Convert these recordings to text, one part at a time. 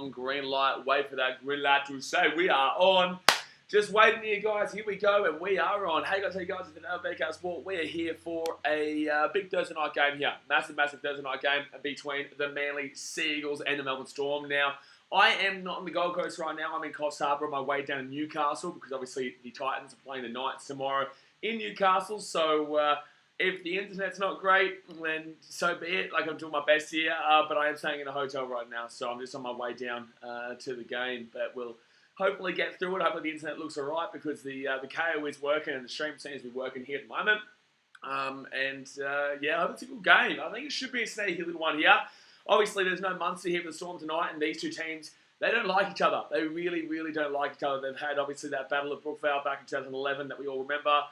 on green light. Wait for that green light to say we are on. Just waiting here, guys. Here we go, and we are on. Hey, guys, it's another BKR Sport. We are here for a big Thursday night game here. Massive Thursday night game between the Manly Sea Eagles and the Melbourne Storm. Now, I am not on the Gold Coast right now. I'm in Coffs Harbour on my way down to Newcastle because obviously the Titans are playing the Knights tomorrow in Newcastle. So if the internet's not great, then so be it. Like, I'm doing my best here, but I am staying in a hotel right now, so I'm just on my way down to the game. But we'll hopefully get through it. Hopefully the internet looks alright because the KO is working and the stream seems to be working here at the moment. Yeah, I hope it's a good game. I think it should be a sneaky little one here. Obviously, there's no Munster here for the Storm tonight, and these two teams, they don't like each other. They really, really don't like each other. They've had, obviously, that Battle of Brookvale back in 2011 that we all remember.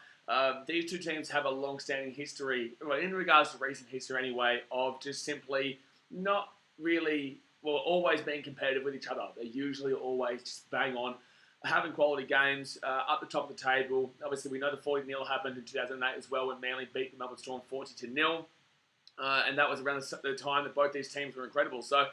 These two teams have a long-standing history, well, in regards to recent history anyway, of just simply not really, well, always being competitive with each other. They're usually always just bang on, having quality games, up the top of the table. Obviously, we know the 40-0 happened in 2008 as well when Manly beat the Melbourne Storm 40-0. And that was around the time that both these teams were incredible. So,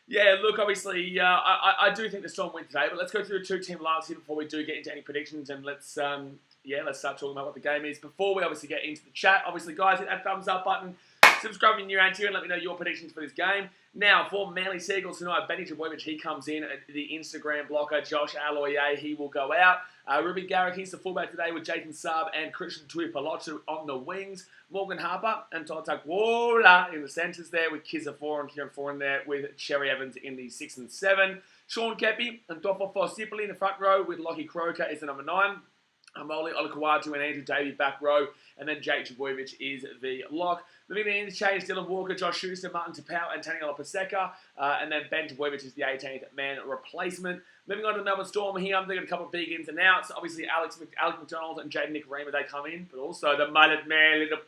yeah, look, obviously, I do think the Storm win today. But let's go through the two-team lineups here before we do get into any predictions. And let's start talking about what the game is. Before we obviously get into the chat, obviously, guys, hit that thumbs up button. Subscribe if you're new around here and let me know your predictions for this game. Now, for Manly Sea Eagles tonight, Benny Trbojevic, he comes in. The Instagram blocker, Josh Aloye, he will go out. Ruby Garrick, he's the fullback today with Jayden Saab and Christian Tuipulotu on the wings. Morgan Harper and Todd Takwola in the centres there with Kizza 4 and Kieran 4 in there with Cherry Evans in the 6 and 7. Sean Kepi and Dofo Fosipoli in the front row with Lockie Croker is the number 9. Amoli Olakawatu and Andrew Davey back row, and then Jake Trbojevic is the lock. Moving the interchange, Dylan Walker, Josh Schuster, Martin Tapau, and Taniela Paseka, and then Ben Trbojevic is the 18th man replacement. Moving on to the Melbourne Storm here, I'm thinking a couple of big ins and outs. Obviously, Alex McDonald and Jaden Nicarima, they come in, but also the mullet man, little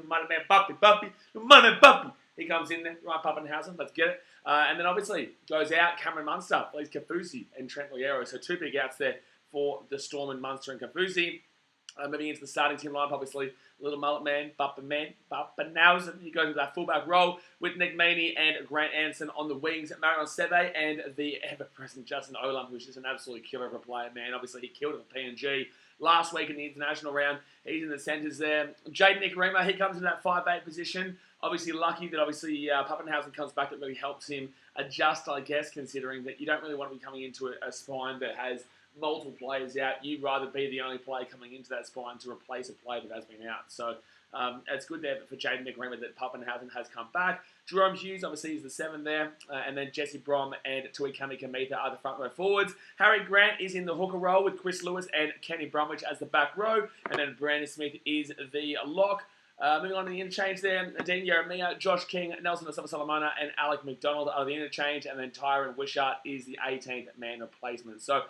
mullet man, puppy. He comes in there, right, Pappenhausen, let's get it. And then obviously goes out Cameron Munster, plays Kafusi and Trent Loiero, so two big outs there for the Storm and Munster and Kafusi. Moving into the starting team lineup, obviously, little mullet man, Pappenhausen. He goes into that fullback role with Nick Meaney and Grant Anderson on the wings. Marion Seve and the ever-present Justin Olam, who's just an absolute killer of a player, man. Obviously, he killed it for PNG last week in the international round. He's in the centres there. Jaden Nicarima, he comes in that 5'8 position. Obviously, lucky that Pappenhausen comes back. That really helps him adjust, I guess, considering that you don't really want to be coming into a spine that has multiple players out. You'd rather be the only player coming into that spine to replace a player that has been out. So it's good there for Jaden Nicarima that Pappenhausen has come back. Jerome Hughes, obviously, is the 7 there. And then Jesse Brom and Tui Kamikamica are the front row forwards. Harry Grant is in the hooker role with Chris Lewis and Kenny Bromwich as the back row. And then Brandon Smith is the lock. Moving on to the interchange there, Dean Yeremia, Josh King, Nelson Asama-Salamona, and Alec McDonald are the interchange. And then Tyron Wishart is the 18th man replacement. So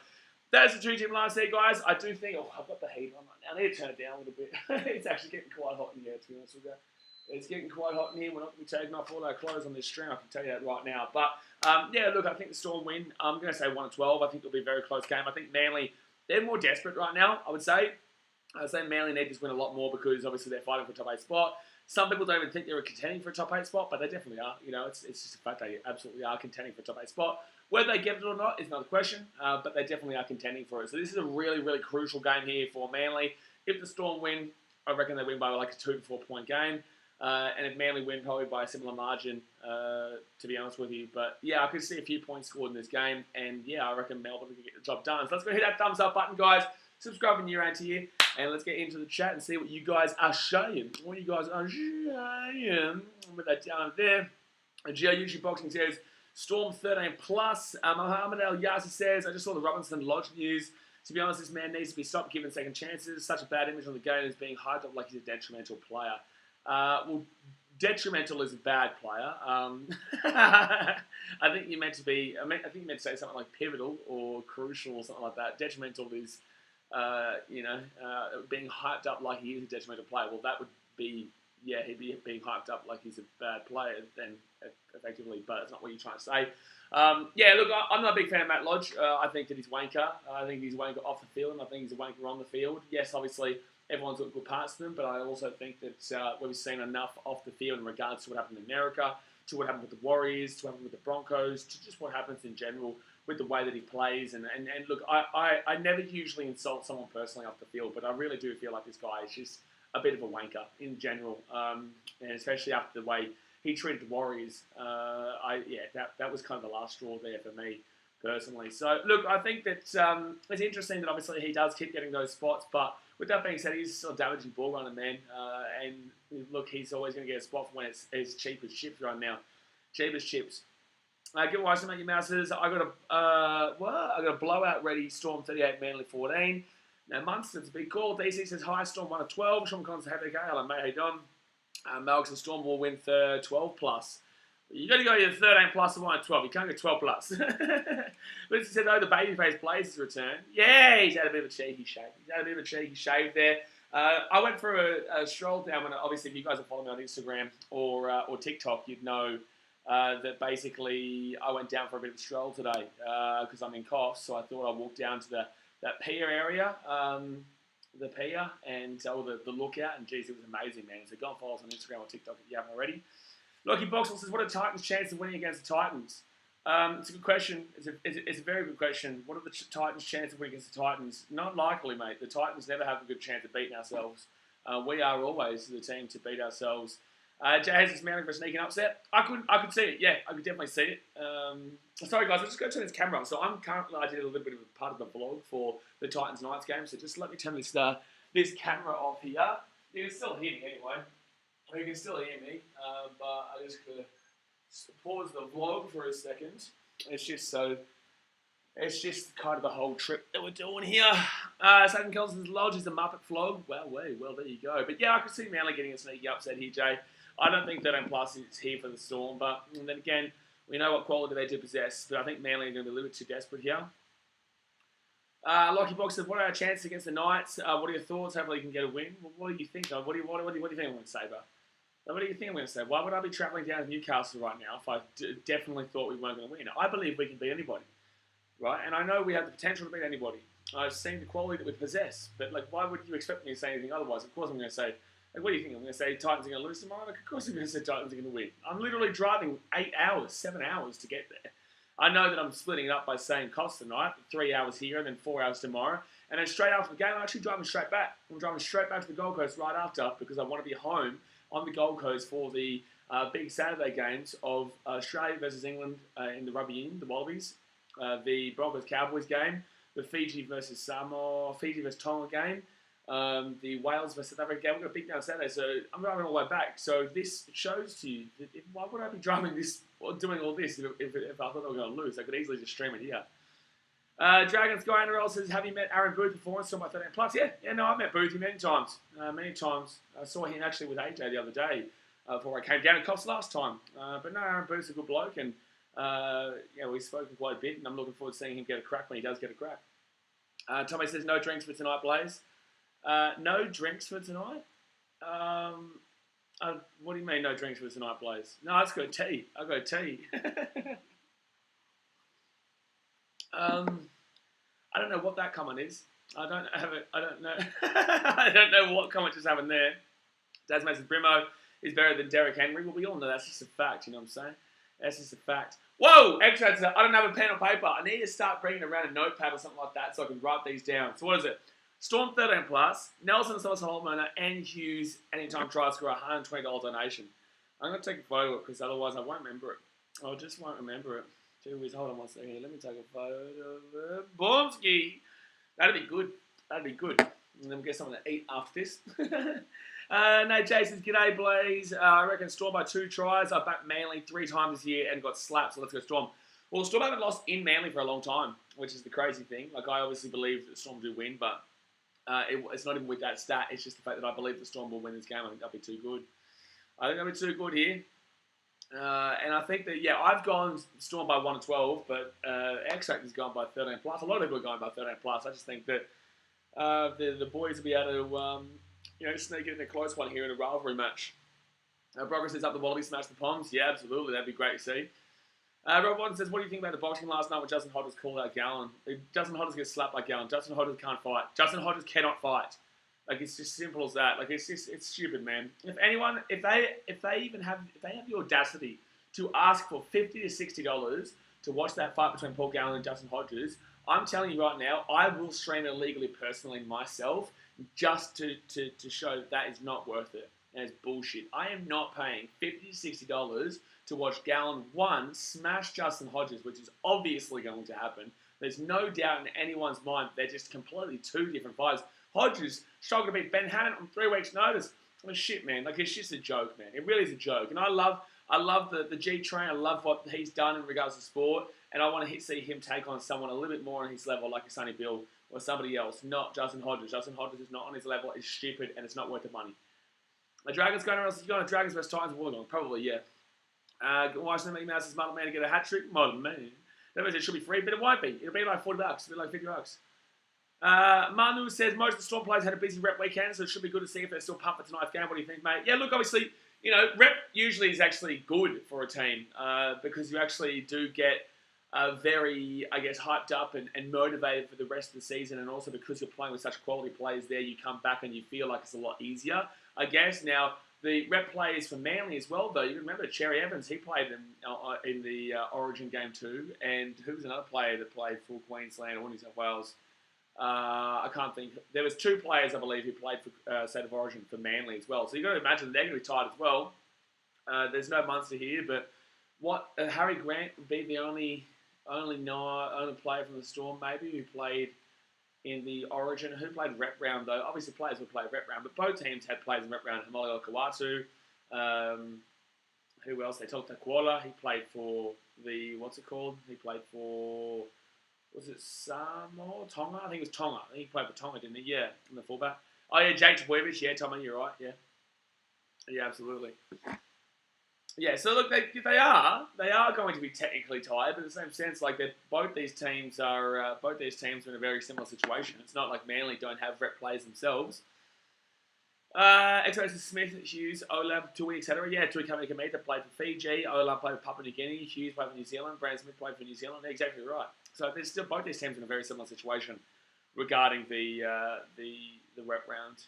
that's the two-team lineups there, guys. I do think, I've got the heat on right now. I need to turn it down a little bit. It's actually getting quite hot in here, to be honest with you. It's getting quite hot in here. We're not going to be taking off all our clothes on this stream, I can tell you that right now. But, yeah, look, I think the Storm win. I'm going to say 1-12. I think it'll be a very close game. I think Manly, they're more desperate right now, I would say. I'd say Manly need to win a lot more because, obviously, they're fighting for a top 8 spot. Some people don't even think they're contending for a top 8 spot, but they definitely are. You know, it's just a fact they absolutely are contending for a top 8 spot. Whether they get it or not is another question, but they definitely are contending for it. So this is a really, really crucial game here for Manly. If the Storm win, I reckon they win by like a 2 to 4 point game. And if Manly win, probably by a similar margin, to be honest with you. But yeah, I could see a few points scored in this game. And yeah, I reckon Melbourne can get the job done. So let's go hit that thumbs up button, guys. Subscribe if you're around here. And let's get into the chat and see what you guys are saying. What you guys are saying. With that down there. Geo YouTube Boxing says, Storm 13 plus. Mohammed Al Yasser says, I just saw the Robinson Lodge news. To be honest, this man needs to be stopped giving second chances. Such a bad image on the game as being hyped up like he's a detrimental player. Well, detrimental is a bad player. I think you meant to be. I think you meant to say something like pivotal or crucial or something like that. Detrimental is, being hyped up like he is a detrimental player. Well, that would be, yeah, he'd be being hyped up like he's a bad player then, effectively. But it's not what you're trying to say. Yeah, look, I'm not a big fan of Matt Lodge. I think that he's wanker. I think he's a wanker off the field, and I think he's a wanker on the field. Yes, obviously, everyone's got good parts to them, but I also think that we've seen enough off the field in regards to what happened in America to what happened with the Warriors, to what happened with the Broncos, to just what happens in general with the way that he plays. And look, I never usually insult someone personally off the field, but I really do feel like this guy is just a bit of a wanker in general, and especially after the way he treated the Warriors. That was kind of the last straw there for me personally. So look, I think that it's interesting that obviously he does keep getting those spots, but with that being said, he's still a damaging ball runner, man. And look, he's always going to get a spot for when it's cheap as chips right now. Cheap as chips. Good watch, Mickey Mouses. I got a blowout ready. Storm 38, Manly 14. Now Munster, it's a big call. DC says hi. Storm 1 of 12. Sean Collins, hey there, hello mate, how you doing? Malx and Storm will win 12 plus. You got to go your 13 plus and 1 of 12. You can't go 12 plus. Lucy said, oh, the babyface Blaze return. Yeah, he's had a bit of a cheeky shave. There. I went for a stroll down. When obviously, if you guys are following me on Instagram or TikTok, you'd know that basically I went down for a bit of a stroll today because I'm in coughs. So I thought I'd walk down to that pier area, the pier, and the lookout. And geez, it was amazing, man. So go and follow us on Instagram or TikTok if you haven't already. Lucky Boxall says, what are Titans' chance of winning against the Titans? It's a good question. It's a very good question. What are the Titans' chance of winning against the Titans? Not likely, mate. The Titans never have a good chance of beating ourselves. We are always the team to beat ourselves. Jay Hayes Manly for a sneaking upset. I could see it. Yeah, I could definitely see it. Sorry, guys. I'm just going to turn this camera on. So I did a little bit of a part of the vlog for the Titans Knights game. So just let me turn this camera off here. You can still hear me anyway. You can still hear me, but I just gotta pause the vlog for a second. It's just kind of the whole trip that we're doing here. Satan Kelson's Lodge is a Muppet vlog. Well, there you go. But yeah, I could see Manly getting a sneaky upset here, Jay. I don't think 13 plus is here for the Storm, but then again, we know what quality they do possess. But I think Manly are going to be a little bit too desperate here. Lockie Box said, what are our chances against the Knights? What are your thoughts? Hopefully you can get a win. What do you think? What do you think I'm going to say, bro? What do you think I'm going to say? Why would I be travelling down to Newcastle right now if I definitely thought we weren't going to win? I believe we can beat anybody, right? And I know we have the potential to beat anybody. I've seen the quality that we possess, but why would you expect me to say anything otherwise? Of course I'm going to say, what do you think? I'm going to say Titans are going to lose tomorrow? Of course I'm going to say Titans are going to win. I'm literally driving 7 hours to get there. I know that I'm splitting it up by saying cost tonight, 3 hours here and then 4 hours tomorrow. And then straight after the game, I'm actually driving straight back. I'm driving straight back to the Gold Coast right after because I want to be home on the Gold Coast for the big Saturday games of Australia versus England in the Rugby Union, the Wallabies, the Broncos-Cowboys game, the Fiji versus Tonga game, the Wales versus South Africa game. We've got a big game on Saturday, so I'm driving all the way back. So this shows to you that why would I be driving this or doing all this if I thought I was going to lose? I could easily just stream it here. Dragon's Guy NRL says, have you met Aaron Booth before? Still my 13 plus? Yeah, no, I've met Booth many times. I saw him actually with AJ the other day before I came down to Cops last time. But no, Aaron Booth's a good bloke, and we've spoken quite a bit, and I'm looking forward to seeing him get a crack when he does get a crack. Tommy says, no drinks for tonight, Blaze. No drinks for tonight? What do you mean, no drinks for tonight, Blaze? No, I've got tea. I've got tea. I don't know what that comment is. I don't know. I don't know what comment just happened there. Daz Mason Brimo is better than Derek Henry. Well, we all know that's just a fact, you know what I'm saying? That's just a fact. Whoa! Extra, I don't have a pen or paper. I need to start bringing around a notepad or something like that so I can write these down. So what is it? Storm 13 plus, Nelson Sauce Holtmaner, and Hughes, anytime try to score a $120 donation. I'm going to take a photo of it because otherwise I won't remember it. I just won't remember it. Hold on one second. Let me take a photo of it. Boomski! That'd be good. And then we'll get something to eat after this. Nate Jason's G'day Blaze. I reckon Storm by 2 tries. I backed Manly 3 times this year and got slapped, so let's go Storm. Well, Storm haven't lost in Manly for a long time, which is the crazy thing. I obviously believe that Storm do win, but it's not even with that stat. It's just the fact that I believe the Storm will win this game. I think they'll be too good. Here. And I think that, I've gone Storm by 1 of 12, but Extract has gone by 13 plus. A lot of people are going by 13 plus. I just think that the boys will be able to, sneak it in a close one here in a rivalry match. Progress is up the Wallaby, smash the Poms. Yeah, absolutely. That'd be great to see. Rob Watson says, what do you think about the boxing last night when Justin Hodges called out Gallen? Justin Hodges gets slapped by Gallen. Justin Hodges can't fight. Justin Hodges cannot fight. It's just simple as that. It's stupid, man. If they have the audacity to ask for $50 to $60 to watch that fight between Paul Gallen and Justin Hodges, I'm telling you right now, I will stream it illegally personally myself just to show that is not worth it. And it's bullshit. I am not paying $50 to $60 to watch Gallen, one, smash Justin Hodges, which is obviously going to happen. There's no doubt in anyone's mind they're just completely two different fighters. Hodges struggled to beat Ben Hannon on 3 weeks' notice. Well, shit, man. Like, it's just a joke, man. It really is a joke. And I love the G-Train. I love what he's done in regards to sport. And I want to see him take on someone a little bit more on his level, like a Sonny Bill or somebody else, not Justin Hodges. Justin Hodges is not on his level. It's stupid, and it's not worth the money. The Dragons going around. You going to Dragons vs Titans Wollongong? Probably, yeah. Washington emails his Model Man to get a hat trick. Model Man. That means it should be free, but it won't be. It'll be like $40. It'll be like $50. Manu says most of the Storm players had a busy rep weekend, so it should be good to see if they're still pumped for tonight's game. What do you think, mate? Yeah, look, obviously, rep usually is actually good for a team because you actually do get very, I guess, hyped up and motivated for the rest of the season, and also because you're playing with such quality players there, you come back and you feel like it's a lot easier, I guess. Now, the rep players for Manly as well, though. You remember Cherry Evans, he played in the Origin game too, and who was another player that played for Queensland or New South Wales? I can't think. There was 2 players, I believe, who played for State of Origin for Manly as well. So you've got to imagine they're going to be tired as well. There's no Munster here, but Harry Grant would be the only player from the Storm maybe who played in the Origin. Who played rep round though? Obviously players would play rep round, but both teams had players in rep round. Hamali Kawatu. Who else? They talked to Kuala. He played for the He played for, was it Samoa? Tonga? I think it was Tonga. I think he played for Tonga, didn't he? Yeah, in the fullback. Oh yeah, Jake Trbojevic. Yeah, Tommy, you're right. Yeah, absolutely. Yeah, so look, they are going to be technically tired, but in the same sense, like both these teams are in a very similar situation. It's not like Manly don't have rep players themselves. Exodus Smith, Hughes, Olab, Tui, etc. Yeah, Tui Kamika played for Fiji. Olab played for Papua New Guinea. Hughes played for New Zealand. Brandon Smith played for New Zealand. They're exactly right. So there's still both these teams in a very similar situation regarding the rep round.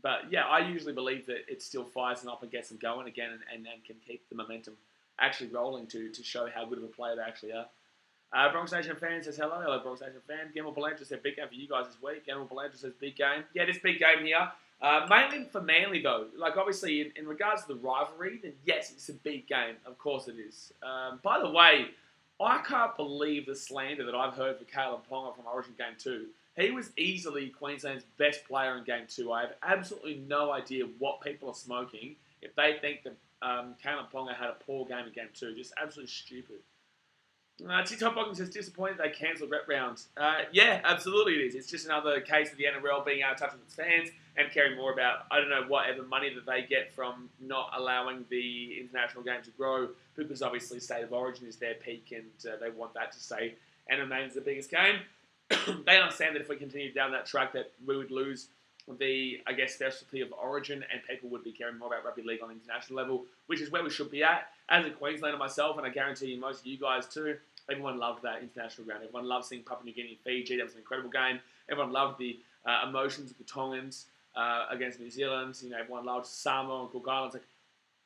But yeah, I usually believe that it still fires them up and gets them going again and can keep the momentum actually rolling to show how good of a player they actually are. Bronx Nation fan says hello. Hello, Bronx Nation fan. Gamble Belandra said big game for you guys this week. Gamble Belandra says big game. Yeah, this big game here. Mainly for Manly though. Like obviously in regards to the rivalry, then yes, it's a big game. Of course it is. By the way, I can't believe the slander that I've heard for Caleb Ponga from Origin Game 2. He was easily Queensland's best player in Game 2. I have absolutely no idea what people are smoking if they think that Caleb Ponga had a poor game in Game 2. Just absolutely stupid. T-Top Bogdan says, disappointed they cancelled rep rounds. Yeah, absolutely it is. It's just another case of the NRL being out of touch with its fans and caring more about, I don't know, whatever money that they get from not allowing the international game to grow, because obviously State of Origin is their peak and they want that to stay and remains the biggest game. They understand that if we continue down that track that we would lose the, I guess, specialty of Origin and people would be caring more about rugby league on the international level, which is where we should be at. As a Queenslander myself, and I guarantee you most of you guys too, everyone loved that international ground. Everyone loved seeing Papua New Guinea and Fiji. That was an incredible game. Everyone loved the emotions of the Tongans against New Zealand. You know, everyone loved Samoa and Cook Islands, like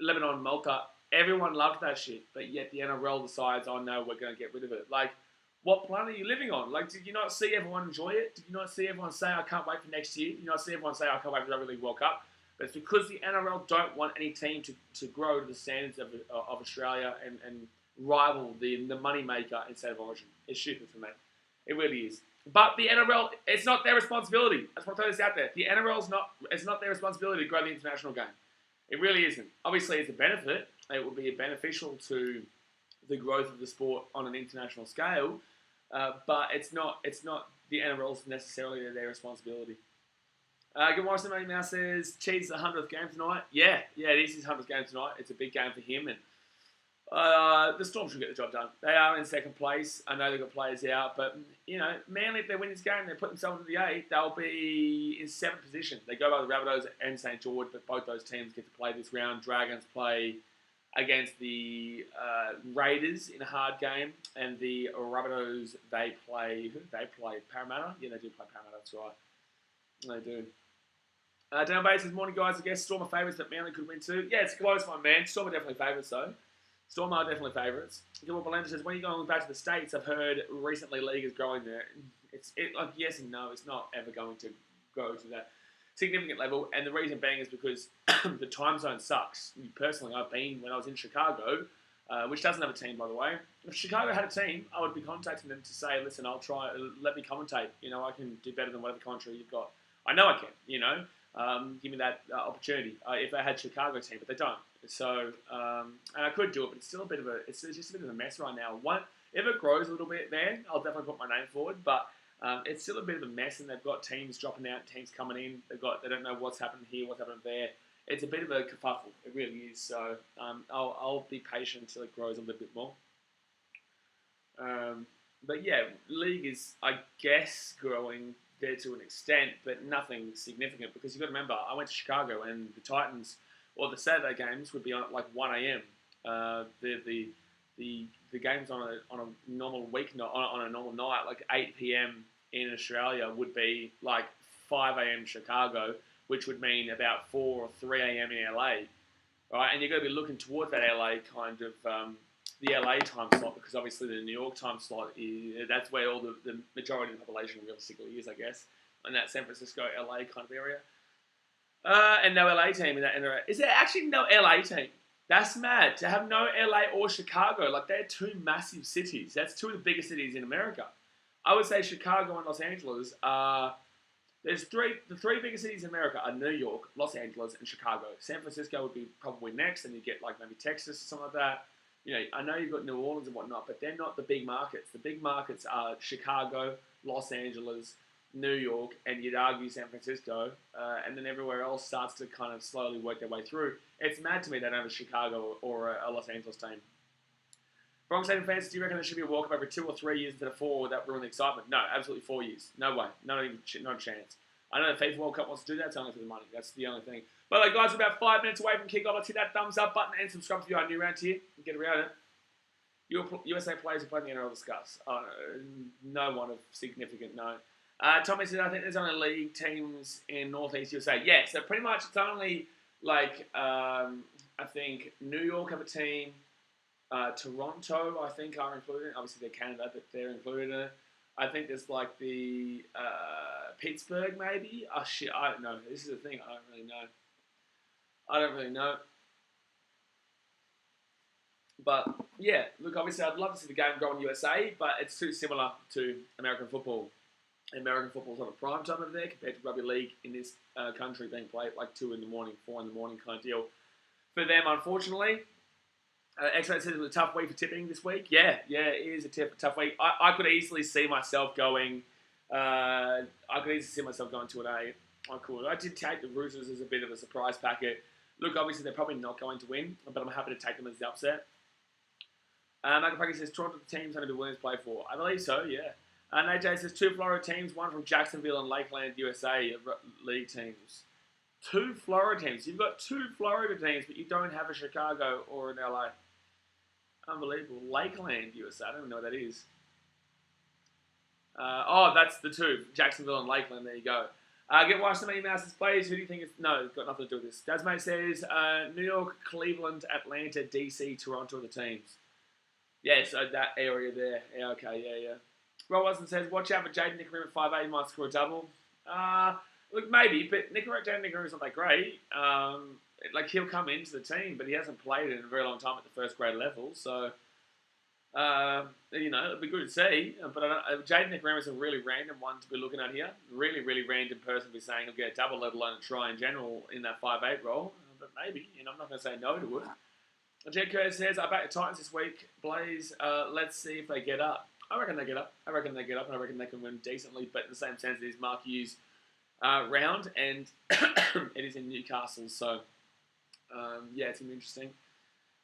Lebanon and Malta. Everyone loved that shit. But yet the NRL decides, oh no, we're going to get rid of it. Like, what planet are you living on? Like, did you not see everyone enjoy it? Did you not see everyone say, I can't wait for next year? Did you not see everyone say, I can't wait for the Rugby League World Cup? But it's because the NRL don't want any team to grow to the standards of Australia and rival the money maker instead of Origin. It's stupid for me. It really is. But the NRL, it's not their responsibility. I just want to throw this out there. The NRL it's not their responsibility to grow the international game. It really isn't. Obviously, it's a benefit. It will be beneficial to the growth of the sport on an international scale. But it's not the NRL's necessarily their responsibility. Good morning, somebody now says, Cheese 100th game tonight. Yeah, it is his 100th game tonight. It's a big game for him, and the Storm should get the job done. They are in second place. I know they've got players out, but, you know, Manly, if they win this game, they put themselves in the 8, they'll be in 7th position. They go by the Rabbitohs and St. George, but both those teams get to play this round. Dragons play against the Raiders in a hard game, and the Rabbitohs, they play Parramatta? Yeah, they do play Parramatta, that's right. They do. Dan Bates says, morning guys, I guess Storm are favourites, but Manly could win too. Yeah, it's close one, man. Storm are definitely favourites though. Storm are definitely favourites. Gilbert Belinda says, when are you going back to the States? I've heard recently league is growing there. Like yes and no. It's not ever going to go to that significant level. And the reason being is because the time zone sucks. Personally, I've been when I was in Chicago, which doesn't have a team, by the way. If Chicago had a team, I would be contacting them to say, listen, I'll try, let me commentate. I can do better than whatever commentary you've got. I know I can, give me that opportunity if they had Chicago team, but they don't. So, and I could do it, but it's still it's just a bit of a mess right now. If it grows a little bit there, I'll definitely put my name forward, but it's still a bit of a mess, and they've got teams dropping out, teams coming in. They don't know what's happening here, what's happening there. It's a bit of a kerfuffle. It really is. So I'll be patient until it grows a little bit more. But yeah, league is, I guess, growing there to an extent, but nothing significant, because you've got to remember, I went to Chicago and the Titans, or the Saturday games, would be on at like 1 a.m. The games on a normal on a normal night, like 8 p.m. in Australia, would be like 5 a.m. Chicago, which would mean about 4 or 3 a.m. in LA, right? And you've got to be looking towards that LA kind of the LA time slot, because obviously the New York time slot that's where all the majority of the population realistically is, I guess, in that San Francisco, LA kind of area. And no LA team in that NRL. Is there actually no LA team? That's mad. To have no LA or Chicago, like they're two massive cities. That's two of the biggest cities in America. I would say Chicago and Los Angeles are... The three biggest cities in America are New York, Los Angeles, and Chicago. San Francisco would be probably next, and you get like maybe Texas or something like that. I know you've got New Orleans and whatnot, but they're not the big markets. The big markets are Chicago, Los Angeles, New York, and you'd argue San Francisco, and then everywhere else starts to kind of slowly work their way through. It's mad to me they don't have a Chicago or a Los Angeles team. Bronx Stadium fans, do you reckon there should be a walk-up every 2 or 3 years instead of 4? Would that ruin the excitement? No, absolutely 4 years. No way. Not a chance. I know the FIFA World Cup wants to do that. It's only for the money. That's the only thing. But guys, we're about 5 minutes away from kickoff. Let's hit that thumbs up button and subscribe if you are new around here. Get around it. USA players who play in the NRL discuss. No one of significant note. Tommy said, I think there's only league teams in Northeast USA. Yeah, so pretty much it's only like, I think New York have a team. Toronto, I think, are included. Obviously, they're Canada, but they're included in it. I think there's like the Pittsburgh, maybe. Oh, shit, I don't know. This is the thing. I don't really know. But, yeah, look, obviously, I'd love to see the game go in USA, but it's too similar to American football. American football's on a prime time over there compared to rugby league in this country being played like 2 in the morning, 4 in the morning kind of deal. For them, unfortunately... X-Ray says it was a tough week for tipping this week. Yeah, it is a tough week. I could easily see myself going... I could easily see myself going 2-8. I could. I did take the Roosters as a bit of a surprise packet. Look, obviously, they're probably not going to win, but I'm happy to take them as the upset. Michael Packy says, Toronto teams going to be Williams play for. I believe so, yeah. AJ says, 2 Florida teams, 1 from Jacksonville and Lakeland, USA, league teams. 2 Florida teams. You've got 2 Florida teams, but you don't have a Chicago or an LA. Unbelievable. Lakeland, USA. I don't even know what that is. That's the 2. Jacksonville and Lakeland. There you go. Get watched some emails, please. Who do you think is... No, it's got nothing to do with this. Dasmate says, New York, Cleveland, Atlanta, DC, Toronto are the teams. Yeah, so that area there. Yeah, okay, yeah. Rob Watson says, watch out for Jaden Nickerim at 5'8". He might score a double. Look, maybe, but Jaden Nickerim's not that great. He'll come into the team, but he hasn't played in a very long time at the first grade level. So, it'll be good to see. But Jaden Nickerim is a really random one to be looking at here. Really, really random person to be saying he'll get a double, let alone a try in general in that 5'8" role. But maybe, I'm not going to say no to it. Jed Curtis says, I back the Titans this week. Blaze, let's see if they get up. I reckon they get up. And I reckon they can win decently. But in the same sense, it is Mark Hughes' round, and it is in Newcastle. So, it's going to be interesting.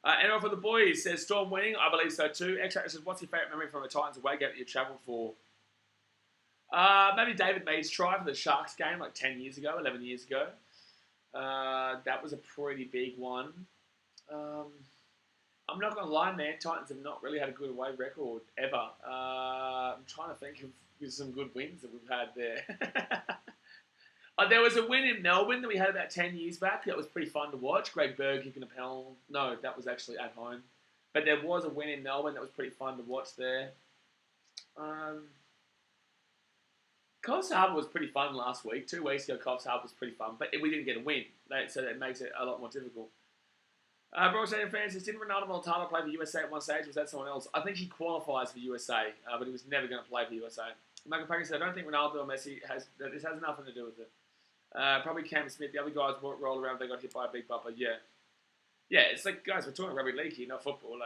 And for the boys, says Storm winning. I believe so too. X-Ray says, what's your favourite memory from a Titans away game that you travelled for? Maybe David Mead's try for the Sharks game like 10 years ago, 11 years ago. That was a pretty big one. I'm not going to lie, man. Titans have not really had a good away record ever. I'm trying to think of some good wins that we've had there. There was a win in Melbourne that we had about 10 years back. That was pretty fun to watch. Greg Berg kicking a penalty. No, that was actually at home. But there was a win in Melbourne that was pretty fun to watch there. Coffs Harbour was pretty fun last week. 2 weeks ago, Coffs Harbour was pretty fun, but we didn't get a win, so that makes it a lot more difficult. Broad Stadium fans, didn't Ronaldo Montano play for USA at one stage? Was that someone else? I think he qualifies for USA, but he was never going to play for USA. Michael Packer said, I don't think Ronaldo or Messi this has nothing to do with it. Probably Cam Smith. The other guys roll around. They got hit by a big bumper. Yeah. It's like, guys, we're talking rugby league here, not football.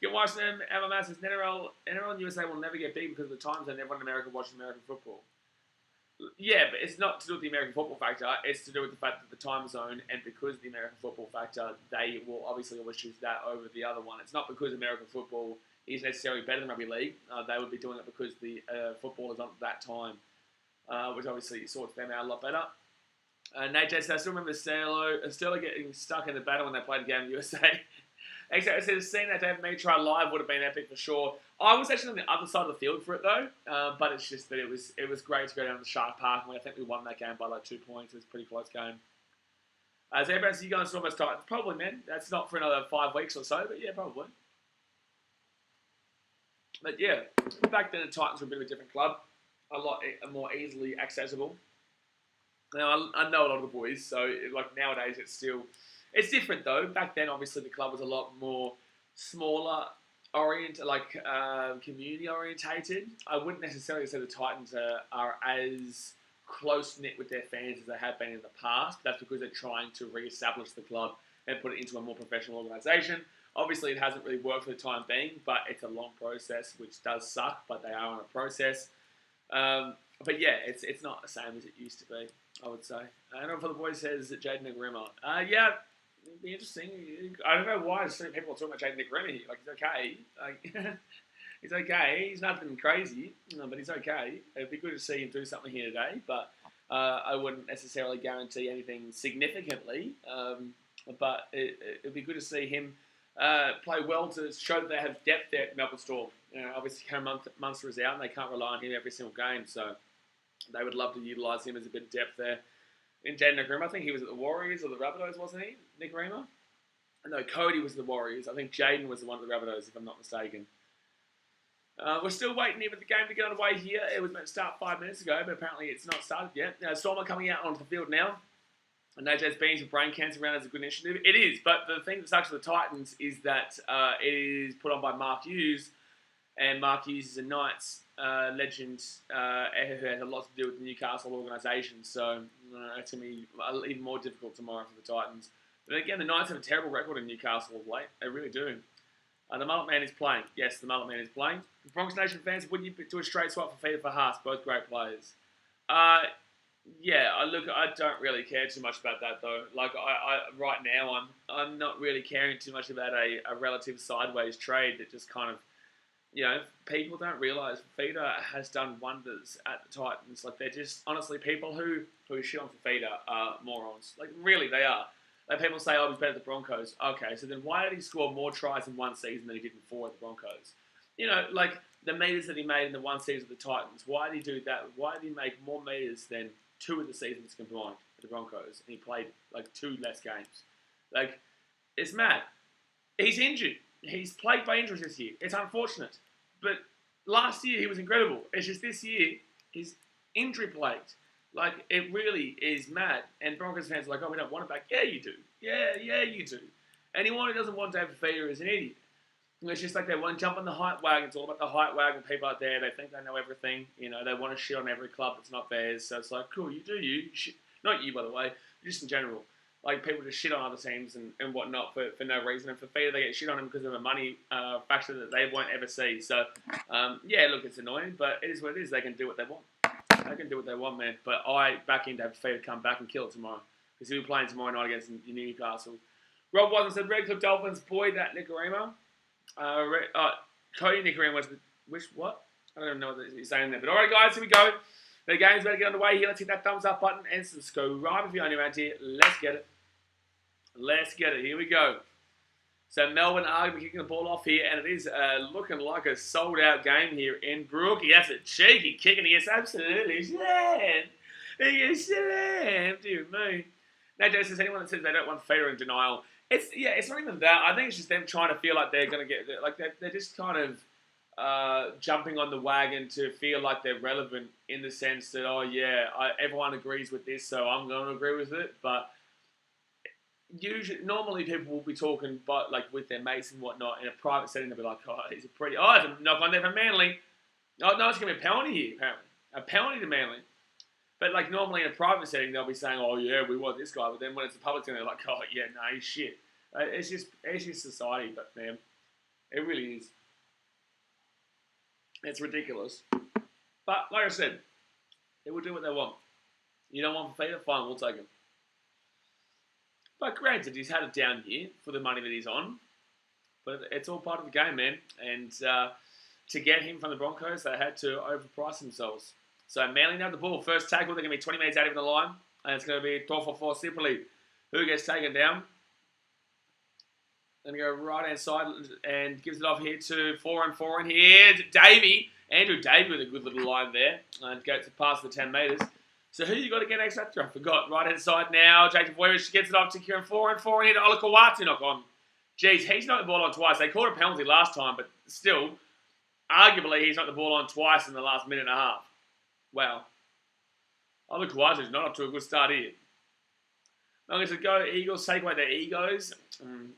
Get watching them. MLS says NRL and USA will never get beat because of the time zone. Everyone in America watches American football. Yeah, but it's not to do with the American football factor. It's to do with the fact that the time zone, and because of the American football factor, they will obviously always choose that over the other one. It's not because American football is necessarily better than rugby league. They would be doing it because the football is on at that time, which obviously sorts them out a lot better. Nate J says, I still remember Sterlo getting stuck in the battle when they played a game in the USA. Exactly. So seeing that David Mee try live would have been epic for sure. I was actually on the other side of the field for it though, but it's just that it was great to go down to Shark Park, and I think we won that game by like 2 points. It was a pretty close game. As everyone says, you guys Storm vs Titans? Probably, man. That's not for another 5 weeks or so, but yeah, probably. But yeah, back then the Titans were a bit of a different club, a lot more easily accessible. Now I know a lot of the boys, so like nowadays it's different though. Back then, obviously, the club was a lot more smaller, community orientated. I wouldn't necessarily say the Titans are as close knit with their fans as they have been in the past. That's because they're trying to re-establish the club and put it into a more professional organisation. Obviously, it hasn't really worked for the time being, but it's a long process, which does suck. But they are on a process. But yeah, it's not the same as it used to be, I would say. I don't know if the boy says that Jaden Nicarima. Yeah, it'd be interesting. I don't know why so many people are talking about Jaden Nicarima. Like, he's okay. Like, he's okay. He's nothing crazy, but he's okay. It'd be good to see him do something here today, but I wouldn't necessarily guarantee anything significantly. But it'd be good to see him play well to show that they have depth there at Melbourne Storm. Obviously, Cam Munster is out, and they can't rely on him every single game, so they would love to utilise him as a bit of depth there. In Jaden Nicarima, I think he was at the Warriors or the Rabbitohs, wasn't he, Nicarima? No, Cody was the Warriors. I think Jaden was the one at the Rabbitohs, if I'm not mistaken. We're still waiting here for the game to get underway here. It was meant to start 5 minutes ago, but apparently it's not started yet. Storm are coming out onto the field now. And AJ's beans with brain cancer around as a good initiative. It is, but the thing that sucks for the Titans is that it is put on by Mark Hughes, and Mark Hughes is a Knights legend who has a lot to do with the Newcastle organisation, so it's going to be even more difficult tomorrow for the Titans. But again, the Knights have a terrible record in Newcastle of late. They really do. The Mullet Man is playing. Yes, the Mullet Man is playing. Bronx Nation fans, would you do a straight swap for Feeder for Haas? Both great players. Yeah, I don't really care too much about that though. Like I right now, I'm not really caring too much about a relative sideways trade that just kind of, people don't realise Feeder has done wonders at the Titans. Like, they're just honestly people who shit on Feeder are morons. Like, really, they are. Like, people say, oh, he's better at the Broncos. Okay, so then why did he score more tries in one season than he did in 4 at the Broncos? Like the meters that he made in the one season of the Titans. Why did he do that? Why did he make more meters than 2 of the seasons combined for the Broncos, and he played like 2 less games? Like, it's mad. He's injured. He's plagued by injuries this year. It's unfortunate. But last year he was incredible. It's just this year he's injury plagued. Like, it really is mad. And Broncos fans are like, oh, we don't want it back. Yeah, you do. Yeah, you do. Anyone who doesn't want David Feeder is an idiot. It's just like they want to jump on the hype wagon. It's all about the hype wagon. People out there, they think they know everything. They want to shit on every club that's not theirs. So it's like, cool, you do you. Not you, by the way, just in general. Like, people just shit on other teams and whatnot for no reason. And for Feeder, they get shit on him because of a money factor that they won't ever see. So, yeah, look, it's annoying, but it is what it is. They can do what they want. They can do what they want, man. But I back in to have Feeder come back and kill it tomorrow, because he'll be playing tomorrow night against Newcastle. Rob Watson said, Red Cliff Dolphins, boy, that Nicarima. Cody Nicarima was what? I don't even know what he's saying there. But all right, guys, here we go. The game's about to get underway here. Let's hit that thumbs up button and subscribe if you're only around here. Let's get it. Let's get it. Here we go. So Melbourne are going to be kicking the ball off here, and it is looking like a sold-out game here in Brookie. That's a cheeky kick, and he is absolutely slammed. He is slammed. Dear me. Now, Jay says, anyone that says they don't want Feeder in denial. It's not even that. I think it's just them trying to feel like they're going to get, like they're just kind of jumping on the wagon to feel like they're relevant in the sense that, oh yeah, everyone agrees with this, so I'm going to agree with it. But normally people will be talking, but like with their mates and whatnot in a private setting, they'll be like, oh, it's a knock on there for Manly. Oh no, it's going to be a penalty here, apparently. A penalty to Manly. But like normally in a private setting, they'll be saying, "Oh yeah, we want this guy," but then when it's a public setting, they're like, "Oh yeah, no, he's shit." It's just society, but man, it really is. It's ridiculous. But like I said, they will do what they want. You don't want Fafita? Fine, we'll take him. But granted, he's had a down year for the money that he's on. But it's all part of the game, man. And to get him from the Broncos, they had to overprice themselves. So Manly now the ball. First tackle, they're going to be 20 minutes out of the line. And it's going to be 12-4 simply. Who gets taken down? Going to go right-hand side and gives it off here to 4-4 in here. Davey. Andrew Davey with a good little line there. And goes to pass the 10 metres. So who you got to get next after? I forgot. Right-hand side now. Jacob Voyage gets it off to Kieran 4-4 in here to Olakawatu knock on. Jeez, he's knocked the ball on twice. They called a penalty last time, but still, arguably, he's knocked the ball on twice in the last minute and a half. Wow. Olakawatu's not up to a good start here. I'm going to go Eagles, take away their egos.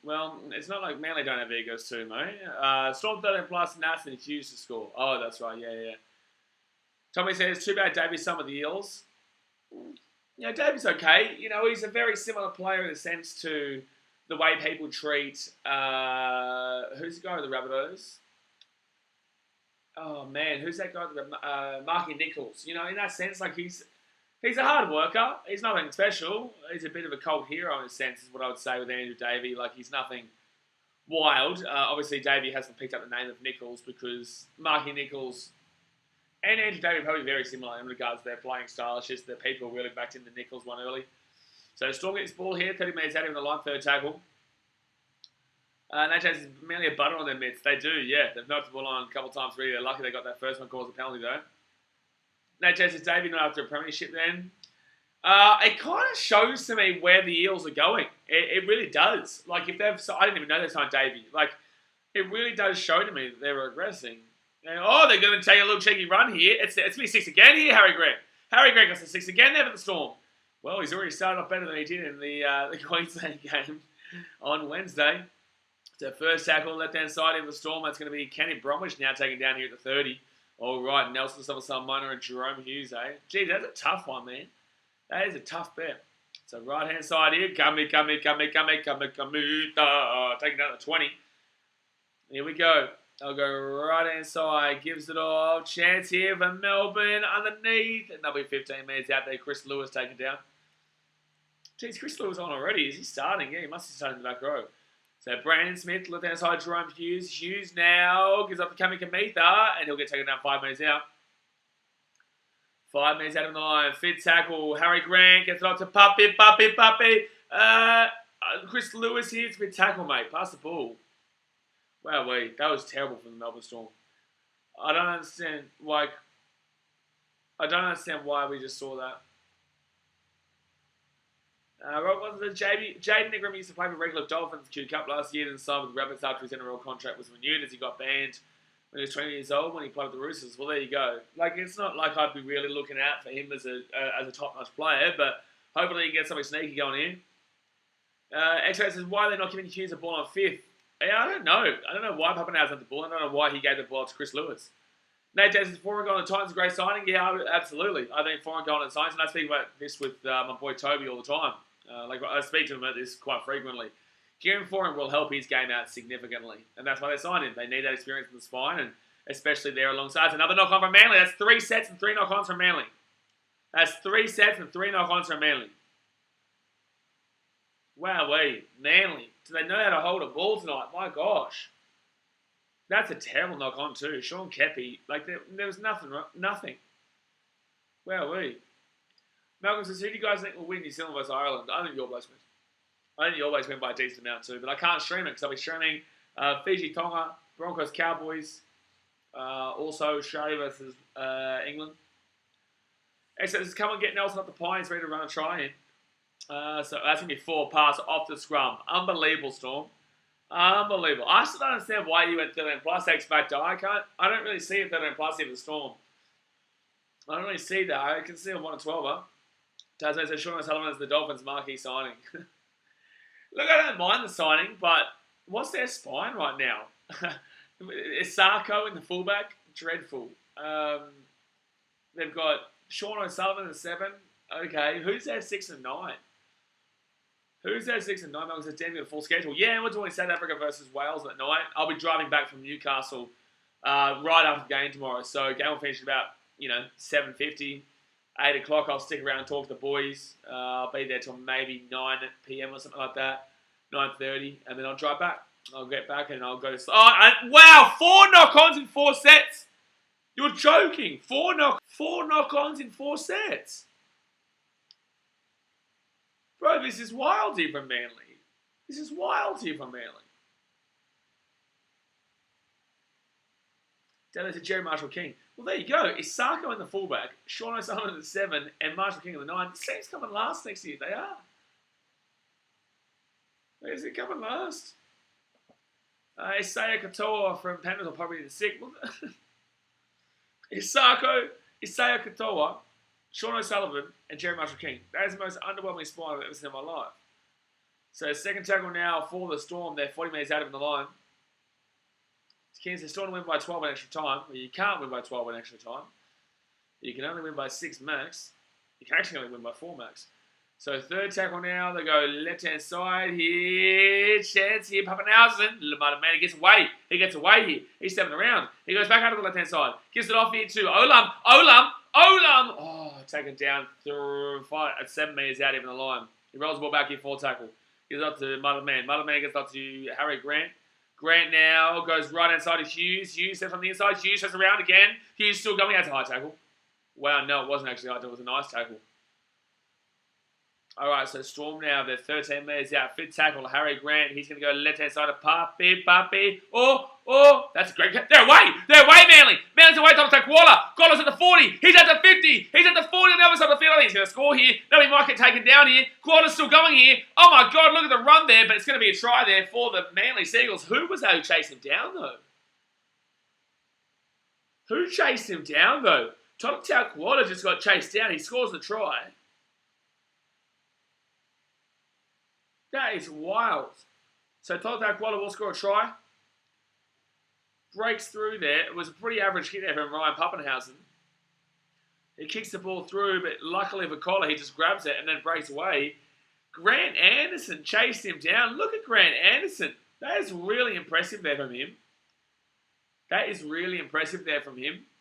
Well, it's not like Manly don't have egos too, mate. Storm 13 plus, Nathan Hughes to score. Oh, that's right, yeah. Tommy says, too bad Davy's some of the Eels. Davy's okay. He's a very similar player in the sense to the way people treat, who's the guy with the Rabbitohs? Oh man, who's that guy with the Marky Nichols? In that sense, like he's a hard worker. He's nothing special. He's a bit of a cult hero in a sense, is what I would say with Andrew Davey. Like he's nothing wild. Obviously, Davey hasn't picked up the name of Nichols because Marky Nichols and Andrew Davey are probably very similar in regards to their playing style. It's just that people really backed in the Nichols one early. So Storm gets ball here, 30 minutes out of the line, third tackle. Natchez is mainly a butter on their mitts. They do, yeah. They've knocked the ball on a couple of times really. They're lucky they got that first one caused a penalty though. Natchez is Davey not after a premiership then. It kind of shows to me where the Eels are going. It really does. Like if I didn't even know they signed Davey. Like it really does show to me that they're regressing. And, they're going to take a little cheeky run here. It's going to be 6 again here, Harry Grant. Harry Grant got the 6 again there for the Storm. Well, he's already started off better than he did in the Queensland game on Wednesday. So first tackle, left-hand side in the Storm. That's going to be Kenny Bromwich now taken down here at the 30. All right, Nelson Salmona and Jerome Hughes, eh? Gee, that's a tough one, man. That is a tough bet. So right-hand side here, Taking down the 20. Here we go. I'll go right-hand side. Gives it off. Chance here for Melbourne underneath. And they'll be 15 minutes out there. Chris Lewis taken down. Jeez, Chris Lewis on already. Is he starting? Yeah, he must be starting in the back row. So Brandon Smith, left-hand side, Jerome Hughes. Hughes now gives up to Kamikamitha, and he'll get taken down 5 minutes out. 5 minutes out of the line. Fit tackle. Harry Grant gets it up to Puppy. Chris Lewis here. It's a fit tackle, mate. Pass the ball. Wow, that was terrible from the Melbourne Storm. I don't understand why we just saw that. Jaden Ingram used to play for regular Dolphins Q Cup last year and signed with the Rabbits after his NRL contract was renewed as he got banned when he was 20 years old when he played with the Roosters. Well, there you go. Like, it's not like I'd be really looking out for him as a top-notch player, but hopefully he can get something sneaky going in. X-Ray says, why are they not giving Hughes a ball on 5th? Yeah, I don't know. I don't know why Pappenhausen had the ball. I don't know why he gave the ball to Chris Lewis. Nate Jason's foreign goal on the Titans, a great signing. Yeah, absolutely. I think foreign goal on the Titans, and I speak about this with my boy Toby all the time. I speak to him about this quite frequently. Kieran Foran will help his game out significantly, and that's why they signed him. They need that experience in the spine, and especially there alongside. It's another knock-on from Manly. That's 3 sets and 3 knock-ons from Manly. That's 3 sets and 3 knock-ons from Manly. Wowee, Manly. Do they know how to hold a ball tonight? My gosh. That's a terrible knock-on too. Sean Kepi, there was nothing. Wowee. Malcolm says, who do you guys think will win New Zealand versus Ireland? I think the All Blacks win. I think the All Blacks win by a decent amount too, but I can't stream it because I'll be streaming Fiji, Tonga, Broncos, Cowboys, also Australia versus England. It says, come and get Nelson up the pine. He's ready to run a try in. So that's going to be 4 pass off the scrum. Unbelievable, Storm. Unbelievable. I still don't understand why you went 13 plus X back to I don't really see a 13 plus here for the Storm. I don't really see that. I can see a 1 or 12er. Tasman says Sean O'Sullivan is the Dolphins' marquee signing. Look, I don't mind the signing, but what's their spine right now? Is Sarko in the fullback? Dreadful. They've got Sean O'Sullivan at 7. Okay, who's their 6 and 9? Who's their 6 and 9? Because it's damn good full schedule. Yeah, we're doing South Africa versus Wales at night. I'll be driving back from Newcastle right after the game tomorrow. So game will finish about 7:50, 8 o'clock. I'll stick around and talk to the boys. I'll be there till maybe 9 p.m. or something like that, 9:30, and then I'll drive back. I'll get back and I'll go to... wow, 4 knock-ons in 4 sets. You're joking. 4 knock-ons in 4 sets. Bro, this is wild here from Manly. This is wild here from Manly. Down to Jerry Marshall King. Well, there you go. Isako in the fullback, Sean O'Sullivan at the 7, and Marshall King at the 9. The team's coming last next year. They are. Where's it coming last? Isaiah Katoa from Panthers will probably be the 6th. Isako, Isaiah Katoa, Sean O'Sullivan, and Jerry Marshall King. That is the most underwhelming spine I've ever seen in my life. So second tackle now for the Storm. They're 40 metres out of the line. Kansas Storm to win by 12 in extra time. Well, you can't win by 12 in extra time. You can only win by 6 max. You can actually only win by 4 max. So third tackle now. They go left-hand side here. Chance here. Pappenhausen. Man, he gets away. He gets away here. He's stepping around. He goes back out to the left-hand side. Gives it off here to Olam. Oh, taken down through 7 metres out even the line. He rolls the ball back here, 4 tackle. Gives it up to Motherman. Motherman gets up to Harry Grant. Grant now goes right hand side to Hughes. Hughes steps on the inside. Hughes steps around again. Hughes still going out to high tackle. Wow, no, it wasn't actually high tackle. It was a nice tackle. All right, so Storm now. They're 13 metres out. 5th tackle, Harry Grant. He's going to go left-hand side to Papi. Oh, that's a great catch. They're away, Manly. Manly's away, top attack, Waller. Goller's at the 40. He's at the 50. He's at the 40 on the other side of the field. I think he's going to score here. No, he might get taken down here. Quarter's still going here. Oh, my God, look at the run there, but it's going to be a try there for the Manly Seagulls. Who was that who chased him down, though? Who chased him down, though? Top attack, Waller just got chased down. He scores the try. That is wild. So Tolta Kuala will score a try. Breaks through there. It was a pretty average hit there from Ryan Pappenhausen. He kicks the ball through, but luckily for Collar, he just grabs it and then breaks away. Grant Anderson chased him down. Look at Grant Anderson. That is really impressive there from him.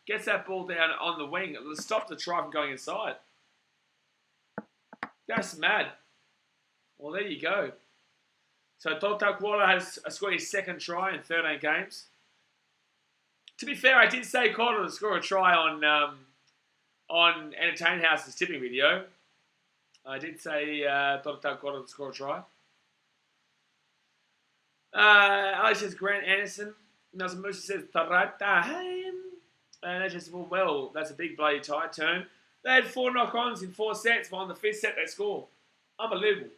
Gets that ball down on the wing. Stops the try from going inside. That's mad. Well, there you go. So Tolta Kuala has scored his 2nd try in 13 games. To be fair, I did say Kuala to score a try on Entertain House's tipping video. I did say Tolta Kuala to score a try. Alex says Grant Anderson. Nelson Musa says Tarata. And that's just, well, that's a big bloody tight turn. They had 4 knock-ons in 4 sets, but on the 5th set they score. Unbelievable,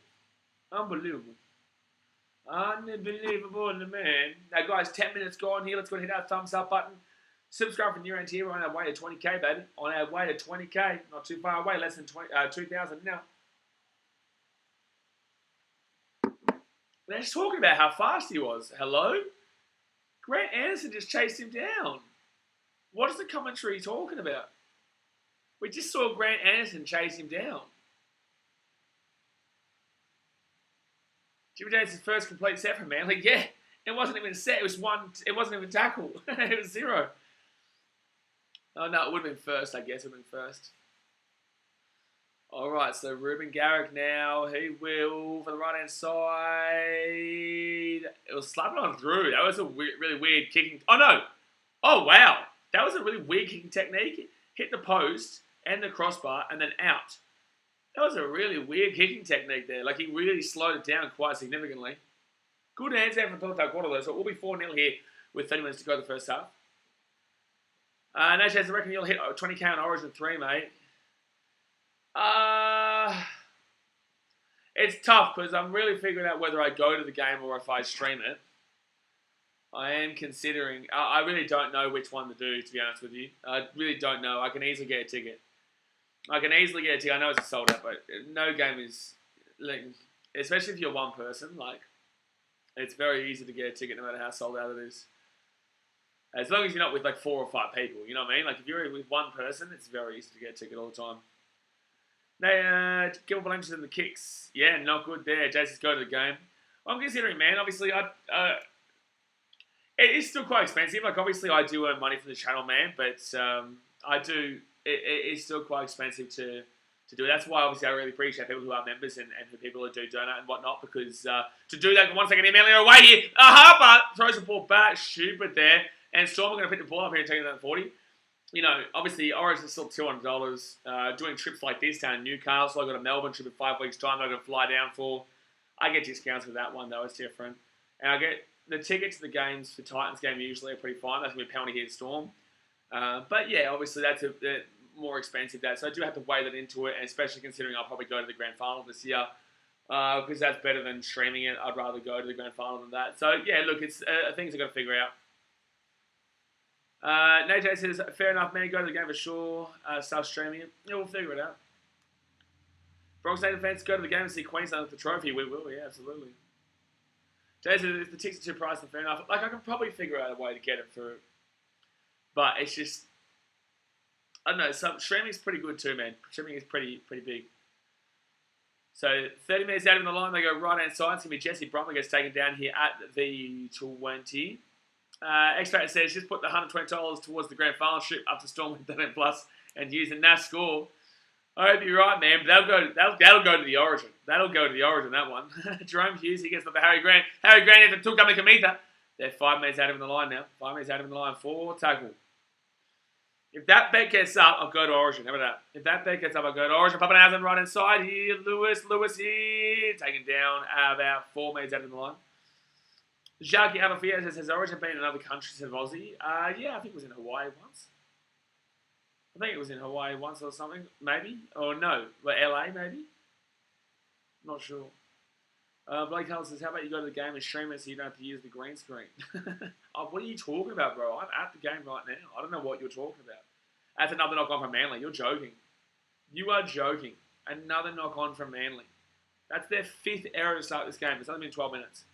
man. Now, guys, 10 minutes gone here. Let's go and hit our thumbs up button. Subscribe for new around here. We're on our way to 20k, baby. On our way to 20k. Not too far away. Less than 2,000 now. They're just talking about how fast he was. Hello? Grant Anderson just chased him down. What is the commentary talking about? We just saw Grant Anderson chase him down. Jimmy James' first complete set from Manly. Yeah, it wasn't even a set. It was one. It wasn't even a tackle. It was 0. Oh, no, it would have been first, I guess. It would have been first. All right, so Ruben Garrick now. He will, for the right-hand side. It was slapping on through. That was a really weird kicking. Oh, no. Oh, wow. That was a really weird kicking technique. Hit the post and the crossbar and then out. That was a really weird kicking technique there. Like, he really slowed it down quite significantly. Good hands there from Tolta Kuala, though. So it will be 4-0 here with 30 minutes to go the first half. Nash, I reckon you'll hit 20k on Origin 3, mate. It's tough because I'm really figuring out whether I go to the game or if I stream it. I am considering. I really don't know which one to do, to be honest with you. I really don't know. I can easily get a ticket. I know it's a sold out, but no game is, like, especially if you're one person, like, it's very easy to get a ticket no matter how sold out it is. As long as you're not with like 4 or 5 people, you know what I mean? Like if you're with one person, it's very easy to get a ticket all the time. Gilbert Blanchard in the kicks. Yeah, not good there. Jason's go to the game. I'm considering, man. Obviously, it is still quite expensive. Like obviously, I do earn money from the channel, man. But I do. It is still quite expensive to do. That's why obviously I really appreciate people who are members and who people who do donate and whatnot. Because to do that, 1 second, Emilio away here. Harper throws the ball back, stupid there. And Storm are going to pick the ball up here and take it down to 40. You know, obviously, Origin is still $200. Doing trips like this down in Newcastle, I got a Melbourne trip in 5 weeks' time that I'm going to fly down for. I get discounts with that one, though. It's different. And I get the tickets to the games for Titans game usually are pretty fine. That's going to be a penalty here at Storm. But yeah, obviously, that's a more expensive. So I do have to weigh that into it, and especially considering I'll probably go to the grand final this year. Because that's better than streaming it. I'd rather go to the grand final than that. So yeah, look, it's things I've got to figure out. Nate says, fair enough, man. Go to the game for sure. Start streaming it. Yeah, we'll figure it out. Bronx Native fans, go to the game and see Queensland with the trophy. We will, yeah, absolutely. Jay says, if the tickets are too pricey, fair enough. Like, I can probably figure out a way to get it through. But it's just, I don't know. Streaming's pretty good too, man. Streaming is pretty big. So 30 minutes out of the line, they go right hand side. It's going to be Jesse Bromwich gets taken down here at the 20. X-Factor says, just put the $120 towards the grand final trip up to Storm with $10 plus and use the NAS score. I hope you're right, man. But that'll go to the Origin. That'll go to the Origin, that one. Jerome Hughes, he gets up to Harry Grant. Harry Grant into Tukami Kamita. They're 5 minutes out of the line now. 5 minutes out of the line for tackle. If that bet gets up, I'll go to Origin. How about that? If that bet gets up, I'll go to Origin. Pappenhausen right inside here. Lewis here. Taken down about 4 minutes out of the line. Jackie Abafia says, has Origin been in another country since Aussie? Yeah, I think it was in Hawaii once. Or something, maybe. Or no, LA maybe. Not sure. Blake Hull says, how about you go to the game and stream it so you don't have to use the green screen? Oh, what are you talking about, bro? I'm at the game right now. I don't know what you're talking about. That's another knock on from Manly. You're joking. You are joking. Another knock on from Manly. That's their 5th error to start this game. It's only been 12 minutes.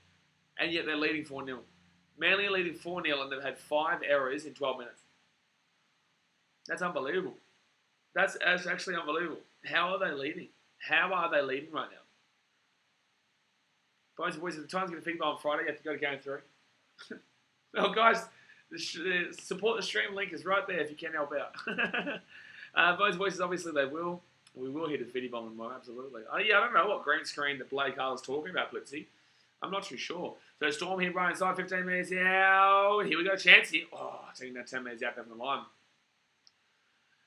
And yet they're leading 4-0. Manly are leading 4-0 and they've had 5 errors in 12 minutes. That's unbelievable. That's actually unbelievable. How are they leading? How are they leading right now? Boys and boys, if the Titans get a feedback on Friday, you have to go to game 3. Well, guys, support the stream link is right there if you can help out. Boys and boys, obviously they will. We will hit a fitty bomb tomorrow, absolutely. I don't know what green screen that Blake Hull is talking about, Blitzy. I'm not too sure. So Storm here, right inside, 15 minutes out. Here we go, Chancey. Oh, taking that 10 minutes out from the line.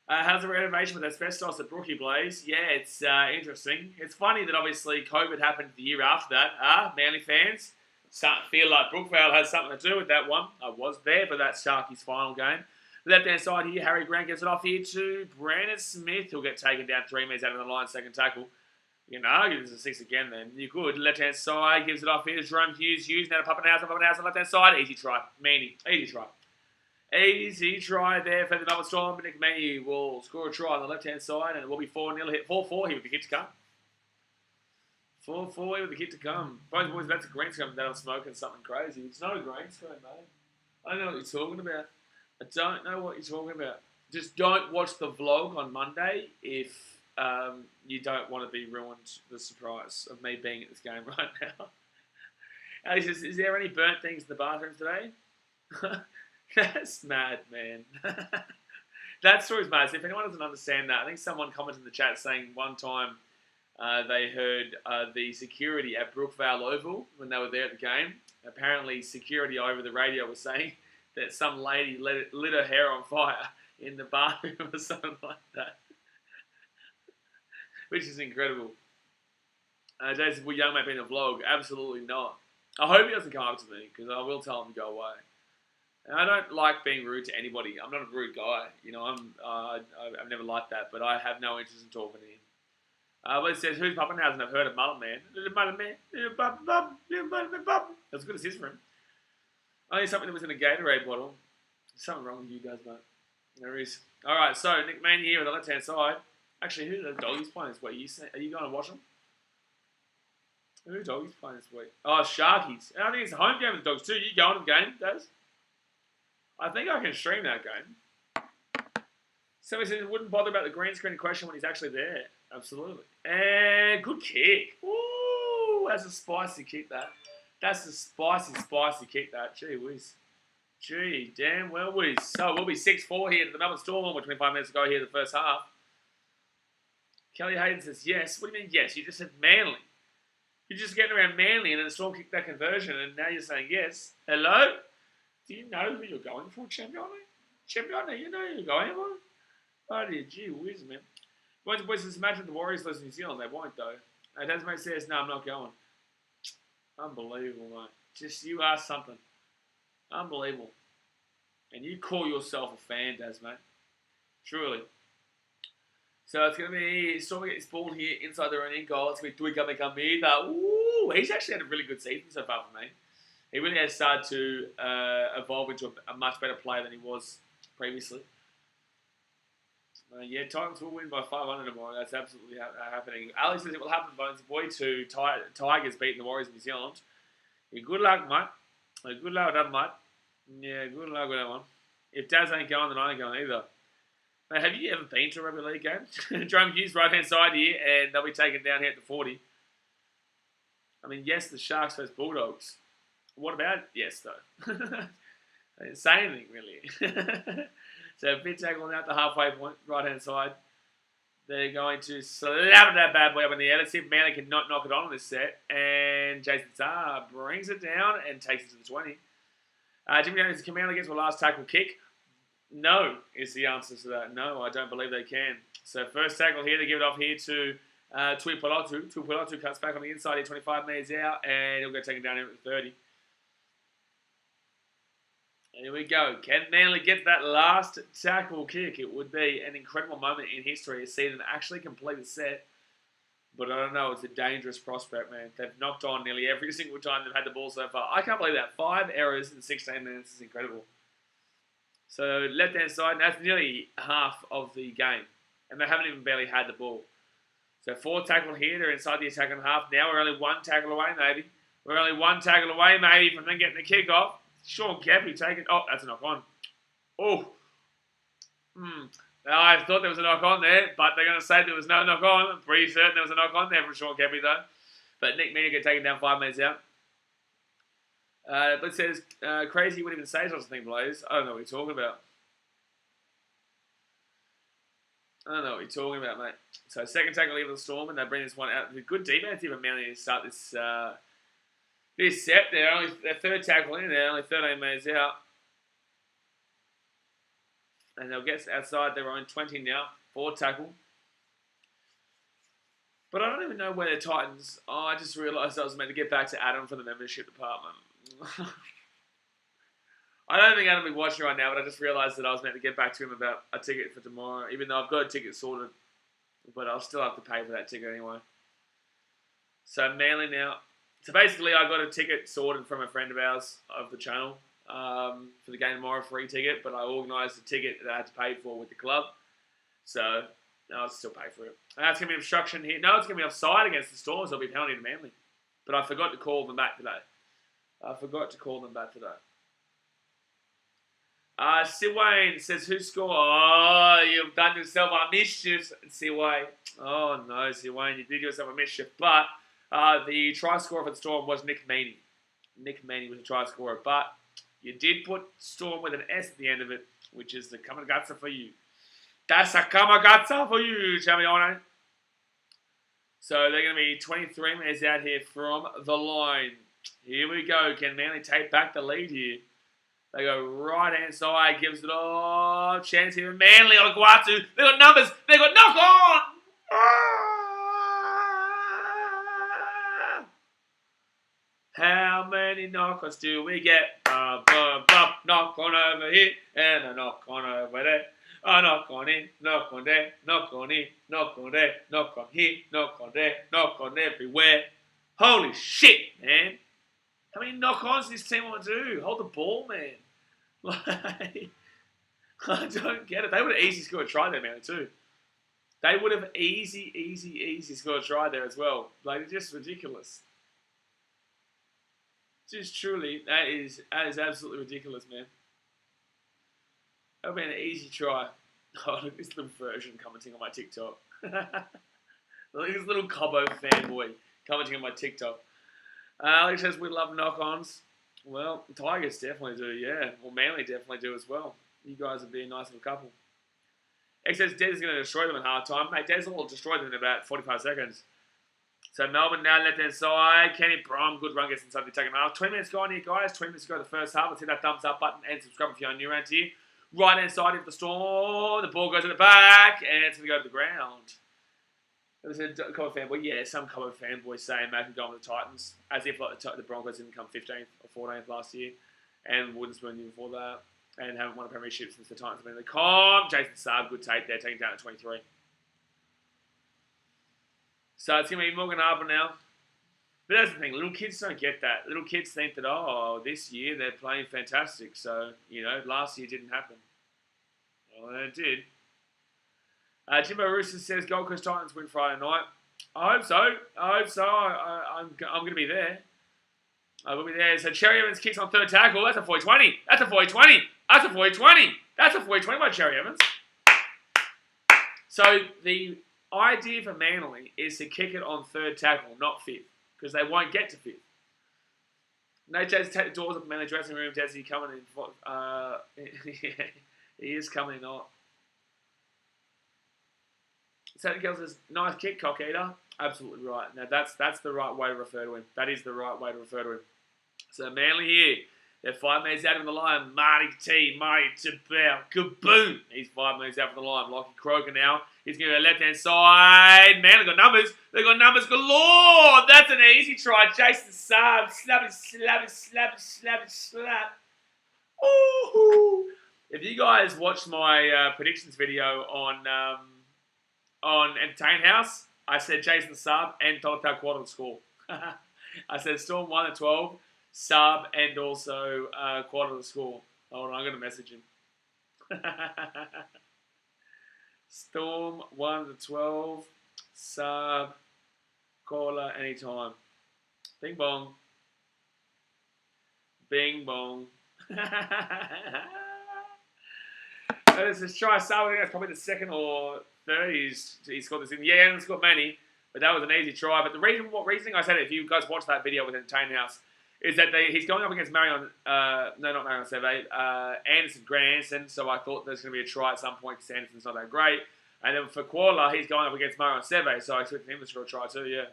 How's the renovation with asbestos at Brookie Blaze? Yeah, it's interesting. It's funny that obviously COVID happened the year after that. Manly fans feel like Brookvale has something to do with that one. I was there for that Sharkies final game. Left-hand side here, Harry Grant gets it off here to Brandon Smith. He'll get taken down 3 minutes out of the line, second tackle. You can argue this is a 6 again then. You could. Left-hand side, gives it off here to Jerome Hughes. Now to Pappenhausen, left-hand side. Easy try. Manny, easy try. Easy try there for the Melbourne Storm. Nick Manny will score a try on the left-hand side, and it will be 4-0 hit. 4-4 here with the kick to come. 4-4 here with the kick to come. Boys, that's a green screen that I'm smoking something crazy. It's not a green screen, mate. I don't know what you're talking about. I don't know what you're talking about. Just don't watch the vlog on Monday if you don't want to be ruined the surprise of me being at this game right now. He says, is there any burnt things in the bathrooms today? That's mad, man. That story's mad. So if anyone doesn't understand that, I think someone commented in the chat saying one time they heard the security at Brookvale Oval when they were there at the game. Apparently, security over the radio was saying that some lady lit her hair on fire in the bathroom or something like that. Which is incredible. Jason, will Young mate be in a vlog? Absolutely not. I hope he doesn't come up to me because I will tell him to go away. And I don't like being rude to anybody. I'm not a rude guy. You know, I've never liked that, but I have no interest in talking to him. But it says, who's Pappenhausen? I've heard of Mullet Man. Mullet Man. That's a good assist for him. Only something that was in a Gatorade bottle. There's something wrong with you guys, mate. There is. All right, so Nick Maney here on the left-hand side. Actually, who are the doggies playing this week? Are you going to watch them? Who are the doggies playing this week? Oh, Sharkies. I think it's a home game with the dogs too. You going to the game, Daz? I think I can stream that game. Somebody says, wouldn't bother about the green screen question when he's actually there. Absolutely. And good kick. Ooh, that's a spicy kick, that. That's a spicy kick, that. Gee whiz. Gee, damn well whiz. So we'll be 6-4 here to the Melbourne Storm. We're 25 minutes to go here in the first half. Kelly Hayden says, yes. What do you mean, yes? You just said Manly. You're just getting around Manly and then the Storm kicked that conversion and now you're saying yes. Hello? Do you know who you're going for, Champion? Champion, you know who you're going for? Oh, dear, gee whiz, man. Boys, this match with the Warriors versus New Zealand. They won't, though. Tasmate says, no, I'm not going. Unbelievable, mate. Just, you are something. Unbelievable. And you call yourself a fan, Tasmate. Truly. So it's going to be Storm get this ball here inside their own end goal. It's going to be Blazekippaxross. Ooh, he's actually had a really good season so far for me. He really has started to evolve into a much better player than he was previously. Yeah, Titans will win by 500 tomorrow. That's absolutely happening. Alex says it will happen, Bones. Boy, to Tigers beating the Warriors in New Zealand. Yeah, good luck, mate. Good luck with that, mate. Yeah, good luck with that one. If Daz ain't going, then I ain't going either. Now, have you ever been to a rugby league game? Drum Hughes, right-hand side here, and they'll be taken down here at the 40. I mean, yes, the Sharks versus Bulldogs. What about yes, though? I didn't say anything, really. So, bit tackle out the halfway point, right-hand side. They're going to slap that bad boy up in the air. Let's see if Manly can not knock it on this set. And Jason Tsar brings it down and takes it to the 20. Jimmy Jones, can Manly get to a last tackle kick? No, is the answer to that. No, I don't believe they can. So, first tackle here, they give it off here to Tui Pilotu. Tui Pilotu cuts back on the inside here, 25 metres out, and he'll go taken down here at the 30. Here we go. Can Manly get that last tackle kick? It would be an incredible moment in history to see them actually complete a set. But I don't know. It's a dangerous prospect, man. They've knocked on nearly every single time they've had the ball so far. I can't believe that. 5 errors in 16 minutes is incredible. So left-hand side, and that's nearly half of the game. And they haven't even barely had the ball. So 4 tackle here. They're inside the attacking half. Now we're only 1 tackle away, maybe. We're only 1 tackle away, maybe, from them getting the kick off. Sean Keppie taking... Oh, that's a knock on. Oh. I thought there was a knock on there, but they're going to say there was no knock on. I'm pretty certain there was a knock on there from Sean Keppie, though. But Nick Meany got taken down 5 minutes out. But it says, crazy wouldn't even say such a thing, Blaze. I don't know what you're talking about. I don't know what you're talking about, mate. So, second tackle here for the Storm, and they bring this one out. Good defense here for Manly to start this... This set, they're only their third tackle in, they're only 13 metres out. And they'll get outside their own 20 now, 4 tackle. But I don't even know where the Titans... Oh, I just realised I was meant to get back to Adam for the membership department. I don't think Adam will be watching right now, but I just realised that I was meant to get back to him about a ticket for tomorrow, even though I've got a ticket sorted. But I'll still have to pay for that ticket anyway. So Manly now... So basically, I got a ticket sorted from a friend of ours of the channel for the game tomorrow, free ticket, but I organised a ticket that I had to pay for with the club. So, I'll still pay for it. And that's going to be obstruction here. No, it's going to be offside against the Storm, so it'll be penalty to Manly. But I forgot to call them back today. Siwayne says, who scored? Oh, you've done yourself a mischief, Siwayne. Oh, no, Siwayne, you did yourself a mischief, but... the try scorer for the Storm was Nick Meany. Nick Meany was the try scorer, but you did put Storm with an S at the end of it, which is the Kamagazza for you. That's a Kamagazza for you, Champion. So they're going to be 23 minutes out here from the line. Here we go. Can Manly take back the lead here? They go right-hand side, gives it all. Chance here. Manly on Guatu. They got numbers. They got knock on. How many knockers do we get? Knock on over here and a knock on over there. Oh, knock on it, knock on there, knock on it, knock on there, knock on here, knock on there, knock on everywhere. Holy shit, man. How many knock-ons does this team want to do? Hold the ball, man. Like, I don't get it. They would have easily scored a try there, man, too. They would have easy scored a try there as well. Like, it's just ridiculous. Just truly, that is absolutely ridiculous, man. That would have been an easy try. Oh, look at this little version commenting on my TikTok. Look at this little Cobbo fanboy commenting on my TikTok. Alex says we love knock-ons. Well, Tigers definitely do, yeah. Well, Manly definitely do as well. You guys would be a nice little couple. X says Des is going to destroy them in half time. Mate, Des will destroy them in about 45 seconds. So Melbourne now left hand side. Kenny Brom, good run gets inside the second half. 20 minutes gone here, guys. 20 minutes to go the first half. Let's hit that thumbs up button and subscribe if you're on new around here. Right hand side of the Storm. The ball goes in the back and it's going to go to the ground. There was a Cobbo fanboy. Yeah, some Cobbo fanboys saying they can go on the Titans, as if like the Broncos didn't come 15th or 14th last year, and Wooden Spoon year before that, and haven't won a premiership since the Titans have been in the comp. Jason Saab, good take there, taking down at 23. So it's going to be Morgan Harbour now. But that's the thing, little kids don't get that. Little kids think that, oh, this year they're playing fantastic, so, you know, last year didn't happen. Well, it did. Jimbo Rooster says Gold Coast Titans win Friday night. I hope so. I'm going to be there. I will be there. So Cherry Evans kicks on third tackle. That's a 40-20. That's a 40-20. That's a 40-20. That's a 40-20 by Cherry Evans. So the idea for Manly is to kick it on third tackle, not fifth, because they won't get to fifth. No, Jazz, take the doors of the Manly dressing room. Jazzy coming in. He is coming in. Santa Kells says, nice kick, cock eater. Absolutely right. Now, that's the right way to refer to him. That is the right way to refer to him. So, Manly here. They're 5 minutes out of the line. Marty Tabell. Kaboom! He's 5 minutes out from the line. Lockie Croker now. He's going to go left-hand side. Manly got numbers. They've got numbers galore. That's an easy try. Jason Saab. Slap. Ooh. If you guys watched my predictions video on Entertain House, I said Jason Saab and Tolopau quarter to score. I said Storm 1 to 12, Saab and also quarter to score. Hold on, I'm going to message him. Storm 1 to 12, Saab, quarter anytime. Bing bong. Bing bong. This is try Saab. I think that's probably the second or third he's scored this in. Yeah, he hasn't scored many, but that was an easy try. But the reasoning I said it, if you guys watch that video with Entertain House, is that he's going up against Marion, not Marion Seve, Grant Anderson, so I thought there's going to be a try at some point because Anderson's not that great. And then for Koala, he's going up against Marion Seve, so I expected him to score a try too, yeah.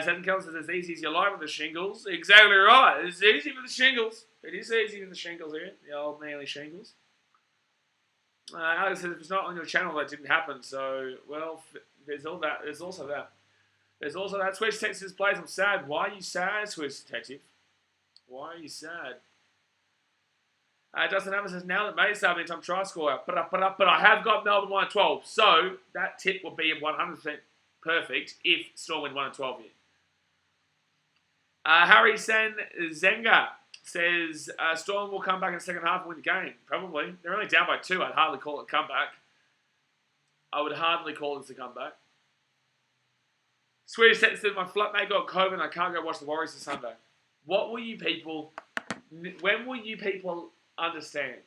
Satan Kelly says, it's easy as you like with the shingles. Exactly right. It's easy for the shingles. It is easy for the shingles here, the old Manly shingles. Alex says, if it's not on your channel, that didn't happen. So, well, there's all that. There's also that. There's also that. Switch Texas plays. I'm sad. Why are you sad, Switch Detective? Why are you sad? Justin Evans says, now that May started anytime try scorer, but I have got Melbourne 1 12. So, that tip will be 100% perfect if Storm win 1 12 here. Harry Zenga says, Storm will come back in the second half and win the game. Probably. They're only down by 2. I'd hardly call it a comeback. I would hardly call this a comeback. Swedish Set said, my flatmate got COVID and I can't go watch the Warriors this Sunday. What will you people... When will you people understand?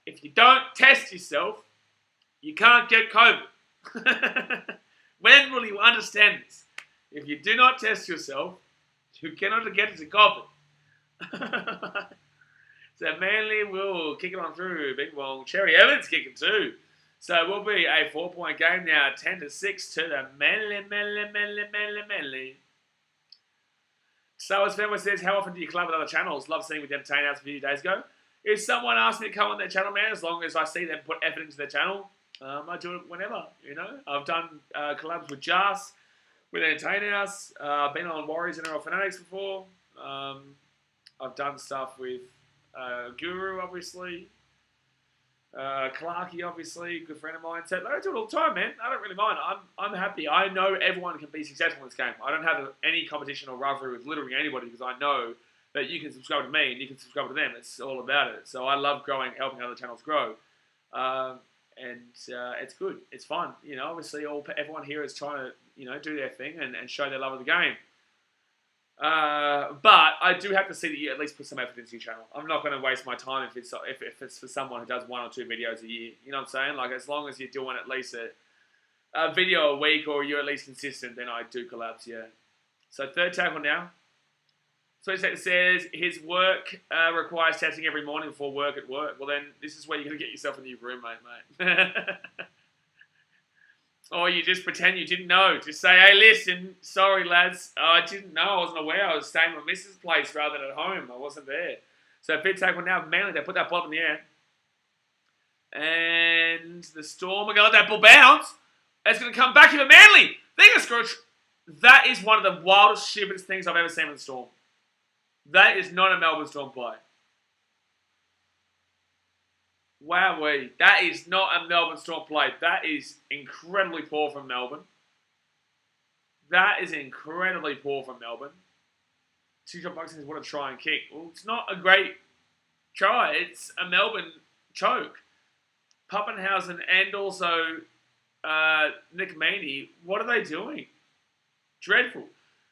If you don't test yourself, you can't get COVID. When will you understand this? If you do not test yourself, you cannot get into COVID. So Manly will kick it on through. Big Wong. Cherry Evans kicking too. So it will be a 4-point game now. 10-6 to the Manly. So as Fenway says, how often do you collab with other channels? Love seeing with the Entertain House a few days ago. If someone asks me to come on their channel, man, as long as I see them put effort into their channel, I do it whenever, you know. I've done collabs with Jas, with Entertain House. I've been on Warriors and NRL Fanatics before. I've done stuff with Guru, obviously. Clarkey, obviously, good friend of mine. So I do it all the time, man. I don't really mind. I'm happy. I know everyone can be successful in this game. I don't have any competition or rivalry with literally anybody because I know that you can subscribe to me and you can subscribe to them. It's all about it. So I love helping other channels grow. And it's good. It's fun. You know, obviously everyone here is trying to, you know, do their thing and show their love of the game. But I do have to see that you at least put some effort into your channel. I'm not going to waste my time if it's for someone who does 1 or 2 videos a year. You know what I'm saying? Like, as long as you're doing at least a video a week or you're at least consistent, then I do collapse, yeah. So third tackle now. So he says his work requires testing every morning before work at work. Well, then this is where you're going to get yourself a new roommate, mate. Or you just pretend you didn't know. Just say, hey, listen, sorry, lads. I didn't know. I wasn't aware. I was staying at my missus' place rather than at home. I wasn't there. So fifth tackle now, Manly. They put that ball in the air. And the Storm are going to let that ball bounce. It's going to come back into Manly. They're going to score. That is one of the wildest, stupidest things I've ever seen with the Storm. That is not a Melbourne Storm play. Wowee. That is not a Melbourne Storm play. That is incredibly poor from Melbourne. That is incredibly poor from Melbourne. Two-shot boxing is what a try and kick. Well, it's not a great try. It's a Melbourne choke. Pappenhausen and also Nick Meaney, what are they doing? Dreadful.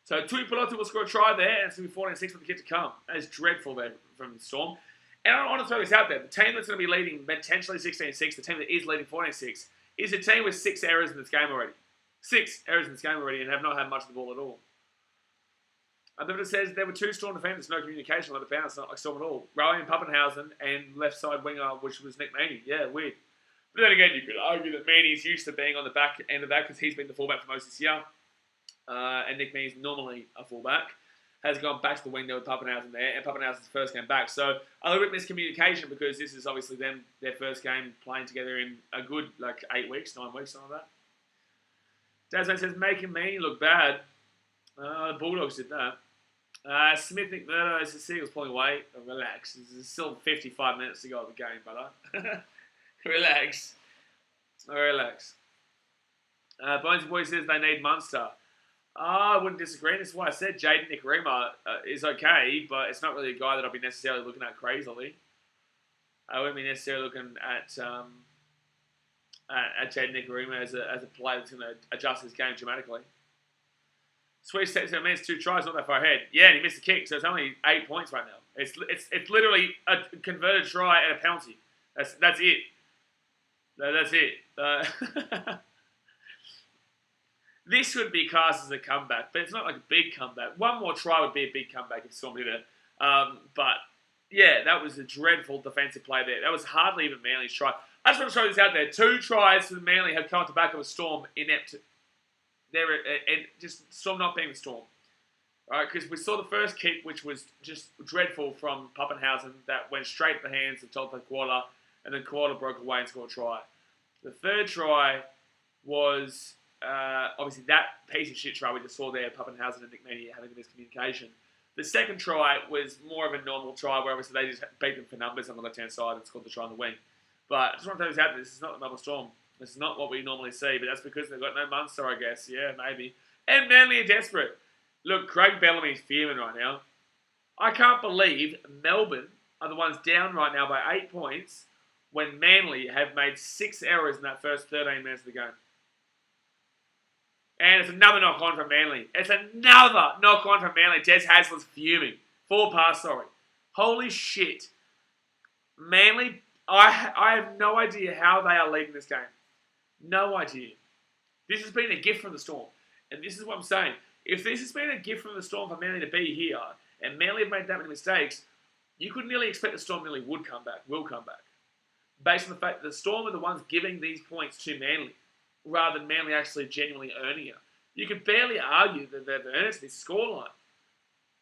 So Tui Pelosi will score a try there, and it's going to be 14-6 for the kid to come. That is dreadful there from the Storm. And I want to throw this out there. The team that's going to be leading potentially 16-6, the team that is leading 14-6, is a team with 6 errors in this game already. 6 errors in this game already and have not had much of the ball at all. Then it says there were 2 Storm defenders, no communication, let it bounce, not like Storm at all. Ryan Pappenhausen and left side winger, which was Nick Meaney. Yeah, weird. But then again, you could argue that Meaney's used to being on the back end of that because he's been the fullback for most of this year. And Nick Meaney's normally a fullback. Has gone back to the wing there with Pappenhausen there, and Pappenhausen's first game back. So a little bit miscommunication because this is obviously their first game playing together in a good 8 weeks, 9 weeks, something like that. Dasman says making Meaney look bad. The Bulldogs did that. Smith McMurdo as the Seagulls pulling away. Oh, relax. There's still 55 minutes to go of the game, brother. Relax. Relax. Bones Boy says they need Munster. I wouldn't disagree. This is why I said Jaden Nikorima is okay, but it's not really a guy that I'll be necessarily looking at crazily. I wouldn't be necessarily looking at Jaden Nikorima as a player that's going to adjust his game dramatically. Switch sets him means 2 tries, not that far ahead. Yeah, and he missed a kick, so it's only 8 points right now. It's literally a converted try and a penalty. That's it. That's it. This would be cast as a comeback, but it's not like a big comeback. One more try would be a big comeback if Storm did it. But, yeah, that was a dreadful defensive play there. That was hardly even Manly's try. I just want to throw this out there. 2 tries for the Manly have come off the back of a Storm inept. And just Storm not being the Storm. Right? Because we saw the first kick, which was just dreadful from Pappenhausen, that went straight to the hands of Tolta Kuala, and then Kuala broke away and scored a try. The third try was... obviously, that piece of shit try we just saw there, Pappenhausen and Nick Meaney having the miscommunication. The second try was more of a normal try where obviously they just beat them for numbers on the left-hand side and scored the try on the wing. But I just want to throw this out there. This is not the Melbourne Storm. This is not what we normally see, but that's because they've got no Munster, I guess. Yeah, maybe. And Manly are desperate. Look, Craig Bellamy's fuming right now. I can't believe Melbourne are the ones down right now by 8 points when Manly have made 6 errors in that first 13 minutes of the game. And it's another knock-on from Manly. It's another knock-on from Manly. Des Hasler's fuming. 4 pass, sorry. Holy shit. Manly, I have no idea how they are leading this game. No idea. This has been a gift from the Storm. And this is what I'm saying. If this has been a gift from the Storm for Manly to be here, and Manly have made that many mistakes, you could nearly expect the Storm nearly will come back. Based on the fact that the Storm are the ones giving these points to Manly, rather than Manly actually genuinely earning it. You could barely argue that they've earned it to this scoreline.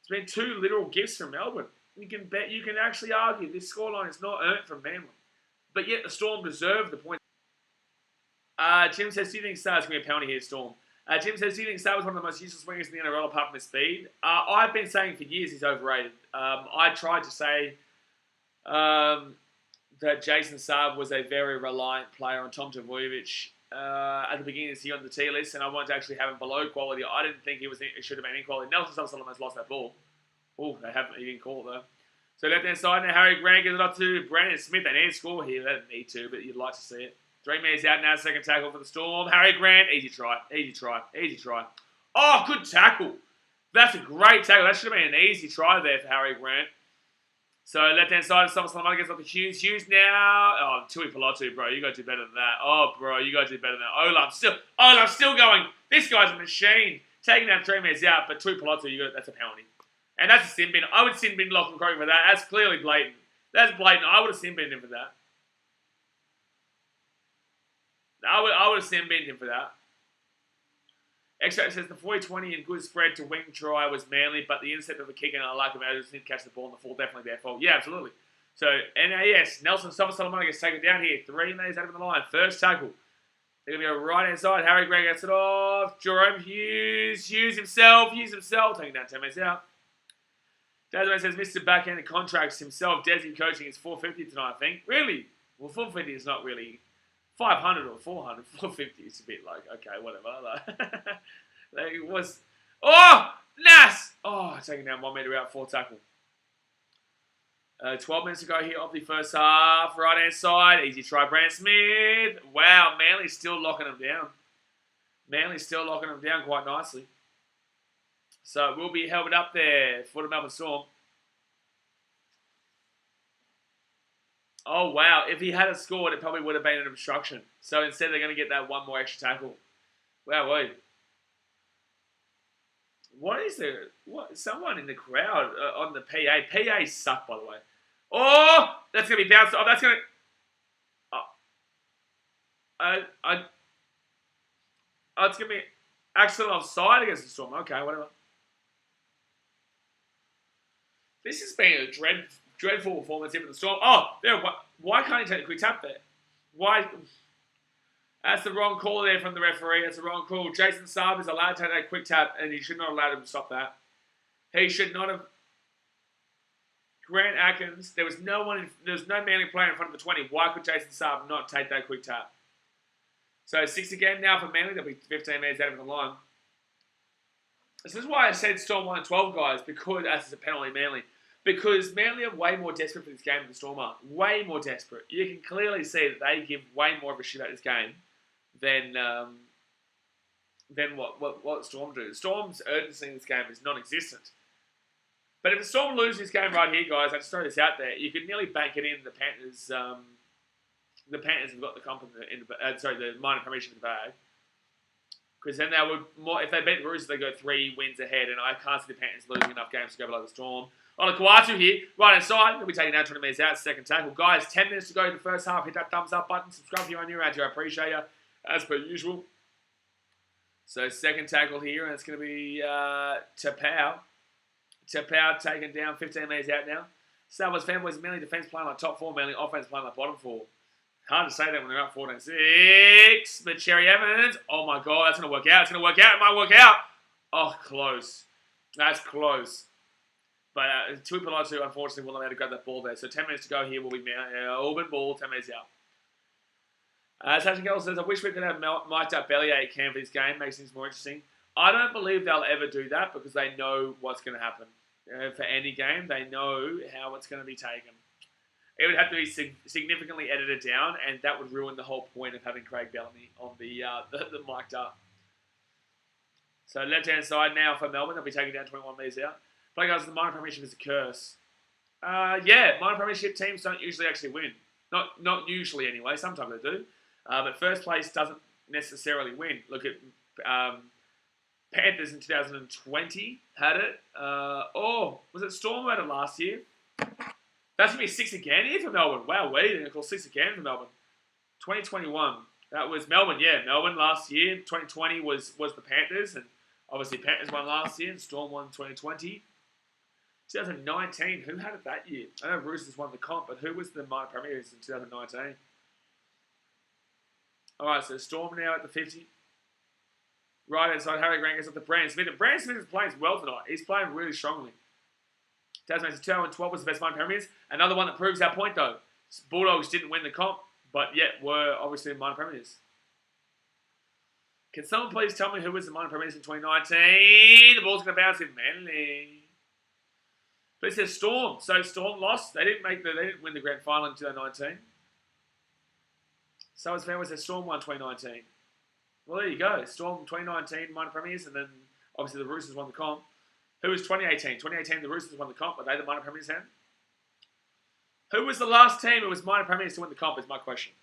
It's been 2 literal gifts from Melbourne. You can actually argue this scoreline is not earned from Manly. But yet the Storm deserve the point. Jim says, do you think Star's going to be a penalty here, Storm? Jim says, do you think Star was one of the most useless wingers in the NRL apart from his speed? I've been saying for years he's overrated. I tried to say that Jason Saab was a very reliant player on Tom Trbojevic at the beginning of this year on the T list, and I wanted to actually have him below quality. I didn't think it should have been in quality. Nelson Saab almost lost that ball. Oh, he didn't call it though. So left-hand side now, Harry Grant gives it up to Brandon Smith. They need to score here. They don't need to, but you'd like to see it. 3 minutes out now, second tackle for the Storm. Harry Grant, easy try. Oh, good tackle. That's a great tackle. That should have been an easy try there for Harry Grant. So left-hand side, Thomas Lamar gets up to Hughes. Hughes now. Oh, Tui Pilotu, bro. You got to do better than that. Oh, bro, you got to do better than that. Olam's still going. This guy's a machine. Taking down 3 minutes out, but Tui Pilotu, that's a penalty. And that's a sin bin. I would sin bin Lachlan Croker for that. That's clearly blatant. That's blatant. I would have sin binned him for that. I would have sin binned him for that. Extract says the 40-20 and good spread to wing try was Manly, but the intercept of the kick and a lack of just didn't catch the ball in the fall, definitely their fault. Yeah, absolutely. So, NAS, Nelson Solomon gets taken down here. 3 minutes out of the line. First tackle. They're going to go right-hand side. Harry Grant gets it off. Jerome Hughes himself. Taking down 10 minutes out. Desmond says Mr. Backhanded contracts himself. Desi coaching is $450 tonight, I think. Really? Well, $450 is not really $500 or $400. $450 is a bit like, okay, whatever. Like, it was... Oh! Nas! Oh, taking down 1 metre out, 4 tackle. 12 minutes to go here of the first half. Right-hand side. Easy try, Brandon Smith. Wow, Manly's still locking them down. Quite nicely. So we'll be held up there for the Melbourne Storm. Oh, wow. If he had scored, it probably would have been an obstruction. So instead, they're going to get that one more extra tackle. Wow, wait. What is there? What? Someone in the crowd on the PA. PA suck, by the way. Oh, that's going to be bounced. Oh, that's going to... it's going to be accident offside against the Storm. Okay, whatever. This has been a dreadful performance here for the Storm. Oh, there. Why can't he take a quick tap there? Why? That's the wrong call there from the referee. That's the wrong call. Jason Saab is allowed to take a quick tap, and he should not allow him to stop that. He should not have. Grant Atkins. There was no Manly player in front of the 20. Why could Jason Saab not take that quick tap? So 6 again now for Manly. They'll be 15 minutes out of the line. This is why I said Storm 1 and 12, guys, because as is a penalty, Manly. Because Manly are way more desperate for this game than the Storm are. Way more desperate. You can clearly see that they give way more of a shit about this game than what Storm do. Storm's urgency in this game is non-existent. But if the Storm lose this game right here, guys, I just throw this out there, you could nearly bank it in the Panthers. The Panthers have got the the minor premiership in the bag. Because then they would if they beat the Roosters, they go 3 wins ahead, and I can't see the Panthers losing enough games to go below the Storm. On a Kawatu here, right inside. They'll be taking down 20 minutes out, second tackle. Guys, 10 minutes to go in the first half. Hit that thumbs up button. Subscribe if you're new around here. I appreciate you, as per usual. So, second tackle here, and it's going to be Tapau. Tapau taken down 15 minutes out now. Salvos fanboys, Manly defence playing like top 4, Manly offense playing like bottom 4. Hard to say that when they're up 14-6. But Cherry Evans, oh my God, that's going to work out. It might work out. Oh, close. That's close. But Tui Pilotu, unfortunately, will not be able to grab that ball there. So 10 minutes to go here will be Auburn ball, 10 minutes out. Sachin Gell says, I wish we could have mic'd up Bellyache cam for this game. Makes things more interesting. I don't believe they'll ever do that because they know what's going to happen. For any game, they know how it's going to be taken. It would have to be significantly edited down, and that would ruin the whole point of having Craig Bellamy on the mic'd up. So left-hand side now for Melbourne. They'll be taking down 21 metres out. Play guys, the minor premiership is a curse. Yeah, minor premiership teams don't usually actually win. Not usually anyway. Sometimes they do. But first place doesn't necessarily win. Look at Panthers in 2020 had it. Was it Storm who had it last year? That's going to be 6 again here for Melbourne. Wow, they're going to call 6 again for Melbourne. 2021. That was Melbourne, yeah. Melbourne last year. 2020 was the Panthers. And obviously Panthers won last year and Storm won 2020. 2019, who had it that year? I know Roosters won the comp, but who was the minor premiers in 2019? Alright, so Storm now at the 50. Right inside, Harry Grant gets up to Brandon Smith. And Brandon Smith is playing well tonight. He's playing really strongly. Tasmania 2012 was the best minor premiers. Another one that proves our point, though. Bulldogs didn't win the comp, but yet were obviously minor premiers. Can someone please tell me who was the minor premiers in 2019? The ball's going to bounce in Manly. But it says Storm. So Storm lost. They didn't win the grand final in 2019. So as fan was says Storm won 2019. Well, there you go. Storm 2019 minor premiers, and then obviously the Roosters won the comp. Who was 2018? 2018 the Roosters won the comp. Were they the minor premiers then? Who was the last team who was minor premiers to win the comp is my question.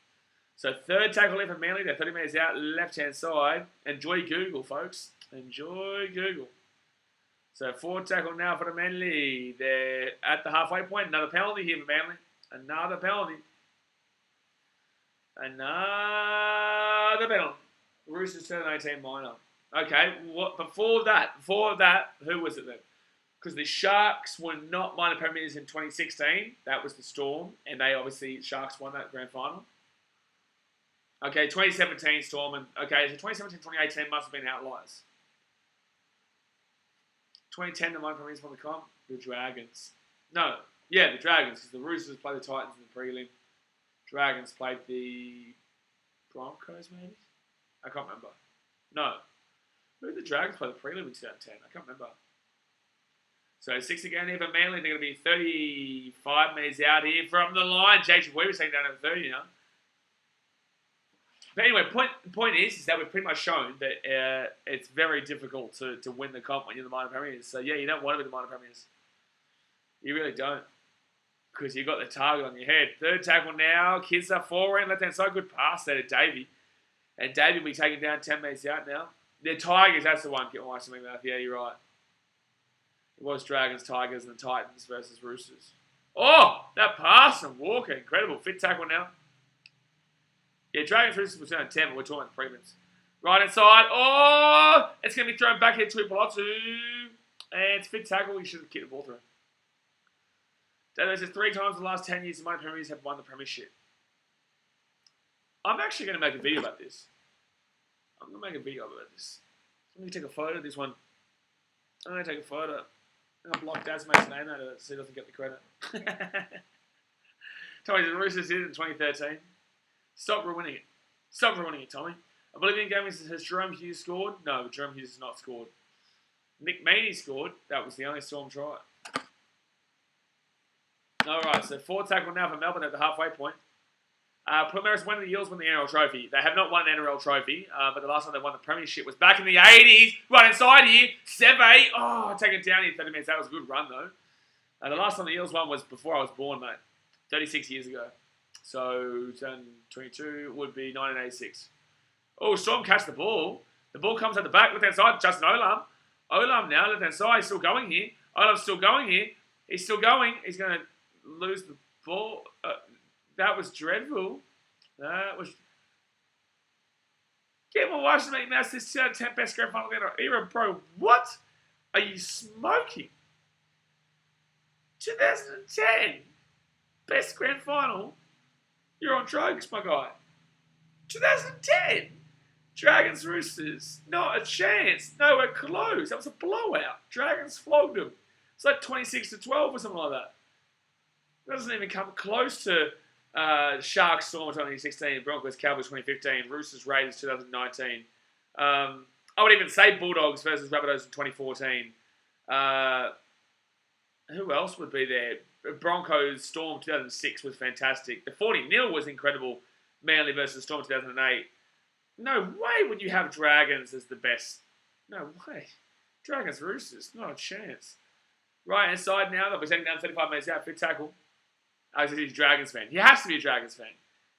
So third tackle left for Manly. They're 30 metres out, left-hand side. Enjoy Google, folks. Enjoy Google. So fourth tackle now for the Manly. They're at the halfway point. Another penalty here for Manly. Another penalty. Another penalty. Roosters 2018 minor. Okay, before that, who was it then? Because the Sharks were not minor premiers in 2016. That was the Storm. And they obviously, Sharks won that grand final. Okay, 2017 Storm. Okay, so 2017, 2018 must have been outliers. 2010, the minor premiers won the comp. The Dragons. No, yeah, the Dragons. Because the Roosters played the Titans in the prelim. Dragons played the Broncos, maybe? I can't remember. No. Who did the Dragons play the prelim in 2010? I can't remember. So 6 again here for Manly. They're going to be 35 metres out here from the line. J.G. Weaver's taking down over 30 now. But anyway, point is that we've pretty much shown that it's very difficult to win the comp when you're the minor premiers. So yeah, you don't want to be the minor premiers. You really don't. Because you've got the target on your head. Third tackle now. Kids are forward. Left-hand side. Good pass there to Davey. And Davey will be taken down 10 metres out now. They're Tigers. That's the one. Get my something mouth. Yeah, you're right. It was Dragons, Tigers, and the Titans versus Roosters. Oh, that pass from Walker. Incredible. Fit tackle now. Yeah, Dragons, Roosters was down 10, but we're talking about the prelims. Right inside. Oh, it's going to be thrown back here to Tuipulotu. And it's fit tackle. He should have kicked the ball through. Dado says 3 times in the last 10 years, the minor premiers have won the premiership. I'm actually going to make a video about this. I'm going to make a video about this. I'm going to take a photo of this one. I'm going to take a photo. I'm going to block Dad's mate's name out of it so he doesn't get the credit. Tommy, the Roosters did it in 2013. Stop ruining it. Stop ruining it, Tommy. Oblivion Gaming says, has Jerome Hughes scored? No, Jerome Hughes has not scored. Nick Meaney scored. That was the only Storm try. Alright, so 4th tackle now for Melbourne at the halfway point. Primaris, when the Eels won the NRL trophy? They have not won an NRL trophy, but the last time they won the premiership was back in the 80s. Right inside here, Seve. Oh, take it down here 30 minutes. That was a good run, though. The last time the Eels won was before I was born, mate. 36 years ago. So, 22 would be 1986. Oh, Storm catch the ball. The ball comes at the back, left-hand side. Justin Olam. Olam now, left-hand side. He's still going here. Olam's still going here. He's still going. He's going to lose the ball. That was dreadful. That was... Get my wife to make mouse this 10 best grand final era, bro. What are you smoking? 2010 best grand final. You're on drugs, my guy. 2010 Dragons Roosters. Not a chance. Nowhere close. That was a blowout. Dragons flogged them. It's like 26-12 or something like that. It doesn't even come close to Sharks Storm 2016, Broncos Cowboys 2015, Roosters Raiders 2019. I would even say Bulldogs versus Rabbitohs in 2014. Who else would be there? Broncos Storm 2006 was fantastic. The 40-0 was incredible. Manly versus Storm 2008. No way would you have Dragons as the best. No way. Dragons Roosters, not a chance. Right inside now, they'll be taking down 35 minutes out, fit tackle. He's a Dragons fan. He has to be a Dragons fan.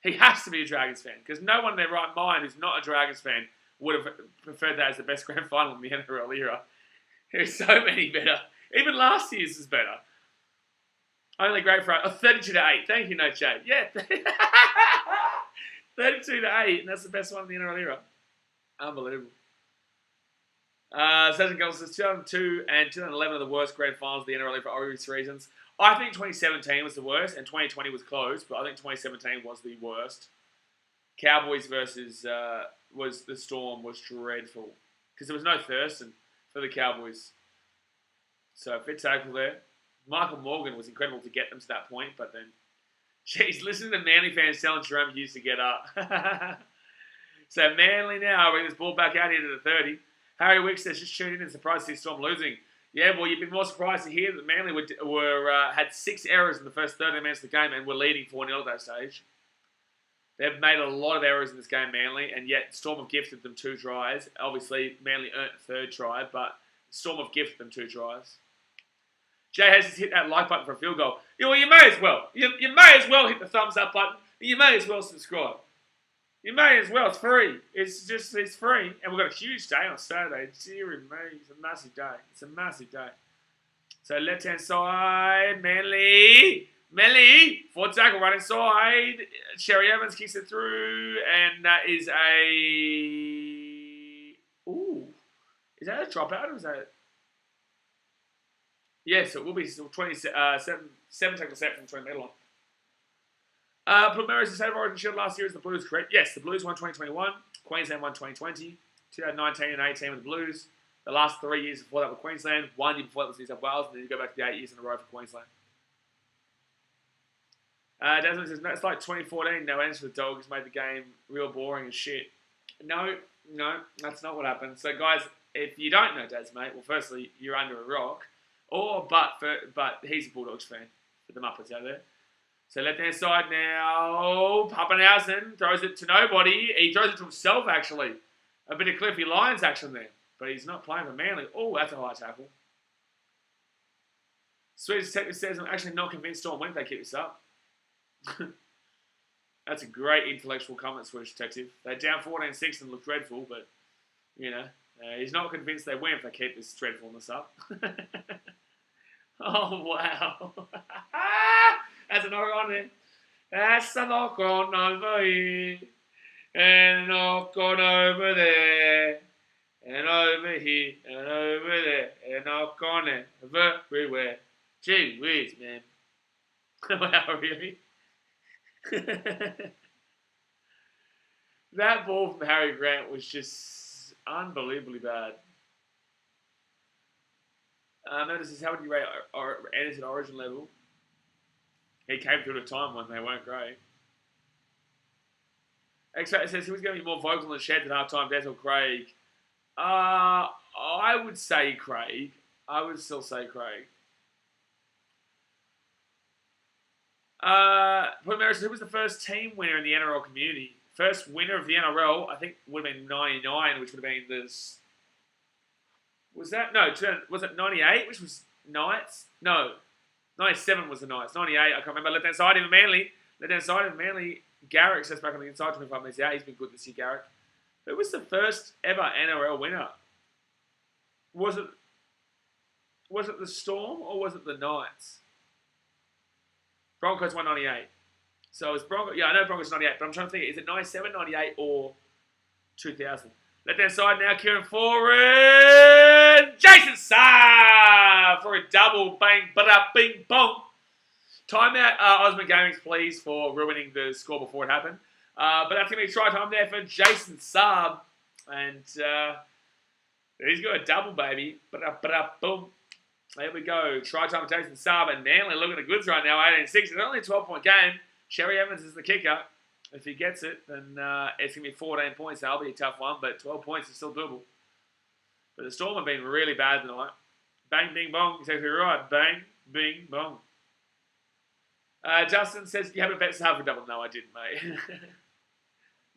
He has to be a Dragons fan. Because no one in their right mind who's not a Dragons fan would have preferred that as the best grand final in the NRL era. There's so many better. Even last year's is better. Only great for 32-8. Thank you, No Chat. Yeah. 32-8, and that's the best one in the NRL era. Unbelievable. Sergeant Girls says 2002 and 2011 are the worst grand finals of the NRL for obvious reasons. I think 2017 was the worst, and 2020 was close, but I think 2017 was the worst. Cowboys versus was the Storm was dreadful because there was no Thurston for the Cowboys. So fit tackle there. Michael Morgan was incredible to get them to that point, but then, geez, listen to the Manly fans telling Jerome Hughes to get up. So Manly now bring this ball back out here to the 30. Harry Wicks says, just tuned in and surprised to see Storm losing. Yeah, well, you'd be more surprised to hear that Manly had 6 errors in the first 13 minutes of the game and were leading 4-0 at that stage. They've made a lot of errors in this game, Manly, and yet Storm have gifted them 2 tries. Obviously, Manly earned the 3rd try, but Storm have gifted them 2 tries. Jay has hit that like button for a field goal. Yeah, well, you may as well. You may as well hit the thumbs up button. You may as well subscribe. You may as well. It's free. It's free. And we've got a huge day on Saturday. Dear me, it's a massive day. It's a massive day. So left-hand side, Manly, forward tackle, right inside. Sherry Evans kicks it through, and that is a... Ooh. Is that a dropout, or is that... Yes, it will be 7 tackle set from 20 metre line. Plumeris, the State of Origin Shield last year is the Blues, correct? Yes, the Blues won 2021, Queensland won 2020, 2019 and 18 with the Blues. The last 3 years before that were Queensland, 1 year before that was New South Wales, and then you go back to the 8 years in a row for Queensland. Desmond says, no, it's like 2014, no answer for the Dogs, made the game real boring as shit. No, that's not what happened. So guys, if you don't know Daz, mate, well firstly, you're under a rock, but he's a Bulldogs fan, for the Muppets out there. So left-hand side now, Pappenhausen throws it to nobody. He throws it to himself, actually. A bit of Cliffy Lyons action there. But he's not playing for Manly. Oh, that's a high tackle. Swedish detective says, I'm actually not convinced Storm win if they keep this up. That's a great intellectual comment, Swedish detective. They're down 14-6 and look dreadful, but, you know, he's not convinced they win if they keep this dreadfulness up. Oh, wow. That's a knock on there. That's a knock on over here. And a knock on over there. And over here. And over there. And a knock on it. Everywhere. Gee whiz, man. Wow, really? That ball from Harry Grant was just unbelievably bad. Notice how would you rate Anderson Origin level? He came through at a time when they weren't great. X-Factor says, who's going to be more vocal in the shed at half-time, Des or Craig? I would say Craig. I would still say Craig. Maris, who was the first team winner in the NRL community? First winner of the NRL, I think, would have been 99, which would have been this... Was that? No, was it 98, which was Knights? No. 97 was the Knights. 98, I can't remember. Left-hand side, even Manly. Left-hand side, even Manly. Garrick sets back on the inside, 25 minutes out. He's been good this year, Garrick. Who was the first ever NRL winner? Was it the Storm or was it the Knights? Broncos won 98. So it's Broncos. Yeah, I know Broncos 98, but I'm trying to think. Is it 97, 98, or 2000? Left-hand side now, Kieran Foran. Jason Saab for a double. Bang, ba-da, bing, bong. Timeout, Osmond Gaming's please for ruining the score before it happened. But that's going to be try time there for Jason Saab. And he's got a double, baby. Ba-da, ba-da, boom. There we go. Try time for Jason Saab. And Manly looking at the goods right now, 18-6. It's only a 12-point game. Sherry Evans is the kicker. If he gets it, then it's going to be 14 points. That'll be a tough one, but 12 points is still doable. But the Storm have been really bad tonight. Bang, bing, bong. Exactly right. Bang, bing, bong. Justin says, you haven't bet Saab for double. No, I didn't, mate.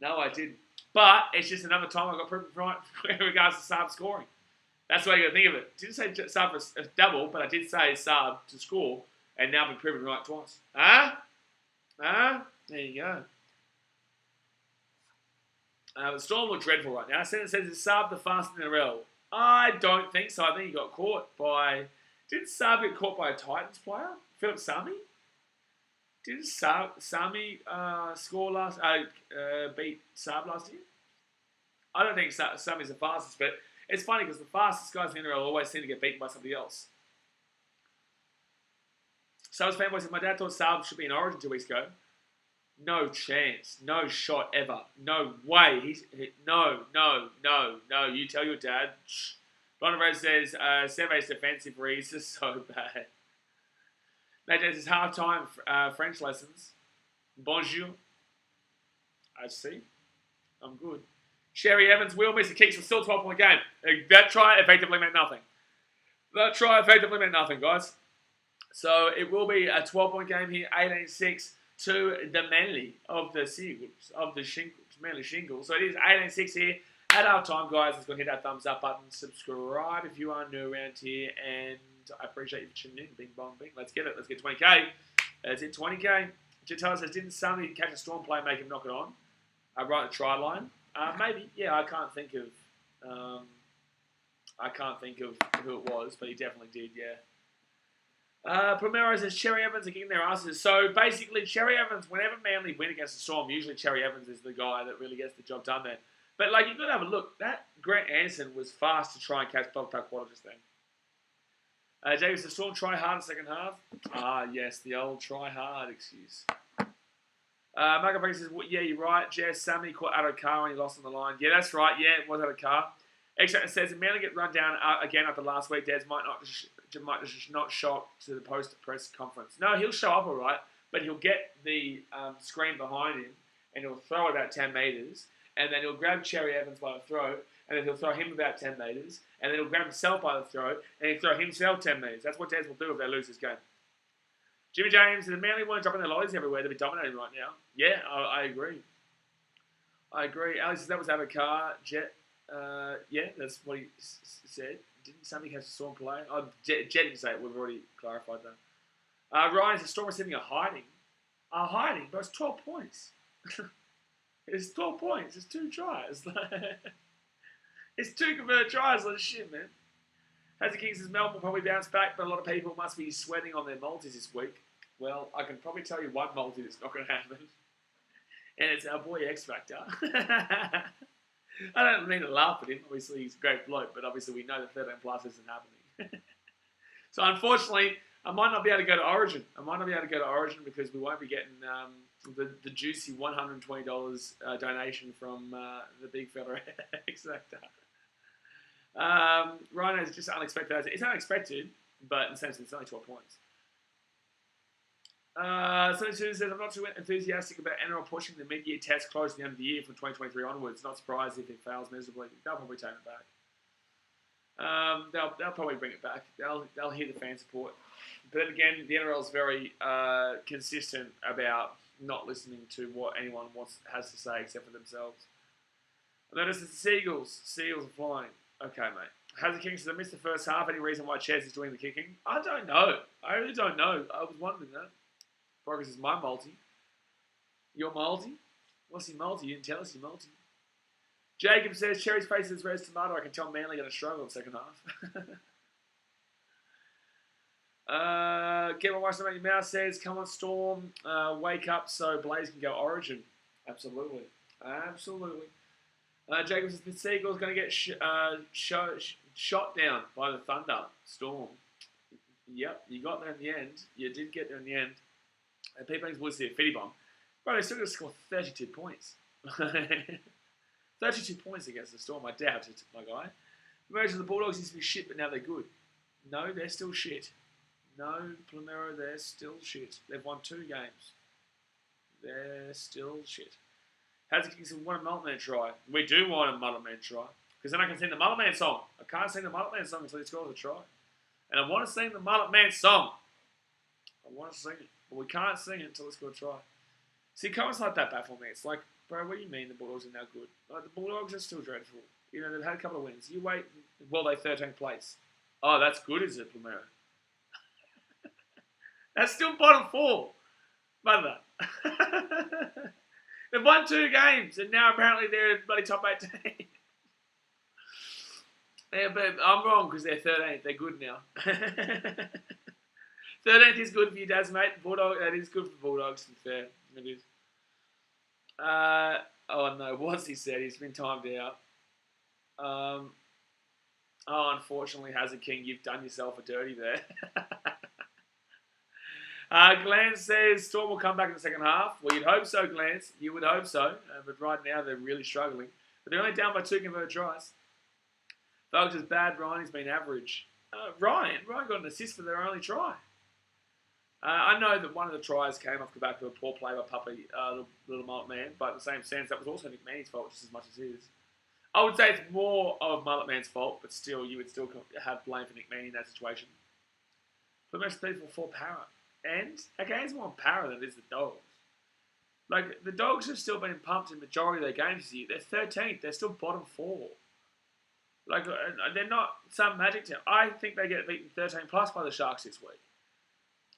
No, I didn't. But it's just another time I got proven right in regards to Saab scoring. That's the way you got to think of it. Didn't say Saab for a double, but I did say Saab to score, and now I've been proven right twice. There you go. The Storm look dreadful right now. Senate says, is Saab the fastest in the NRL? I don't think so. I think he got caught by... Didn't Saab get caught by a Titans player? Philip Sami? Didn't Sami score beat Saab last year? I don't think Sami's the fastest, but it's funny because the fastest guys in the NRL always seem to get beaten by somebody else. Saab's fanboy said, my dad thought Saab should be in Origin 2 weeks ago. No chance. No shot ever. No way. No. You tell your dad. Ron Rose says, Seve's defensive reads are so bad. That is half-time French lessons. Bonjour. I see. I'm good. Sherry Evans will miss the kicks for still 12-point game. That try effectively meant nothing. That try effectively meant nothing, guys. So it will be a 12-point game here, 18-6 to the Manly of the Seagulls, of the Manly Shingles. So it is 18-6 here. At our time, guys, let's go hit that thumbs up button. Subscribe if you are new around here. And I appreciate you tuning in. Bing, bong, bing. Let's get it. Let's get 20K. That's it, 20K. Jitala says, didn't somebody catch a Storm play and make him knock it on? Right at the try line. Maybe. Yeah, I can't think of who it was, but he definitely did, yeah. Primero says Cherry Evans are kicking their asses. So basically, Cherry Evans, whenever Manly win against the Storm, usually Cherry Evans is the guy that really gets the job done there. But like, you've got to have a look. That Grant Anderson was fast to try and catch Bob Paquatta just then. James, the Storm try hard in the second half. Yes, the old try hard excuse. Marco Frank says, well, yeah, you're right. Jess, Sammy caught Adokar when he lost on the line. Yeah, that's right. Yeah, it was Adokar. Extract says, if Manly get run down again after last week, Des might not show up to the post-press conference. No, he'll show up all right, but he'll get the screen behind him, and he'll throw it about 10 metres, and then he'll grab Cherry Evans by the throat, and then he'll throw him about 10 metres, and then he'll grab himself by the throat, and he'll throw himself 10 metres. That's what Des will do if they lose this game. Jimmy James, the Manly weren't dropping their lollies everywhere. They'll be dominating right now. Yeah, I agree. Alex says that was Adokar. Jet, yeah, that's what he said. Didn't somebody have to Storm play? Jet didn't say it. We've already clarified that. Ryan says Storm receiving a hiding. A hiding? But it's 12 points. It's 12 points. It's 2 tries. It's 2 converted tries. Like shit, man. As the King says, Melbourne will probably bounce back, but a lot of people must be sweating on their multis this week. Well, I can probably tell you one multi that's not going to happen. And it's our boy X Factor. I don't mean to laugh at him. Obviously, he's a great bloke, but obviously we know that 13 plus isn't happening. So, unfortunately, I might not be able to go to Origin. Because we won't be getting the juicy $120 donation from the big fella X Factor. Rhino is just unexpected. It's unexpected, but in the sense it's only 12 points. 72 says, I'm not too enthusiastic about NRL pushing the mid-year test close to the end of the year from 2023 onwards. Not surprised if it fails miserably. They'll probably take it back. They'll probably bring it back. They'll hear the fan support. But then again, the NRL is very consistent about not listening to what anyone has to say except for themselves. I noticed it's the Seagulls are flying. Okay, mate. Hazard King says, I missed the first half. Any reason why Chaz is doing the kicking? I don't know. I really don't know. I was wondering that. Progress is my multi. Your multi? What's your multi? You didn't tell us your multi. Jacob says, Cherry's face is red as tomato. I can tell Manly going to struggle in the second half. Get my wife about your mouth says, come on, Storm. Wake up so Blaze can go Origin. Absolutely. Jacob says, the Seagulls going to get shot down by the Thunder Storm. Yep, you got there in the end. You did get there in the end. And people will see a fitty bomb. Bro, they still got to score 32 points. 32 points against the Storm. I doubt it, my guy. Imagine the Bulldogs used to be shit, but now they're good. No, they're still shit. No, Plumero, they're still shit. They've won 2 games. They're still shit. How's the Kings want a Mulletman try? We do want a Mulletman try. Because then I can sing the Mulletman song. I can't sing the Mulletman song until he scores a try. And I want to sing the Mulletman song. I want to sing it. But we can't sing it until it's got a try. See, comments like that baffle me. It's like, bro, what do you mean the Bulldogs are now good? Like, the Bulldogs are still dreadful. You know, they've had a couple of wins. You wait, well, they 13th place. Oh, that's good, is it, Plumero? That's still bottom 4. Mother. They've won 2 games, and now apparently they're bloody top 8 team. Yeah, but I'm wrong because they're 13th. They're good now. 13th is good for you, Daz, mate. Bulldog, that is good for the Bulldogs, to be fair. It is. Oh, no. What's he said? He's been timed out. Unfortunately, Hazard King, you've done yourself a dirty there. Glance says Storm will come back in the second half. Well, you'd hope so, Glance. You would hope so. But right now, they're really struggling. But they're only down by 2 converted tries. Folks is bad. Ryan's been average. Ryan got an assist for their only try. I know that one of the tries came off the back of a poor play by Puppy, little Mullet Man, but in the same sense, that was also Nick Manny's fault just as much as his. I would say it's more of Mullet Man's fault, but still, you would still have blame for Nick Manny in that situation. But most people for Para. And, okay, it's more Para than it is the Dogs. Like, the Dogs have still been pumped in the majority of their games this year. They're 13th. They're still bottom 4. Like, they're not some magic team. I think they get beaten 13 plus by the Sharks this week.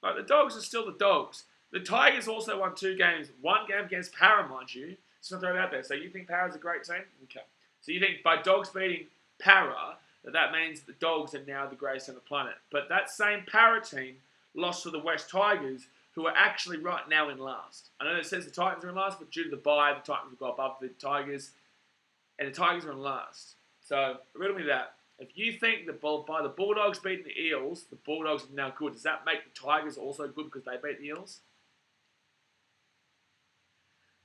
Like, the Dogs are still the Dogs. The Tigers also won 2 games. 1 game against Para, mind you. So throw it out there. So you think Para's a great team? Okay. So you think by Dogs beating Para, that means the Dogs are now the greatest on the planet. But that same Para team lost to the West Tigers, who are actually right now in last. I know it says the Titans are in last, but due to the bye, the Titans have got above the Tigers, and the Tigers are in last. So, riddle me that. If you think that by the Bulldogs beating the Eels, the Bulldogs are now good, does that make the Tigers also good because they beat the Eels?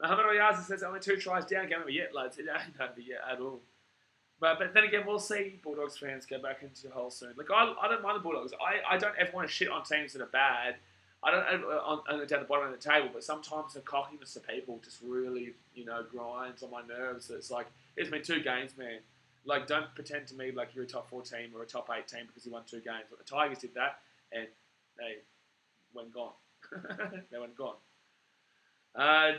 Muhammad Ayazi says only 2 tries down, game over yet, lads. It ain't over yet at all. But then again, we'll see Bulldogs fans go back into the hole soon. Like, I don't mind the Bulldogs. I don't ever want to shit on teams that are bad. I don't ever down the bottom of the table, but sometimes the cockiness of people just really, grinds on my nerves. So it's like, it's been 2 games, man. Like, don't pretend to me like you're a top 4 team or a top 8 team because you won 2 games. But the Tigers did that, and they went gone. They went gone.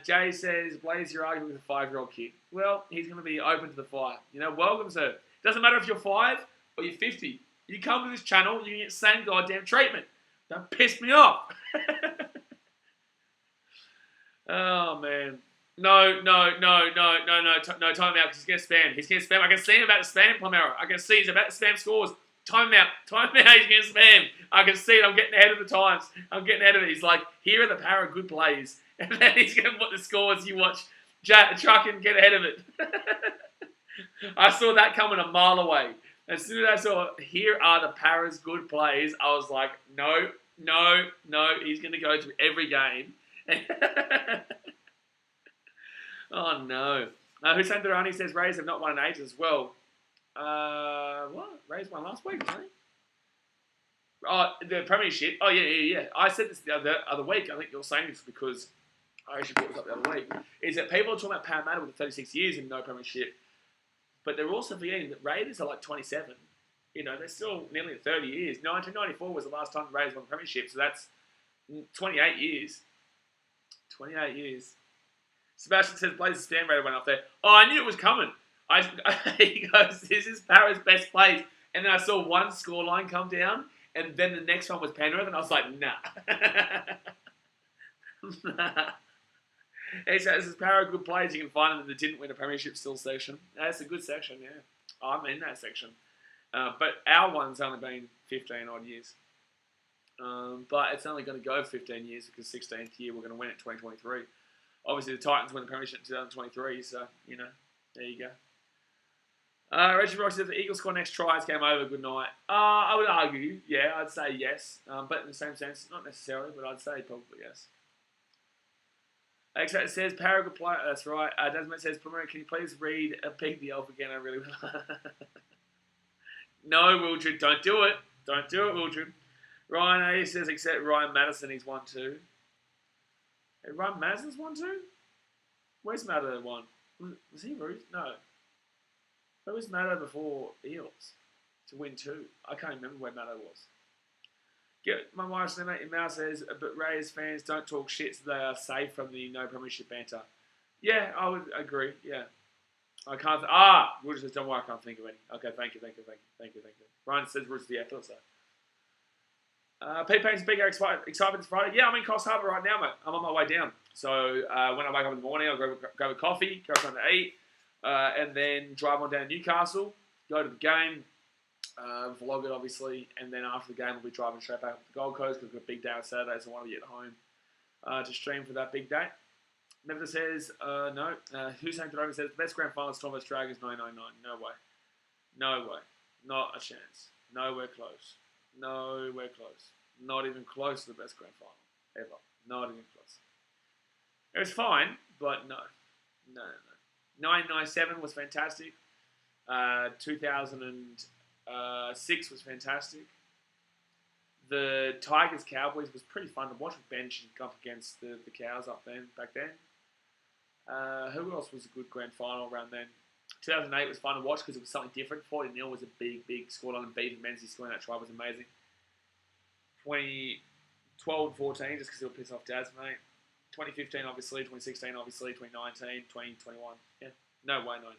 Jay says, Blaze, you're arguing with a 5-year-old kid. Well, he's going to be open to the fire. Welcome, sir. Doesn't matter if you're 5 or you're 50. You come to this channel, you get the same goddamn treatment. Don't piss me off. Oh, man. No, time out, because he's going to spam. He's going to spam. I can see him about to spam, Palmero. I can see he's about to spam scores. Time out, he's going to spam. I can see it, I'm getting ahead of the times. I'm getting ahead of it. He's like, here are the Para good plays. And then he's going to put the scores, you watch Chuck and get ahead of it. I saw that coming a mile away. As soon as I saw, here are the Para's good plays, I was like, no, he's going to go through every game. Oh, no. Hussein Durrani says, Rays have not won in ages. Well, what? Rays won last week, didn't they? Oh, the premiership. Oh, yeah. I said this the other week. I think you're saying this because I actually brought this up the other week. Is that people are talking about Parramatta with 36 years and no premiership. But they're also forgetting that Raiders are like 27. They're still nearly 30 years. 1994 was the last time the Raiders won the premiership, so that's 28 years. 28 years. Sebastian says, Blaze's stand rate went up there. Oh, I knew it was coming. He goes, this is Para's best plays. And then I saw one scoreline come down, and then the next one was Penrith, and I was like, nah. Nah. He says, this is Para good plays. You can find them that didn't win a premiership still section. That's a good section, yeah. I'm in that section. But our one's only been 15 odd years. But it's only going to go 15 years because 16th year we're going to win it 2023. Obviously, the Titans win the premiership in 2023, so, there you go. Reggie Ross says, the Eagles score next tries, game over, good night. I would argue, yeah, I'd say yes. But in the same sense, not necessarily, but I'd say probably yes. X-Rat says, Para good player. That's right. Desmond says, Primero, can you please read Pig the Elf again? I really will. No, Wildred, don't do it. Don't do it, Wildred. Ryan A says, except Ryan Madison, he's 1-2. Hey, Ryan Madison's 1-2? Where's Maddo 1? Was he Ruth? No. Where was Maddo before Eels to win 2? I can't remember where Maddo was. My wife's name in Mouse says, but Rays fans don't talk shit so they are safe from the no premiership banter. Yeah, I would agree, yeah. I can't, Rogers says, don't worry, I can't think of any. Okay, thank you. Ryan says, Rogers, yeah, I thought so. Pete Payne's big excitement Friday. Yeah, I'm in Coffs Harbour right now, mate. I'm on my way down. So when I wake up in the morning, I'll grab a coffee, go something to eat, and then drive on down to Newcastle, go to the game, vlog it obviously, and then after the game I'll be driving straight back up to the Gold Coast because we've got a big day on Saturday, so I want to get home to stream for that big day. Never says, no. Hussein Durrani says, the best grand final Storm vs Dragons, 999. No way. Not a chance. Nowhere close. Not even close to the best grand final. Ever. Not even close. It was fine, but no. 997 was fantastic. 2006 was fantastic. The Tigers-Cowboys was pretty fun to watch with bench up against the Cows back then. Who else was a good grand final around then? 2008 was fun to watch because it was something different. 40-0 was a big scoreline, and Beaver Menzies scoring that try was amazing. 2012 and 14, just because it'll piss off Daz, mate. 2015, obviously. 2016, obviously. 2019, 2021. Yeah. No way, no.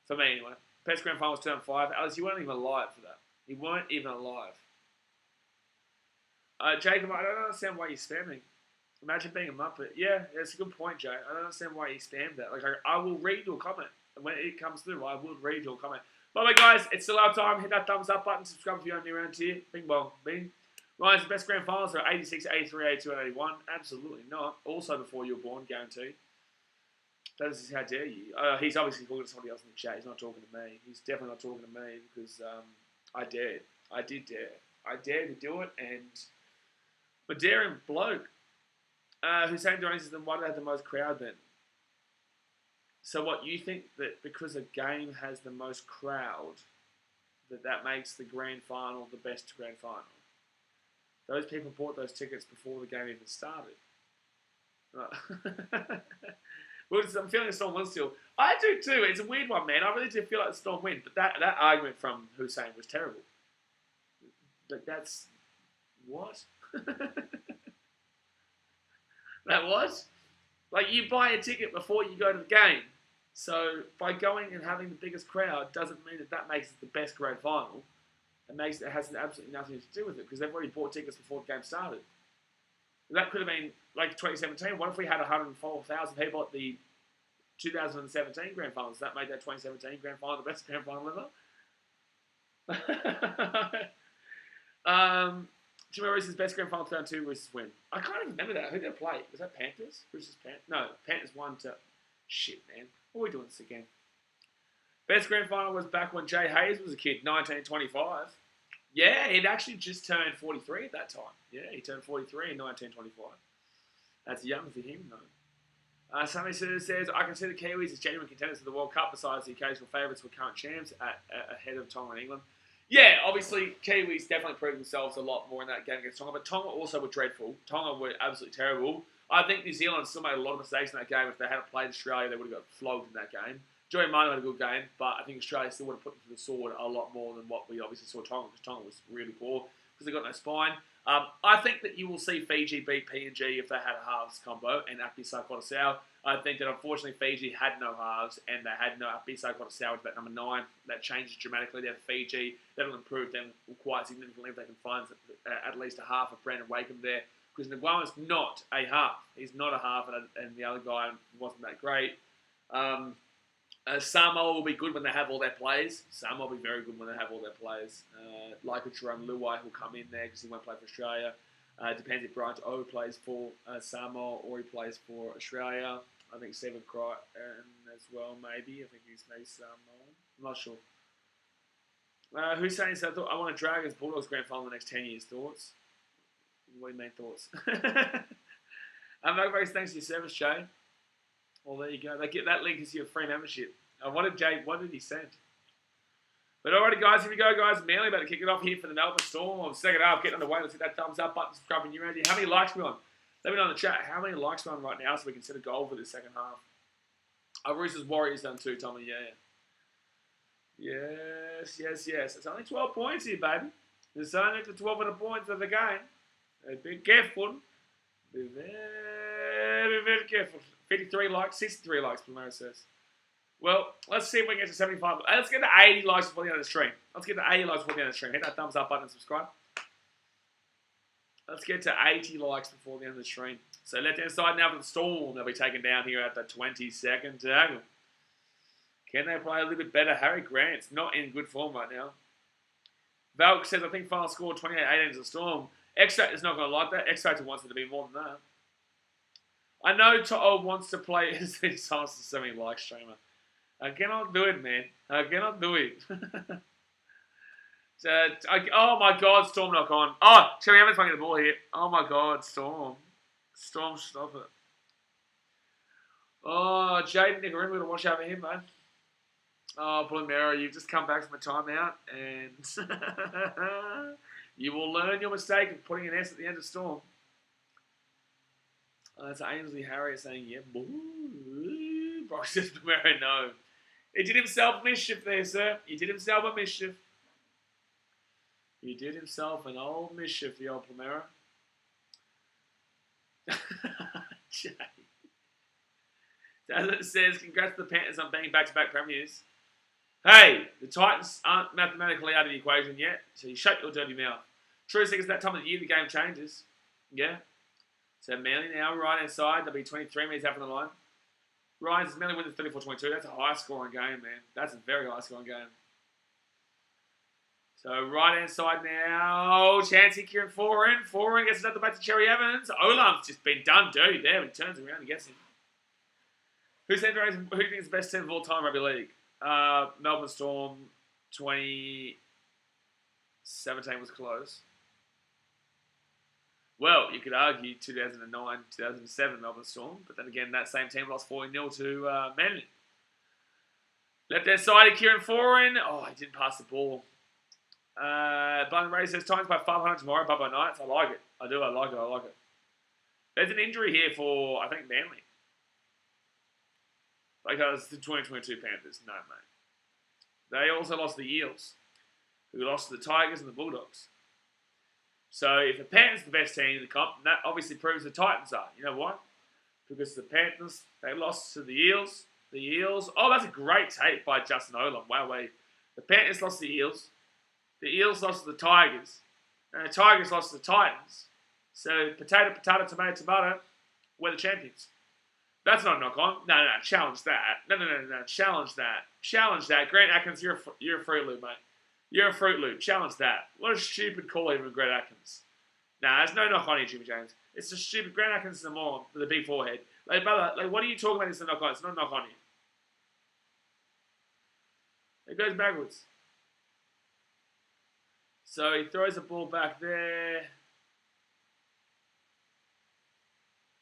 For me, anyway. Best grand final was 2005. Alice, you weren't even alive for that. You weren't even alive. Jacob, I don't understand why you're spamming. Imagine being a Muppet. Yeah, that's a good point, Jay. I don't understand why you spammed that. Like, I will read your comment. And when it comes through, I will read your comment. By the way, guys, it's still our time. Hit that thumbs up button. Subscribe if you're new around here. Bing bong. Bing. Ryan's best grand finals are 86, 83, 82, and 81. Absolutely not. Also before you were born, guaranteed. That is how dare you. He's obviously talking to somebody else in the chat. He's not talking to me. He's definitely not talking to me because I dared. I did dare. I dared to do it, and a daring bloke. Hussein Donis is the one that had the most crowd then. So what, you think that because a game has the most crowd, that makes the grand final the best grand final? Those people bought those tickets before the game even started. Well, I'm feeling a Storm win still. I do too. It's a weird one, man. I really do feel like the Storm win. But that argument from Hussein was terrible. Like, that's... What? That was? Like, you buy a ticket before you go to the game. So, by going and having the biggest crowd doesn't mean that makes it the best grand final. It has absolutely nothing to do with it because they've already bought tickets before the game started. That could have been like 2017. What if we had 104,000 people at the 2017 grand finals? That made that 2017 grand final the best grand final ever. Jimmy Roosters best grand final 2002 Roosters win. I can't even remember that. Who did they play? Was that Panthers? Roosters Panthers? No, Panthers won to... Shit, man. What are we doing this again? Best grand final was back when Jay Hayes was a kid, 1925. Yeah, he'd actually just turned 43 at that time. Yeah, he turned 43 in 1925. That's young for him, though. Somebody says, I consider Kiwis as genuine contenders for the World Cup besides the occasional favourites for current champs ahead of Tonga and England. Yeah, obviously, Kiwis definitely proved themselves a lot more in that game against Tonga, but Tonga also were dreadful. Tonga were absolutely terrible. I think New Zealand still made a lot of mistakes in that game. If they hadn't played Australia, they would have got flogged in that game. Joey Manu had a good game, but I think Australia still would have put them to the sword a lot more than what we obviously saw Tonga, because Tonga was really poor because they got no spine. I think that you will see Fiji beat PNG if they had a halves combo and Apisa Kotosau. I think that unfortunately Fiji had no halves and they had no Apisa Kotosau with that number 9. That changes dramatically. They have Fiji. That'll improve them quite significantly if they can find at least a half of Brandon Wakeham there. Because Nguama's not a half. He's not a half, and the other guy wasn't that great. Samoa will be good when they have all their players. Samoa will be very good when they have all their players. Like a Jerome Luai who'll come in there because he won't play for Australia. Depends if Brian O plays for Samoa or he plays for Australia. I think Stephen Crichton as well, maybe. I think he's Samoa. I'm not sure. Who's saying so? I want a Dragons Bulldogs grand final in the next 10 years. Thoughts? What do you mean, thoughts? Thanks for your service, Jay. Well, there you go. That link is your free membership. What did he send? But alrighty, guys, here we go, guys. Manly about to kick it off here for the Melbourne Storm. Second half, getting underway. Let's hit that thumbs up button, subscribe when you're ready. How many likes we on? Let me know in the chat. How many likes we on right now so we can set a goal for this second half? Roosters Warriors done too, Tommy. Yeah. Yes. It's only 12 points here, baby. It's only the 12 points of the game. Be careful. Be very, very careful. 53 likes, 63 likes, Primero says. Well, let's see if we can get to 75. Let's get to 80 likes before the end of the stream. Hit that thumbs up button and subscribe. Let's get to 80 likes before the end of the stream. So left-hand side now for the Storm. They'll be taken down here at the 22nd tackle. Can they play a little bit better? Harry Grant's not in good form right now. Valk says, I think final score 28-18 is the Storm. X-Factor's not going to like that. X-Factor wants it to be more than that. I know To'o wants to play as the Silence to 70 like streamer. I cannot do it, man. I cannot do it. Oh my God, Storm knock on. Oh, shall we have fun get the ball here? Oh my God, Storm. Storm, stop it. Oh, Jaden Nickerin, we're going to watch over him, man. Oh, Blue Mirror, you've just come back from a timeout and You will learn your mistake of putting an S at the end of Storm. That's Ainsley Harriet saying, yeah, boo. Brock says, Primero, no. He did himself mischief there, sir. He did himself a mischief. He did himself an old mischief, the old Primero. Jay. It says, congrats to the Panthers on being back-to-back premiers. Hey, the Titans aren't mathematically out of the equation yet, so you shut your dirty mouth. True, it's that time of the year the game changes. Yeah. So Manly now, right-hand side, they'll be 23 metres out from the line. Ryan's Manly wins 34-22. That's a high-scoring game, man. That's a very high-scoring game. So right-hand side now, Chancey Kieran Foran. Foran gets another back to Cherry Evans. Olam's just been done dirty there, but he turns around and gets him. Who do you think is the best team of all time rugby league? Melbourne Storm 2017 was close. Well, you could argue 2009, 2007 Melbourne Storm, but then again, that same team lost 4-0 to Manly. Left-hand side, Kieran Foran. Oh, he didn't pass the ball. Bun Ray says, Titans by 500 tomorrow, but by Knights. I like it. I do. I like it. There's an injury here for, I think, Manly. Because the 2022 Panthers. No, mate. They also lost the Eels, who lost to the Tigers and the Bulldogs. So if the Panthers are the best team in the comp, that obviously proves the Titans are. You know why? Because the Panthers, they lost to the Eels. The Eels. Oh, that's a great take by Justin Olam. Wow, wait. The Panthers lost to the Eels. The Eels lost to the Tigers. And the Tigers lost to the Titans. So potato, tomato, we're the champions. That's not a knock on. No, challenge that. No, challenge that. Challenge that. Grant Atkins, you're a Fruit Loop, mate. You're a Fruit Loop. Challenge that. What a stupid call even Grant Atkins. Nah, there's no knock on here, Jimmy James. It's just stupid. Grant Atkins is a moron with a big forehead. Like, brother, what are you talking about? It's a knock on. It's not a knock on here. It goes backwards. So he throws the ball back there.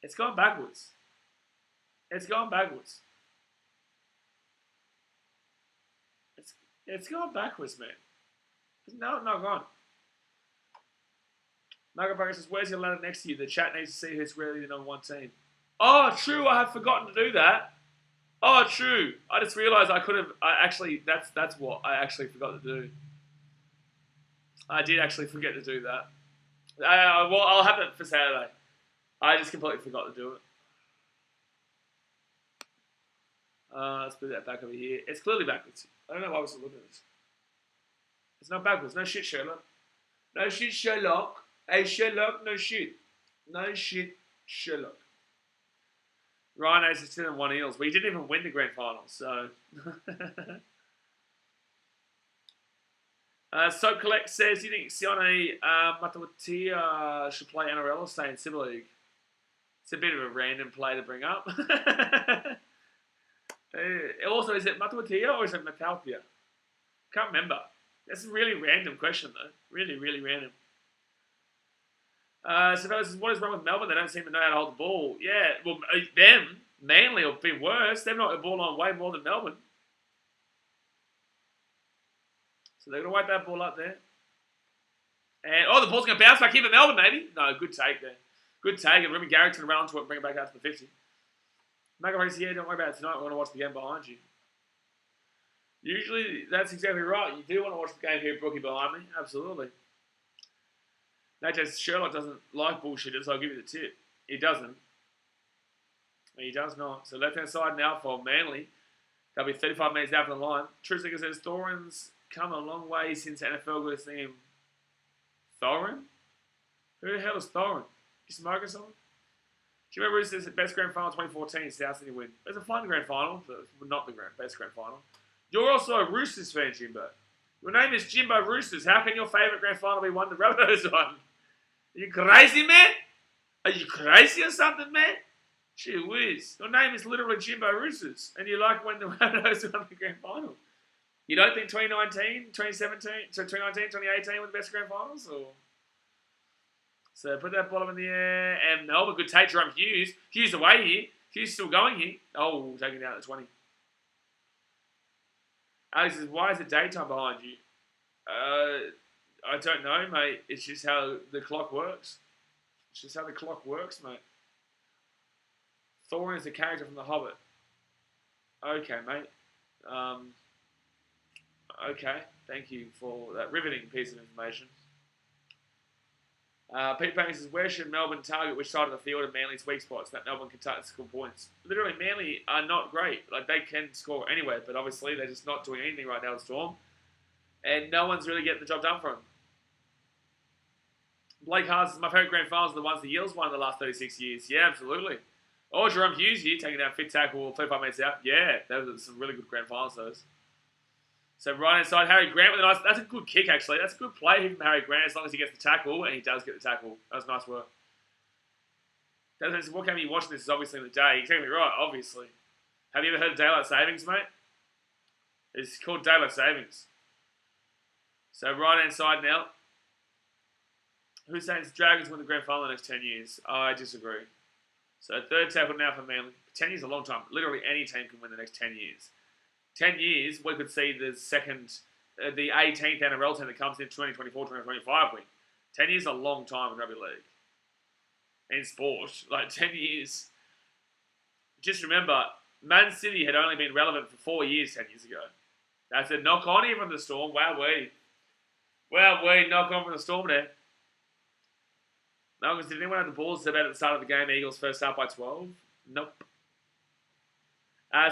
It's gone backwards. It's gone backwards. It's gone backwards, man. No, not gone. Margaret Parker says, where's your ladder next to you? The chat needs to see who's really the number one team. Oh, true. I have forgotten to do that. Oh, true. I just realised I could have... That's what I actually forgot to do. I did actually forget to do that. Well, I'll have it for Saturday. I just completely forgot to do it. Let's put that back over here. It's clearly backwards. I don't know why we're still looking at this. It's not backwards. No shit, Sherlock. No shit, Sherlock. Hey, Sherlock, no shit. No shit, Sherlock. Ryan has 10-1 Eels. Well, he didn't even win the grand final, so... Soap Collect says, do you think Sione Matawatia should play NRL or stay in Super League? It's a bit of a random play to bring up. Also, is it Matawatia or is it Matawatia? Can't remember. That's a really random question, though. Really, really random. So what is wrong with Melbourne? They don't seem to know how to hold the ball. Yeah, well, Manly have been worse. They've knocked the ball on way more than Melbourne. So they're going to wipe that ball up there. And, the ball's going to bounce back here for Melbourne, maybe. No, good take there. Good take. And Remy Garrickton ran onto it and bring it back out to the 50. Macaroni says, yeah, don't worry about it tonight. We're going to watch the game behind you. Usually, that's exactly right. You do want to watch the game here, Brookie, behind me. Absolutely. Just Sherlock doesn't like bullshitters, so I'll give you the tip. He doesn't. He does not. So left-hand side now for Manly. They'll be 35 minutes out from the line. Trusicker says, Thorin's come a long way since NFL got his name. Thorin? Who the hell is Thorin? You smoking someone? Do you remember who says the best grand final 2014 South Sydney win? There's a fun grand final, but not the best grand final. You're also a Roosters fan, Jimbo. Your name is Jimbo Roosters. How can your favourite grand final be one the Rabbitohs won? Are you crazy, man? Are you crazy or something, man? Gee whiz. Your name is literally Jimbo Roosters, and you like when the Rabbitohs won the grand final. You don't think 2019, 2017, 2019, 2018 were the best grand finals? Or? So put that bottom in the air, and Melbourne could take Jerome Hughes. Hughes away here. Hughes still going here. Oh, taking it down to 20. Alex says, why is it daytime behind you? I don't know, mate. It's just how the clock works. It's just how the clock works, mate. Thorin is the character from The Hobbit. Okay, mate. Okay, thank you for that riveting piece of information. Pete Payne says, where should Melbourne target which side of the field of Manly's weak spots that Melbourne can score points? Literally, Manly are not great. Like, they can score anywhere, but obviously they're just not doing anything right now with Storm. And no one's really getting the job done for them. Blake Hart says, my favourite grand finals are the ones the Eels won in the last 36 years. Yeah, absolutely. Oh, Jerome Hughes here, taking down fit tackle 35 minutes out. Yeah, those are some really good grand finals, those. So right hand side, Harry Grant with a nice... That's a good kick, actually. That's a good play from Harry Grant, as long as he gets the tackle, and he does get the tackle. That was nice work. What can you watching this is obviously in the day. Exactly right, obviously. Have you ever heard of daylight savings, mate? It's called daylight savings. So right hand side now. Who's saying the Dragons win the grand final in the next 10 years? I disagree. So third tackle now for Manly. 10 years is a long time. Literally any team can win the next 10 years. 10 years, we could see the 18th NRL team that comes in 2024, 2025 win. 10 years is a long time in rugby league. In sport, like 10 years. Just remember, Man City had only been relevant for 4 years 10 years ago. That's a knock on here from the Storm. Wowee, knock on from the Storm there. No, did anyone have the balls about at the start of the game, Eagles first up by 12? Nope.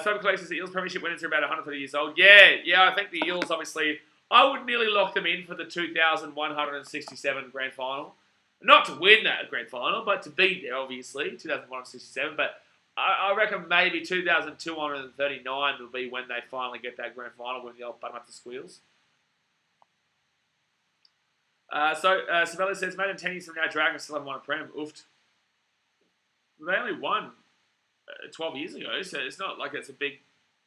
Sober Clay says the Eels premiership winners are about 130 years old. Yeah, I think the Eels, obviously, I would nearly lock them in for the 2,167 grand final. Not to win that grand final, but to be there, obviously, 2,167. But I reckon maybe 2,239 will be when they finally get that grand final, when the old button up the squeals. Sabella says, imagine 10 years from now, Dragons still haven't won a Prem. Oofed. They only won 12 years ago, so it's not like it's a big...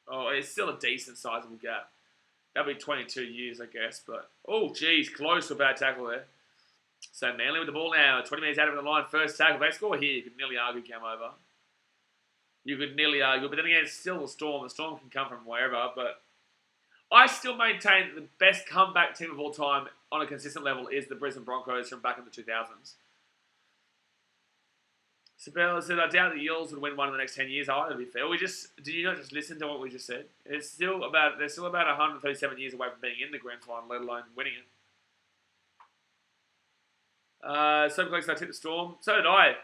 Oh, it's still a decent sizable gap. That'll be 22 years, I guess, but... Oh, geez, close to a bad tackle there. So Manly with the ball now, 20 minutes out of the line, first tackle. If they score here, you could nearly argue game over. You could nearly argue, but then again, it's still the Storm. The Storm can come from wherever, but... I still maintain that the best comeback team of all time on a consistent level is the Brisbane Broncos from back in the 2000s. Sabella said, I doubt the Eels would win one in the next 10 years either, to be fair. Did you not just listen to what we just said? They're still about 137 years away from being in the grand final, let alone winning it. Superclicks, I tipped the Storm. So did I.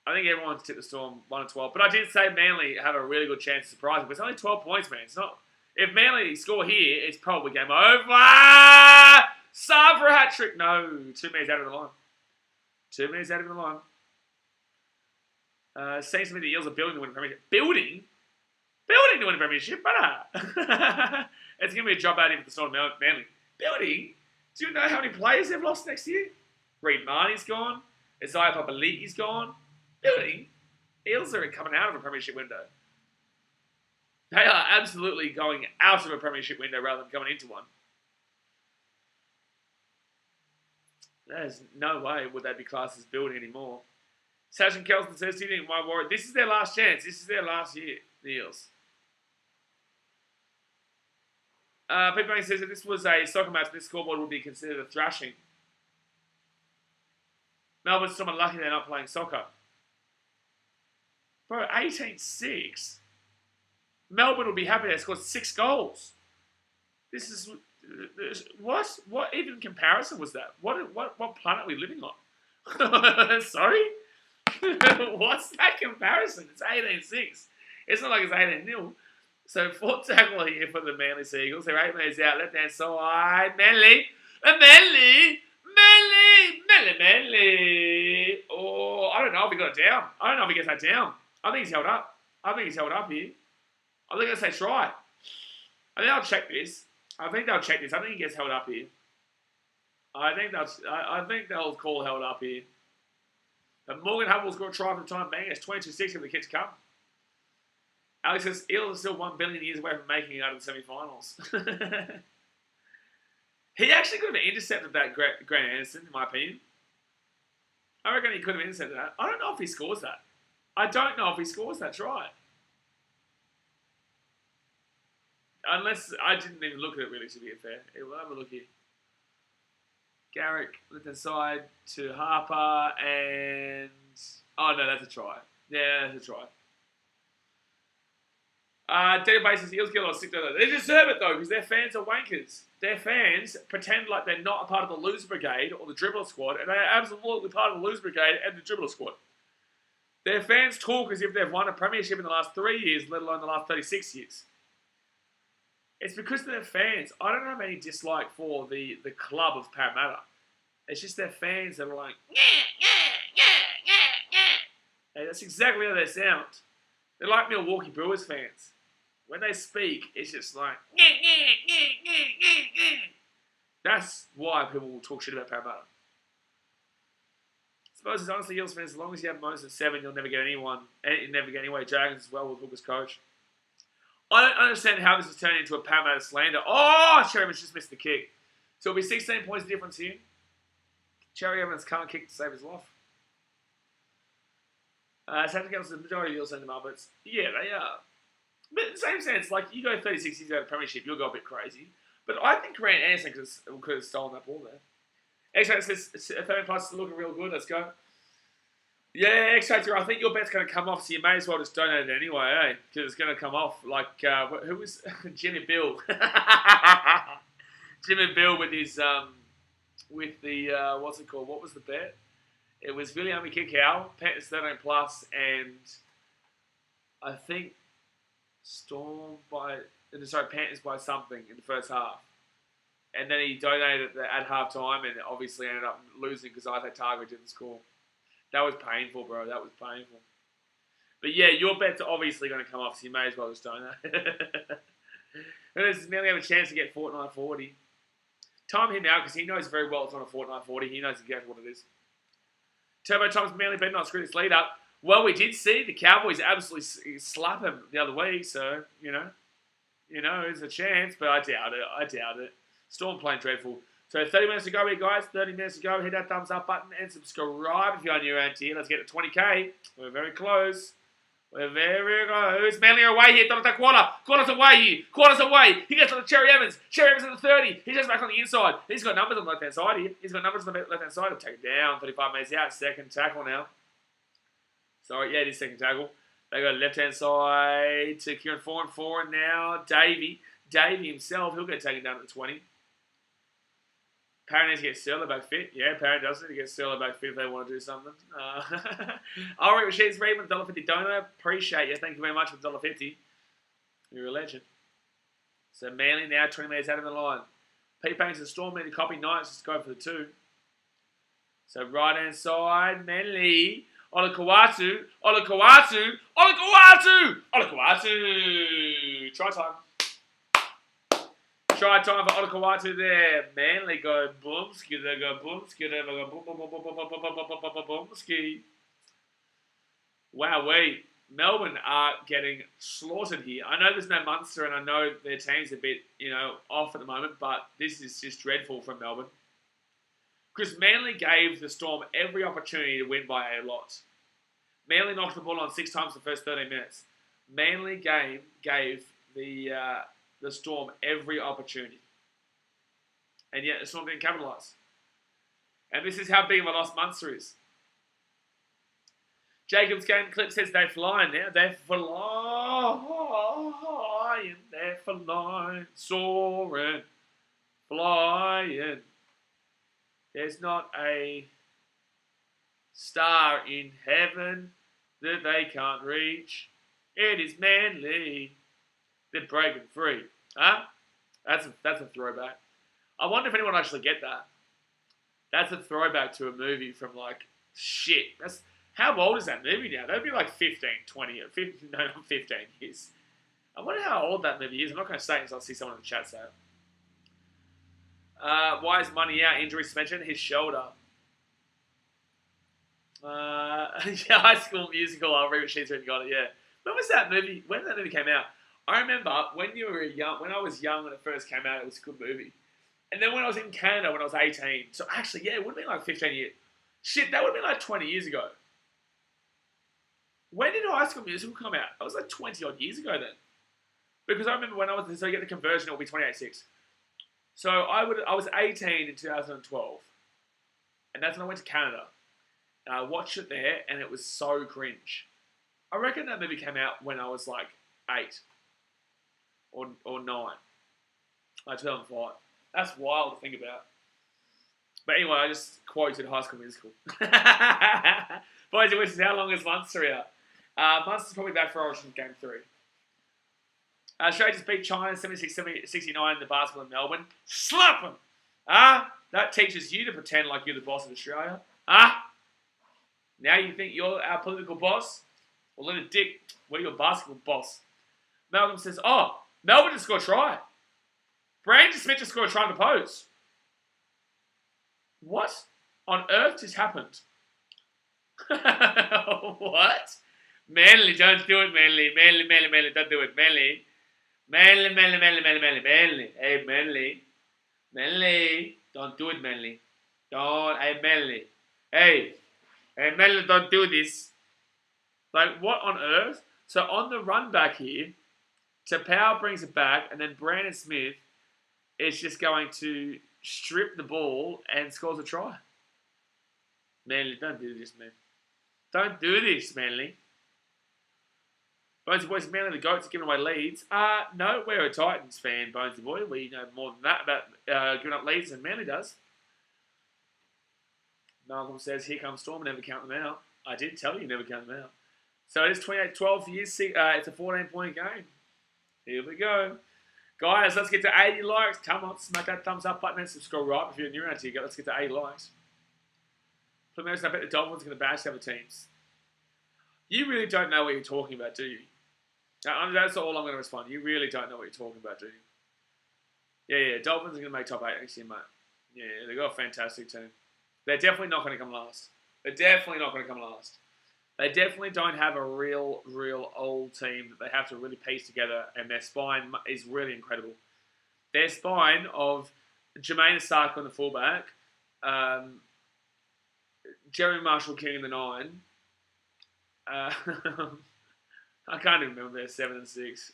I think everyone's tipped the Storm 1-12. But I did say Manly have a really good chance of surprising. But it's only 12 points, man. It's not... If Manly score here, it's probably game over. Saab for a hat trick. No, 2 minutes out of the line. 2 minutes out of the line. Seems to me the Eels are building to win a premiership. Building to win a premiership? It's going to be a job out here for the Storm Manly. Building? Do you know how many players they've lost next year? Reid Marnie's gone. Isaiah Papali'i's gone. Building? Eels are coming out of a premiership window. They are absolutely going out of a premiership window rather than coming into one. There's no way would they be classed as building anymore. Sasha Kelson says, do you think my Warriors... This is their last chance. This is their last year, the Eels. People says if this was a soccer match, this scoreboard would be considered a thrashing. Melbourne Storm are lucky they're not playing soccer. Bro, 18-6. Melbourne will be happy they scored 6 goals. This is... What? What even comparison was that? What planet are we living on? Sorry? What's that comparison? It's 18-6. It's not like it's 18-0. So, 4th tackle here for the Manly Seagulls. They're 8 minutes out. Left hand side. Manly. Oh, I don't know if he got it down. I don't know if he gets that down. I think he's held up. I think he's held up here. I think I'll say try. I think I'll check this. I think he gets held up here. I think they'll call held up here. But Morgan Hubbell's got a try for the time being. It's 22-6 if the kids come. Alex says, Eels are still 1 billion years away from making it out of the semi-finals. He actually could have intercepted that Grant Anderson, in my opinion. I reckon he could have intercepted that. I don't know if he scores that. I don't know if he scores that try. Unless, I didn't even look at it really, to be fair. We'll have a look here. Garrick, left hand side to Harper, and oh no, that's a try. Yeah, that's a try. Databases, Eels get a lot of stick to that. They deserve it though, because their fans are wankers. Their fans pretend like they're not a part of the loser brigade or the dribbler squad, and they are absolutely part of the loser brigade and the dribbler squad. Their fans talk as if they've won a premiership in the last 3 years, let alone the last 36 years. It's because of their fans. I don't have any dislike for the club of Parramatta. It's just their fans that are like, hey, that's exactly how they sound. They're like Milwaukee Brewers fans. When they speak, it's just like, that's why people will talk shit about Parramatta. I suppose it's honestly Eels fans, as long as you have most of 7, you'll never get anyone. And you never get anyway. Dragons as well with Hooker's coach. I don't understand how this is turning into a Parramatta slander. Oh, Cherry Evans just missed the kick. So it'll be 16 points difference here. Cherry Evans can't kick to save his life. Santa Council, the majority of Eels send them up, but yeah, they are. But in the same sense, like, you go 36 years out of premiership, you'll go a bit crazy. But I think Grant Anderson could have stolen that ball there. X-Factor says 13 plus is looking real good. Let's go. Yeah, X-Factor, I think your bet's going to come off, so you may as well just donate it anyway, eh? Because it's going to come off. Like, who was Jimmy Bill? Jimmy Bill with his, with the, what's it called? What was the bet? It was Williami Kikau, Panthers 13 plus, and I think Panthers by something in the first half. And then he donated at half time and obviously ended up losing because Isaac Target didn't score. That was painful, bro. That was painful. But yeah, your bet's obviously going to come off, so you may as well just donate. And nearly have a chance to get Fortnite 40. Time him out because he knows very well it's not a Fortnite 40. He knows exactly what it is. Turbo Times Manly better not screw this lead up. Well, we did see the Cowboys absolutely slap him the other week, so, you know, there's a chance, but I doubt it. Storm playing dreadful. So 30 minutes to go here, guys. 30 minutes to go. Hit that thumbs up button and subscribe if you're new around here. Let's get to 20k. We're very close. Manly are away here. Don't attack quarter. Quarter's away here. Quarter's away. He gets on the Cherry Evans. Cherry Evans at the 30. He's just back on the inside. He's got numbers on the left-hand side here. He's got numbers on the left-hand side. He'll take it down. 35 metres out. Second tackle now. Sorry, yeah, it is second tackle. They go left-hand side to Kieran 4 and 4. And now Davey himself, he'll get taken down at the 20. Parrot needs to get Sterling back fit. Yeah, Parrot does need to get Sterling back fit if they want to do something. All right, Rasheed's Reed with $1.50 donor. Appreciate you. Thank you very much for $1.50. You're a legend. So Manly now 20 metres out of the line. Pete Banks and Storm need to copy Knights just go for the 2. So right-hand side, Manly. Olakawatu. Try time. Try time for Olakawatu there. Manly go boomski. They go boomski. They go boomski. Wow, Melbourne are getting slaughtered here. I know there's no Munster, and I know their team's a bit, off at the moment, but this is just dreadful from Melbourne. Because Manly gave the Storm every opportunity to win by a lot. Manly knocked the ball on 6 times the first 13 minutes. Manly gave the Storm every opportunity. And yet the Storm didn't capitalise. And this is how big of a loss Munster is. Jacob's game clip says they're flying now. They're flying. They're flying. Soaring. Flying. There's not a star in heaven that they can't reach. It is Manly. They're breaking free. Huh? That's a throwback. I wonder if anyone will actually get that. That's a throwback to a movie from shit. How old is that movie now? That'd be 15, 20, or 15, no, not 15 years. I wonder how old that movie is. I'm not going to say it until I see someone in the chat say it. Why is Money out? Injury suspension? His shoulder. High School Musical. I'll read what she's already got it. Yeah. When was that movie? When did that movie came out? I remember when I was young when it first came out, it was a good movie. And then when I was in Canada when I was 18, so actually, yeah, it would have been 15 years. Shit, that would have been 20 years ago. When did High School Musical come out? That was 20 odd years ago then. Because I remember when so you get the conversion, it'll be 28.6. So I was 18 in 2012. And that's when I went to Canada. And I watched it there, and it was so cringe. I reckon that movie came out when I was like 8 or 9. Like 2005. That's wild to think about. But anyway, I just quoted High School Musical. Boys and Wizards, how long is Munster out? Munster's probably back for Origin Game 3. Australia just beat China 76-69 in the basketball in Melbourne. Slap them! That teaches you to pretend like you're the boss of Australia. Now you think you're our political boss? Well, let a dick. We're your basketball boss. Malcolm says, Melbourne just scored a try. Brandon Smith just scored a try on the post. What on earth just happened? What? Manly, don't do it, Manly. Manly, don't do it, Manly. Manly. Hey, Manly, don't do it, Manly. Hey, Manly. Hey, Manly, don't do this. Like, what on earth? So, on the run back here, Tapau brings it back, and then Brandon Smith is just going to strip the ball and scores a try. Manly, don't do this, man. Don't do this, Manly. Bonesy Boy's Manly, the GOATs are giving away leads. No, we're a Titans fan, Bonesy Boy. We know more than that about giving up leads than Manly does. Malcolm says, here comes Storm, never count them out. I did tell you never count them out. So it is 28-12 years. It's a 14-point game. Here we go. Guys, let's get to 80 likes. Come on, smack that thumbs up button and subscribe right if you're new around here. Let's get to 80 likes. I bet the Dolphins are going to bash the other teams. You really don't know what you're talking about, do you? That's all I'm going to respond. You really don't know what you're talking about, do you? Yeah. Dolphins are going to make top 8 next year, mate. Yeah, they've got a fantastic team. They're definitely not going to come last. They definitely don't have a real old team that they have to really piece together, and their spine is really incredible. Their spine of Jermaine Asako on the fullback, Jeremy Marshall-King in the 9. I can't even remember they're 7 and 6.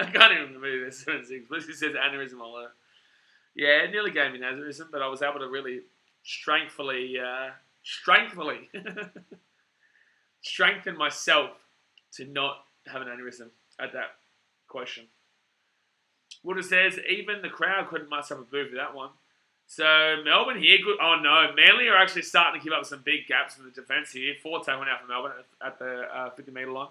I can't even remember they're 7 and 6. Lucy says aneurysm all over. Yeah, it nearly gave me an aneurysm, but I was able to really strengthfully strengthen myself to not have an aneurysm at that question. Woodard says, even the crowd couldn't muster up a boo for that one. So, Melbourne here, good. Oh no, Manly are actually starting to give up some big gaps in the defence here. 4 tackling out for Melbourne at the 50-metre line.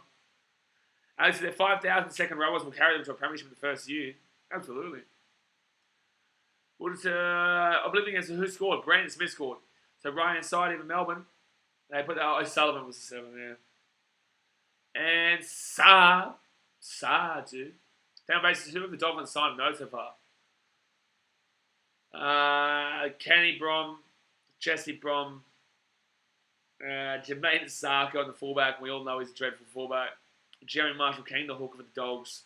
As their 5,000 second rowers will carry them to a premiership in the first year. Absolutely. Woodard oblivion as to who scored. Brandon Smith scored. So, Ryan inside even Melbourne. They put Sullivan was the 7 there. And Saab, dude. Down basis 2 of the Dolphins signed no so far. Kenny Brom, Jesse Brom, Jermaine Asako on the fullback. We all know he's a dreadful fullback. Jeremy Marshall-King, the hooker for the Dogs.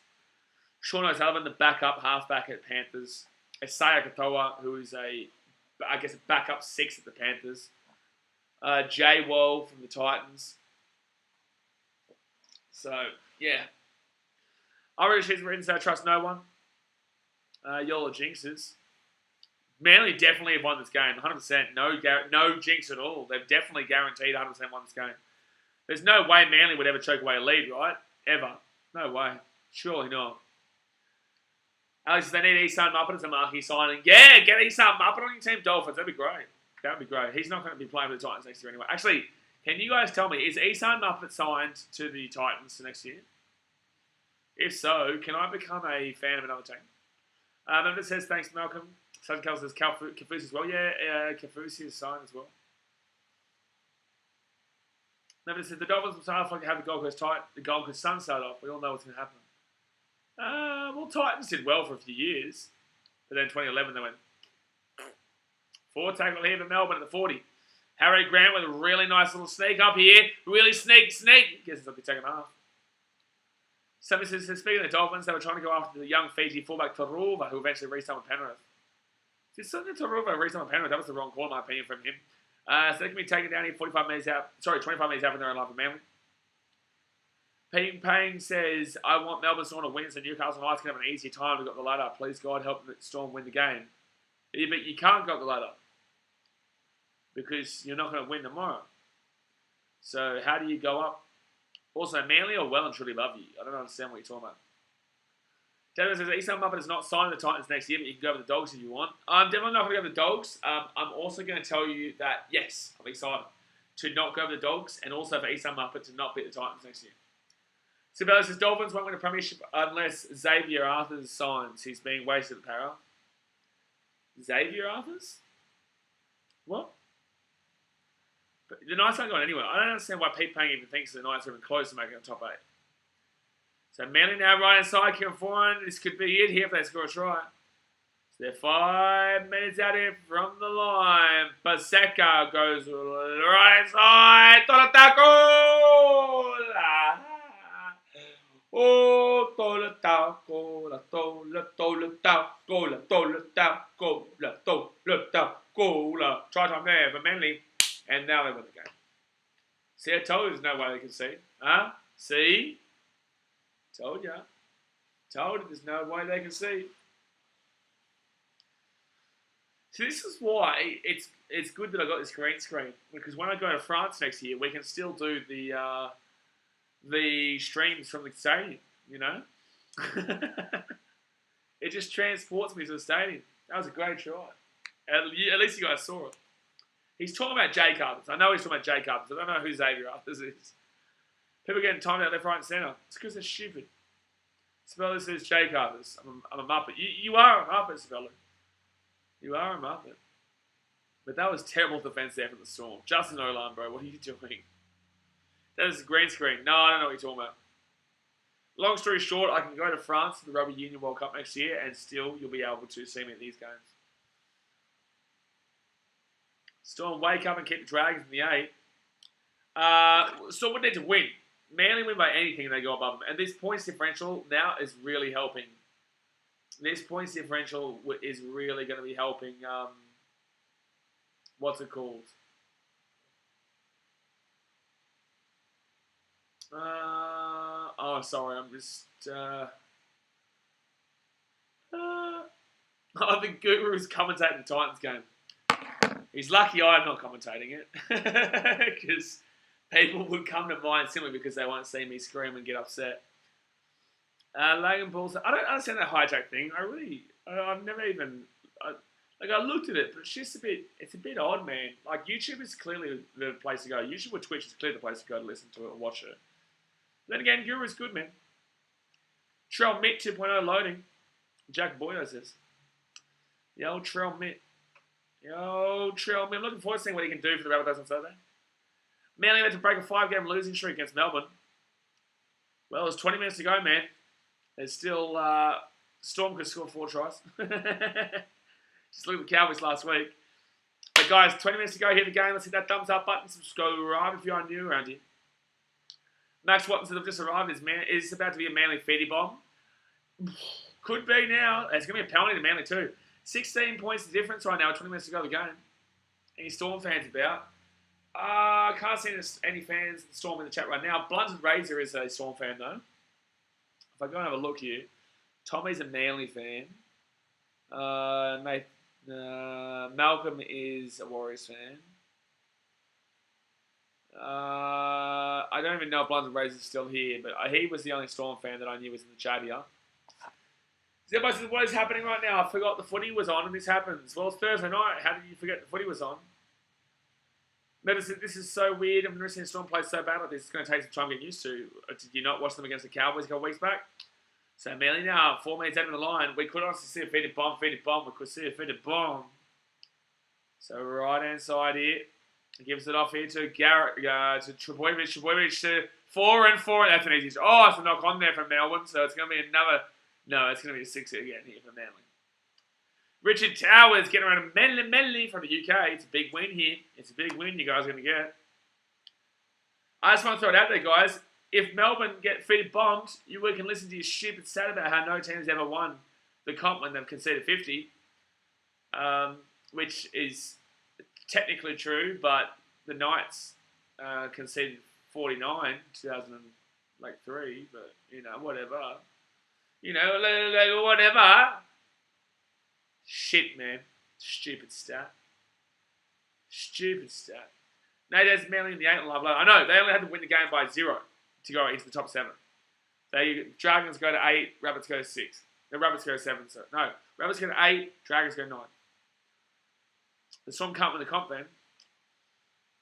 Sean O'Sullivan, the backup halfback at Panthers. Isaiah Katoa, who is a backup 6 at the Panthers. Jay Wall from the Titans. So, yeah. Irish is written, so I trust no one. Y'all are jinxes. Manly definitely have won this game, 100%. No jinx at all. They've definitely guaranteed 100% won this game. There's no way Manly would ever choke away a lead, right? Ever. No way. Surely not. Alex says they need Isan Muppet as a marquee signing. Yeah, get Isan Muppet on your team, Dolphins. That'd be great. That'd be great. He's not going to be playing for the Titans next year anyway. Actually, can you guys tell me, is Isan Muppet signed to the Titans next year? If so, can I become a fan of another team? Member says, thanks, Malcolm. Southern Cal says Kafusi as well. Yeah, Kafusi is signed as well. Member says the Dolphins will start off like have the Gold Coast Sun start off. We all know what's going to happen. Well, Titans did well for a few years. But then 2011 they went 4 tackle here for Melbourne at the 40. Harry Grant with a really nice little sneak up here. Really sneak. Guess it's not the second half. Somebody says, speaking of the Dolphins, they were trying to go after the young Fiji fullback Taruva, who eventually re-signed with Penrith. Did something Taruva re-signed with Penrith? That was the wrong call, in my opinion, from him. So they can be taken down here 25 minutes out from their own life of Manly. Pete Payne says, I want Melbourne Storm to win so Newcastle Knights can have an easier time to go up the ladder. Please, God, help the Storm win the game. Yeah, but you can't go up the ladder. because you're not going to win tomorrow. So how do you go up? Also, Manly are well and truly above you. I don't understand what you're talking about. David says, Easton Muppet is not signing the Titans next year, but you can go with the Dogs if you want. I'm definitely not going to go with the Dogs. I'm also going to tell you that, yes, I'm excited to not go with the Dogs, and also for Easton Muppet to not beat the Titans next year. Sibella says, Dolphins won't win a premiership unless Xavier Arthurs signs. He's being wasted at Para. Xavier Arthurs? What? But the Knights aren't going anywhere. I don't understand why Pete Payne even thinks the Knights are even close to making the top 8. So Manly now right inside, Kieran Foran. This could be it here if they score a try. So they're 5 minutes out here from the line. Paseka goes right inside. Tolataco! Oh, Tolataco, la Tolataco, la Tolataco, la try time there for Manly. And now they win the game. See, I told you there's no way they can see. Huh? See? Told ya. Told you there's no way they can see. So this is why it's good that I got this green screen, because when I go to France next year, we can still do the streams from the stadium. You know, it just transports me to the stadium. That was a great try. At least you guys saw it. He's talking about Jay Carpenters. I know he's talking about Jay Carpenters. I don't know who Xavier Arthurs is. People are getting timed out left, right, and centre. It's because they're stupid. Sabella says Jay Carpenters. I'm a Muppet. You are a Muppet, Sabella. You are a Muppet. But that was terrible defence there from the Storm. Justin Olan, bro, what are you doing? That is a green screen. No, I don't know what you're talking about. Long story short, I can go to France for the Rugby Union World Cup next year, and still you'll be able to see me at these games. Storm, wake up and keep the Dragons in the 8. Storm would need to win. Manly win by anything and they go above them. And this points differential now is really helping. This points differential is really going to be helping, what's it called? Sorry, I'm just... I think Guru's commentating the Titans game. He's lucky I'm not commentating it. Because people would come to mind simply because they won't see me scream and get upset. Logan Paul said, I don't understand that hijack thing. I've never even... I looked at it, but it's a bit odd, man. Like, YouTube is clearly the place to go. YouTube or Twitch is clearly the place to go to listen to it or watch it. Then again, Guru's good, man. Trell Mitt 2.0 loading. Jack Boyle says. Yo, Trell Mitt. I'm looking forward to seeing what he can do for the Rabbitohs on Saturday. Manly had to break a 5-game losing streak against Melbourne. Well, there's 20 minutes to go, man. There's still... Storm could score 4 tries. Just look at the Cowboys last week. But guys, 20 minutes to go. Hit the game. Let's hit that thumbs up button. Subscribe if you are new around here. Max Watkins that have just arrived is about to be a Manly feedy bomb. Could be now. It's going to be a penalty to Manly too. 16 points the difference right now. 20 minutes to go the game. Any Storm fans about? I can't see any fans of the Storm in the chat right now. Blunted Razor is a Storm fan though. If I go and have a look here, Tommy's a Manly fan. Malcolm is a Warriors fan. I don't even know if Blunted Razor is still here, but he was the only Storm fan that I knew was in the chat here. Everybody says, what is happening right now? I forgot the footy was on and this happens. Well, it's Thursday night. How did you forget the footy was on? Notice that this is so weird. I've never seen a Storm play so bad like this. It's going to take some time to get used to. Did you not watch them against the Cowboys a couple weeks back? So Manly now, 4 minutes out of the line. We could honestly see a feeded bomb. We could see a feeded bomb. So right-hand side here. He gives it off here to Garrett, to Trebojevic to 4 and 4. That's an easy. Oh, it's a knock on there from Melbourne. So it's going to be another... No, it's going to be a 6 again here for Manly. Richard Towers getting around Manly from the UK. It's a big win here. It's a big win you guys are going to get. I just want to throw it out there, guys. If Melbourne get feeded bombs, we can listen to your stupid stat about how no team's ever won the comp when they've conceded 50. Which is technically true, but the Knights conceded 49 2003, but, whatever. Whatever. Shit, man. Stupid stat. Stupid stat. No, there's Manly in the 8 and Love. I know, they only had to win the game by 0 to go into the top 7. Dragons go to 8, Rabbits go to 6. The Rabbits go to 7, so no. Rabbits go to 8, Dragons go 9. The Storm can't win the comp then.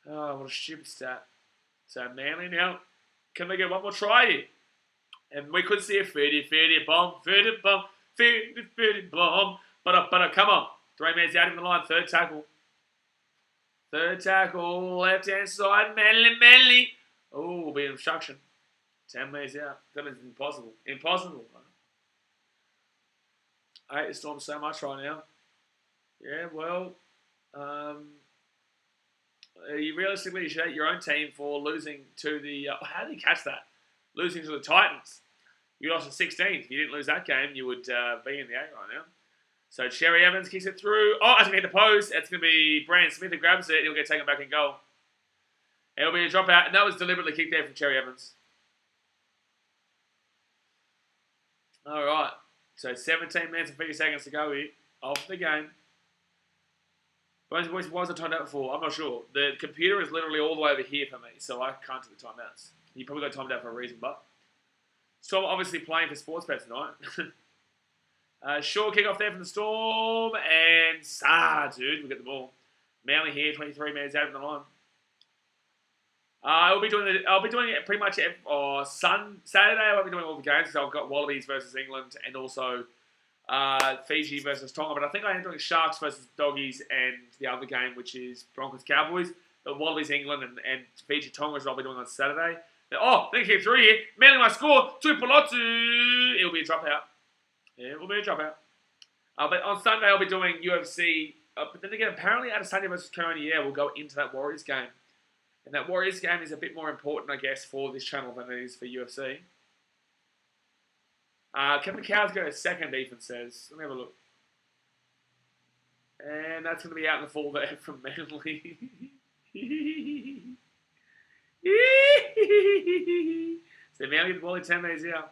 Oh, what a stupid stat. So Manly now, can they get one more try here? And we could see a 30 bomb. But come on. 3 minutes out in the line, third tackle. Third tackle, left-hand side, Manly. Oh, will be an obstruction. 10 metres out. That is impossible. Impossible. I hate the Storm so much right now. Yeah, well, you realistically should hate your own team for losing to the... how did you catch that? Losing to the Titans. You lost to 16th. If you didn't lose that game, you would be in the 8 right now. So Cherry Evans kicks it through. Oh, it's going to hit the post. It's going to be Brandon Smith who grabs it. He'll get taken back in goal. It'll be a dropout. And that was deliberately kicked there from Cherry Evans. All right. So 17 minutes and 50 seconds to go here. Off the game. Boys, what was the timeout for? I'm not sure. The computer is literally all the way over here for me, so I can't do the timeouts. You probably got timed out for a reason, but... Storm obviously playing for sports bet tonight. Short kick off there from the Storm, and dude, we get the ball. Manly here, 23 minutes out of the line. I'll be doing it pretty much Saturday. I won't be doing all the games because I've got Wallabies versus England and also Fiji versus Tonga. But I think I am doing Sharks versus Doggies and the other game, which is Broncos Cowboys. But Wallabies England and Fiji Tonga I'll be doing on Saturday. They kick 3 here. Manly might score. Tuipulotu. It'll be a dropout. Yeah, it will be a dropout. But on Sunday, I'll be doing UFC. But then again, apparently out of Sunday versus Coney, we'll go into that Warriors game. And that Warriors game is a bit more important, I guess, for this channel than it is for UFC. Can the Cows go to second, Ethan says. Let me have a look. And that's going to be out in the fall there from Manly. So Manly get the ball in 10 minutes out.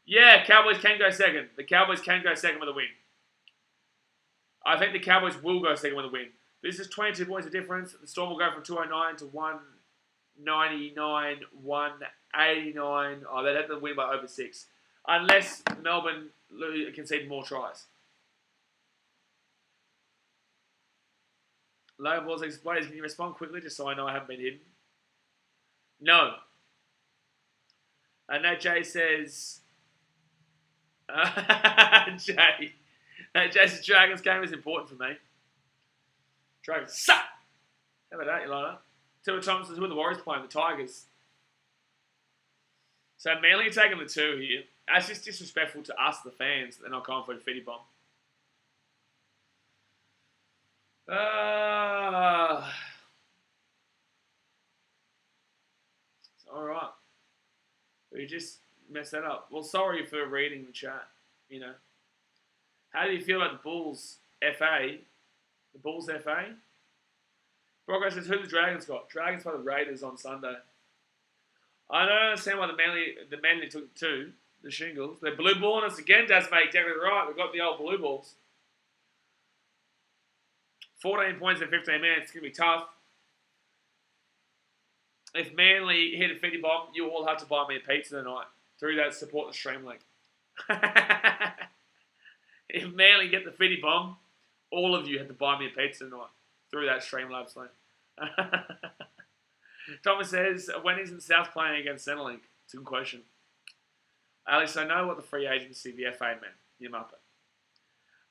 Yeah, Cowboys can go second. The Cowboys can go second with a win. I think the Cowboys will go second with a win. This is 22 points of difference. The Storm will go from 209 to 199, 189. They'd have to win by over 6. Unless Melbourne concede more tries. Low balls explains. Can you respond quickly just so I know I haven't been hidden? No. And that Jay says... Jay says Dragons game is important for me. Dragons suck! How about that, you like that? Tua Thompson's with the Warriors playing, the Tigers. So Manly are taking the 2 here. That's just disrespectful to us, the fans. They're not going for a fitty bomb. Alright. We just messed that up. Well, sorry for reading the chat, you know. How do you feel about the Bulls FA? The Bulls FA? Broncos says, who the Dragons got? Dragons play the Raiders on Sunday. I don't understand why the Manly took 2, the Shingles. They're blue balling us again, Daz, mate. Exactly right. We've got the old blue balls. 14 points in 15 minutes. It's going to be tough. If Manly hit a 50 bomb, you all have to buy me a pizza tonight through that support the stream link. If Manly get the 50 bomb, all of you have to buy me a pizza tonight through that Streamlabs link. Thomas says, when isn't South playing against Centrelink? It's a good question. Alex, I know what the free agency, the FA meant. You muppet.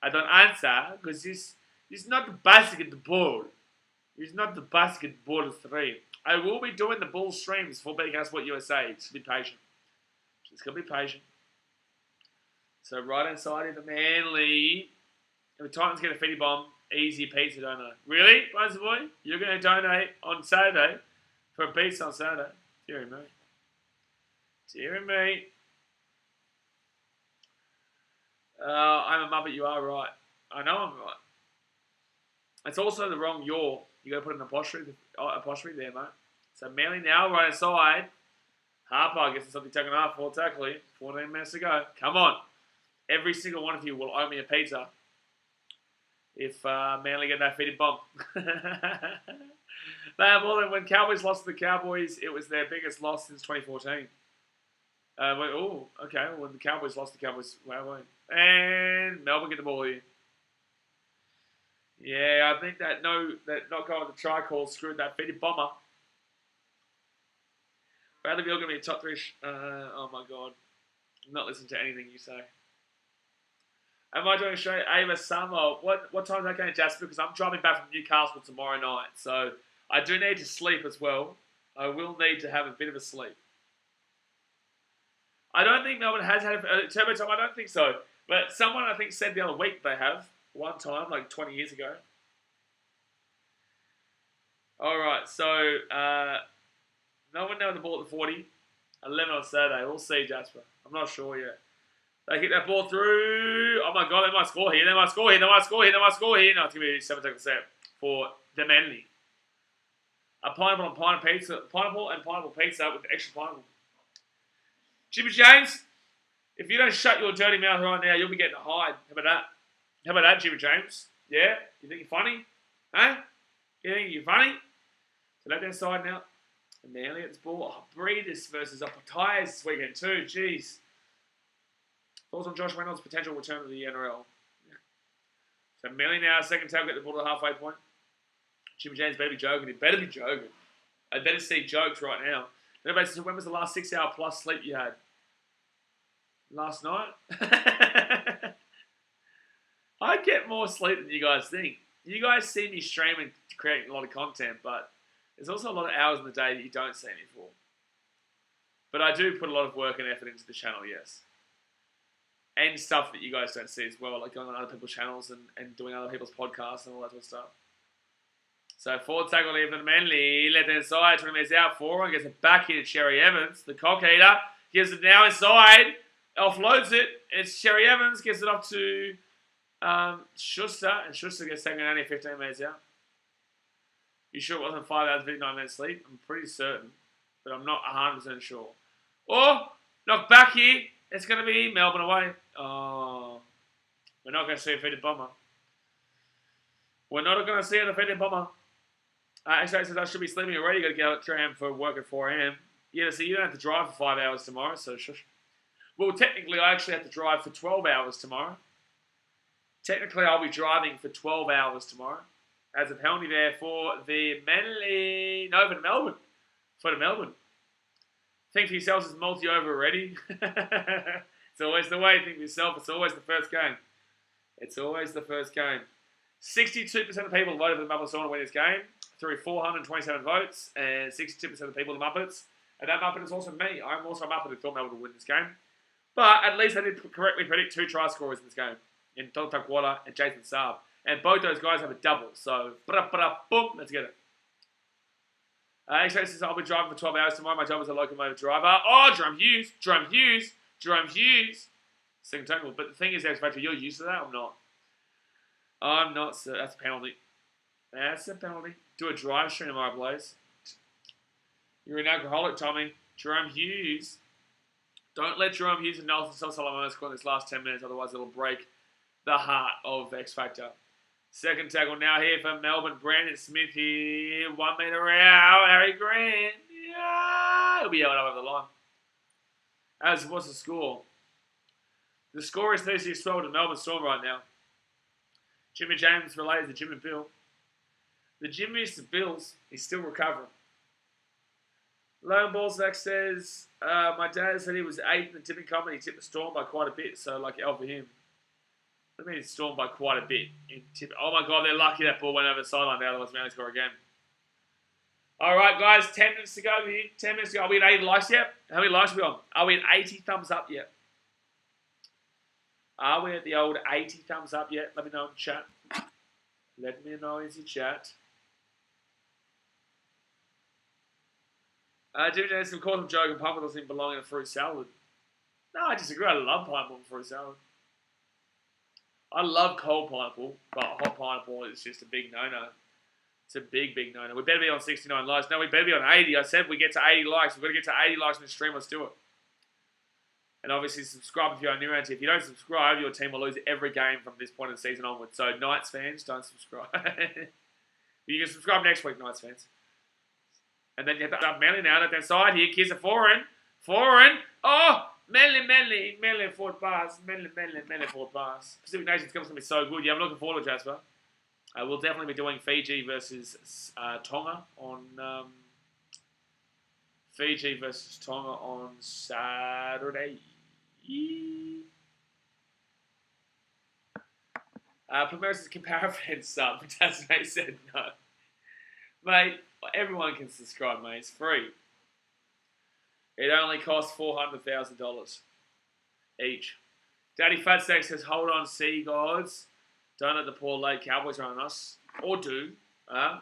I don't answer because this is not the basketball. It's not the basketball 3. I will be doing the Bulls streams for BKRmy Sport USA. Just be patient. Just gotta be patient. So right hand side of the Manly. If the Titans get a 50 bomb, easy pizza donor. Really, Bones Boy? You're going to donate on Saturday for a pizza on Saturday? Dear me. Dear me. I'm a muppet, you are right. I know I'm right. It's also the wrong yaw. You got to put an apostrophe there, mate. So Manly now, right hand side. Harper gets something taken off, full tackling. 14 minutes to go. Come on. Every single one of you will owe me a pizza. if Manly get that fitted bomb. They have more than when Cowboys lost to the Cowboys, it was their biggest loss since 2014. Okay. When the Cowboys lost the Cowboys, wow. And Melbourne get the ball here. Yeah, I think that not going with the try call screwed that fitted bomber. Bradley Beal going to be a top three. Oh my God. I'm not listening to anything you say. Am I doing straight Ava Summer? What time is that going, Jasper? Because I'm driving back from Newcastle tomorrow night. So I do need to sleep as well. I will need to have a bit of a sleep. I don't think Melbourne has had a turbo time. I don't think so. But someone, I think, said the other week they have. One time, like 20 years ago. All right, so Melbourne now with the ball at the 40. 11 on Saturday. We'll see, Jasper. I'm not sure yet. They get that ball through. Oh, my God, they might score here. They might score here. No, it's going to be 7 seconds set for the Manly. A pineapple and pineapple pizza with extra pineapple. Jimmy James, if you don't shut your dirty mouth right now, you'll be getting a hide. How about that? How about that, Jimmy James? Yeah? You think you're funny? Huh? You think you're funny? So left-hand side now. And Manly gets the ball. Oh, Breeders versus Upper this weekend too. Jeez. Thoughts on Josh Reynolds' potential return to the NRL. So Manly now, second tackle, get the ball to the halfway point. Jimmy James better be joking. He better be joking. I better see jokes right now. Everybody says, when was the last 6 hour plus sleep you had? Last night? I get more sleep than you guys think. You guys see me streaming, creating a lot of content, but there's also a lot of hours in the day that you don't see me for. But I do put a lot of work and effort into the channel, yes. And stuff that you guys don't see as well, like going on other people's channels and doing other people's podcasts and all that sort of stuff. So forward tackle here for the Manly. Left hand side, 20 minutes out. Forward gets it back here to Cherry Evans. The cock eater gives it now inside. Offloads it. It's Cherry Evans. Gets it off to Schuster. And Schuster gets taken only 15 minutes out. You sure it wasn't 5 hours, 59 minutes sleep? I'm pretty certain. But I'm not 100% sure. Or, knock back here. It's going to be Melbourne away. Oh. We're not going to see a defeated bomber. We're not going to see a defeated bomber. Actually, says I should be sleeping already. Got to get out at 3 a.m. for work at 4 a.m. Yeah, so you don't have to drive for 5 hours tomorrow, so shush. Well, technically, I actually have to drive for 12 hours tomorrow. Technically, I'll be driving for 12 hours tomorrow. As a penalty there for the Manly... No, for the Melbourne. For the Melbourne. Think for yourselves is multi-over already. It's always the way. Think for yourself. It's always the first game. It's always the first game. 62% of people voted for the Melbourne Storm to win this game through 427 votes, and 62% of the people are Muppets. And that Muppet is also me. I'm also a Muppet who thought Melbourne would win this game. But at least I did correctly predict 2 try scorers in this game, in Dr. Takwata and Jason Saab. And both those guys have a double. So, boom, let's get it. X-Ray says I'll be driving for 12 hours tomorrow. My job is a locomotive driver. Oh, Jerome Hughes. Second tackle. But the thing is, X-Factor, you're used to that. I'm not, sir. That's a penalty. That's a penalty. Do a drive stream tomorrow, Blaze. You're an alcoholic, Tommy. Jerome Hughes. Don't let Jerome Hughes and Nelson Solomon score in this last 10 minutes, otherwise it'll break the heart of X Factor. Second tackle now here for Melbourne. Brandon Smith here. 1 metre out. Harry Grant. Yeah. He'll be out over the line. As what's the score? The score is 36-12 to Melbourne Storm right now. Jimmy James related to Jimmy Bill. The Jimmy Mr. Bills, he's still recovering. Lone Ballsack says, my dad said he was 8 in the tipping comp and he tipped the Storm by quite a bit, so like L for him. I mean, it's Storm by quite a bit. Oh my God, they're lucky that ball went over the sideline there, otherwise we only score again. All right, guys, 10 minutes to go here. 10 minutes to go. Are we at 80 likes yet? How many likes are we on? Are we at 80 thumbs up yet? Are we at the old 80 thumbs up yet? Let me know in the chat. Let me know in the chat. Jimmy Jason calls him joke and pineapple doesn't belong in a fruit salad. No, I disagree. I love pineapple in fruit salad. I love cold pineapple, but hot pineapple is just a big no-no. It's a big, big no-no. We better be on 69 likes. No, we better be on 80. I said we get to 80 likes. We've got to get to 80 likes in the stream. Let's do it. And obviously subscribe if you're new around here. If you don't subscribe, your team will lose every game from this point in the season onwards. So Knights fans, don't subscribe. You can subscribe next week, Knights fans. And then you have to Manly now, left hand side here. Kids are foreign. Oh! Manly, forward pass. Manly, forward pass. Pacific Nations Cup's going to be so good. Yeah, I'm looking forward to it, Jasper. We'll definitely be doing Fiji versus Tonga on... Fiji versus Tonga on Saturday. Primaris' comparison sub. Tasmate said no. Mate, everyone can subscribe, mate. It's free. It only costs $400,000 each. Daddy Fatstack says, hold on, sea gods. Don't let the poor late Cowboys run on us. Or do. That'd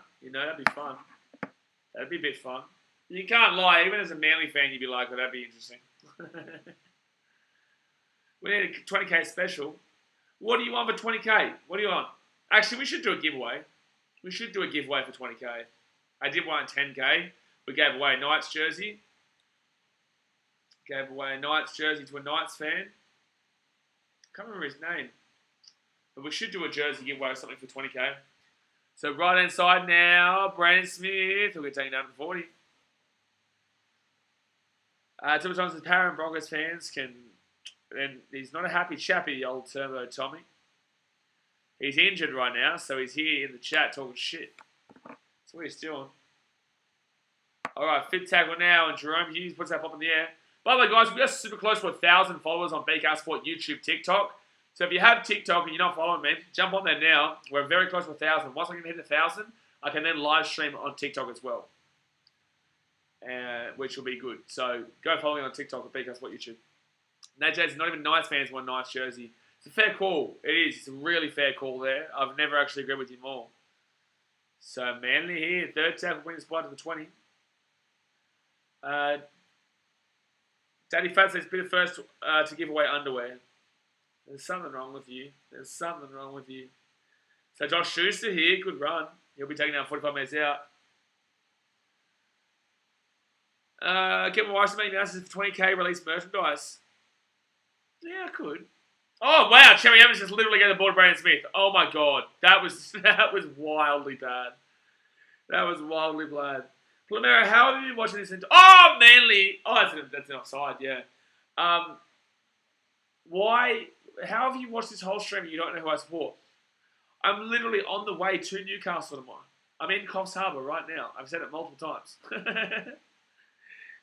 be fun. That'd be a bit fun. You can't lie. Even as a Manly fan, you'd be like, well, that'd be interesting. We need a 20k special. What do you want for 20k? What do you want? Actually, we should do a giveaway. We should do a giveaway for 20k. I did one at 10k. We gave away a Knights jersey. Gave away a Knights jersey to a Knights fan. I can't remember his name. But we should do a jersey giveaway or something for 20k. So right hand side now, Brandon Smith. We'll get taken down to 40. Timber Thomas says, Power and Broncos fans can... And he's not a happy chappy, the old Turbo Tommy. He's injured right now, so he's here in the chat talking shit. That's what he's doing. Alright, fit tackle now, and Jerome Hughes puts that pop in the air. By the way, guys, we're super close to 1,000 followers on BK Sport, YouTube, TikTok. So if you have TikTok and you're not following me, jump on there now. We're very close to 1,000. Once I can hit 1,000, I can then live stream on TikTok as well. Which will be good. So go follow me on TikTok at BK Sport YouTube. Naj's not even Knights fans want a nice jersey. It's a fair call. It is. It's a really fair call there. I've never actually agreed with you more. So Manly here. Third tackle wins by to the 20. Daddy Fat says, be the first to give away underwear. There's something wrong with you. There's something wrong with you. So Josh Schuster here. Good run. He'll be taking out 45 minutes out. Kevin Weiss made announcements for 20k release merchandise. Yeah, I could. Oh wow, Cherry Evans just literally gave the ball to Brandon Smith. Oh my god, that was wildly bad. That was wildly bad. Plumero, how have you been watching this? Oh, Manly. Oh, that's an offside. Yeah. Why? How have you watched this whole stream and you don't know who I support? I'm literally on the way to Newcastle tomorrow. I'm in Coffs Harbour right now. I've said it multiple times.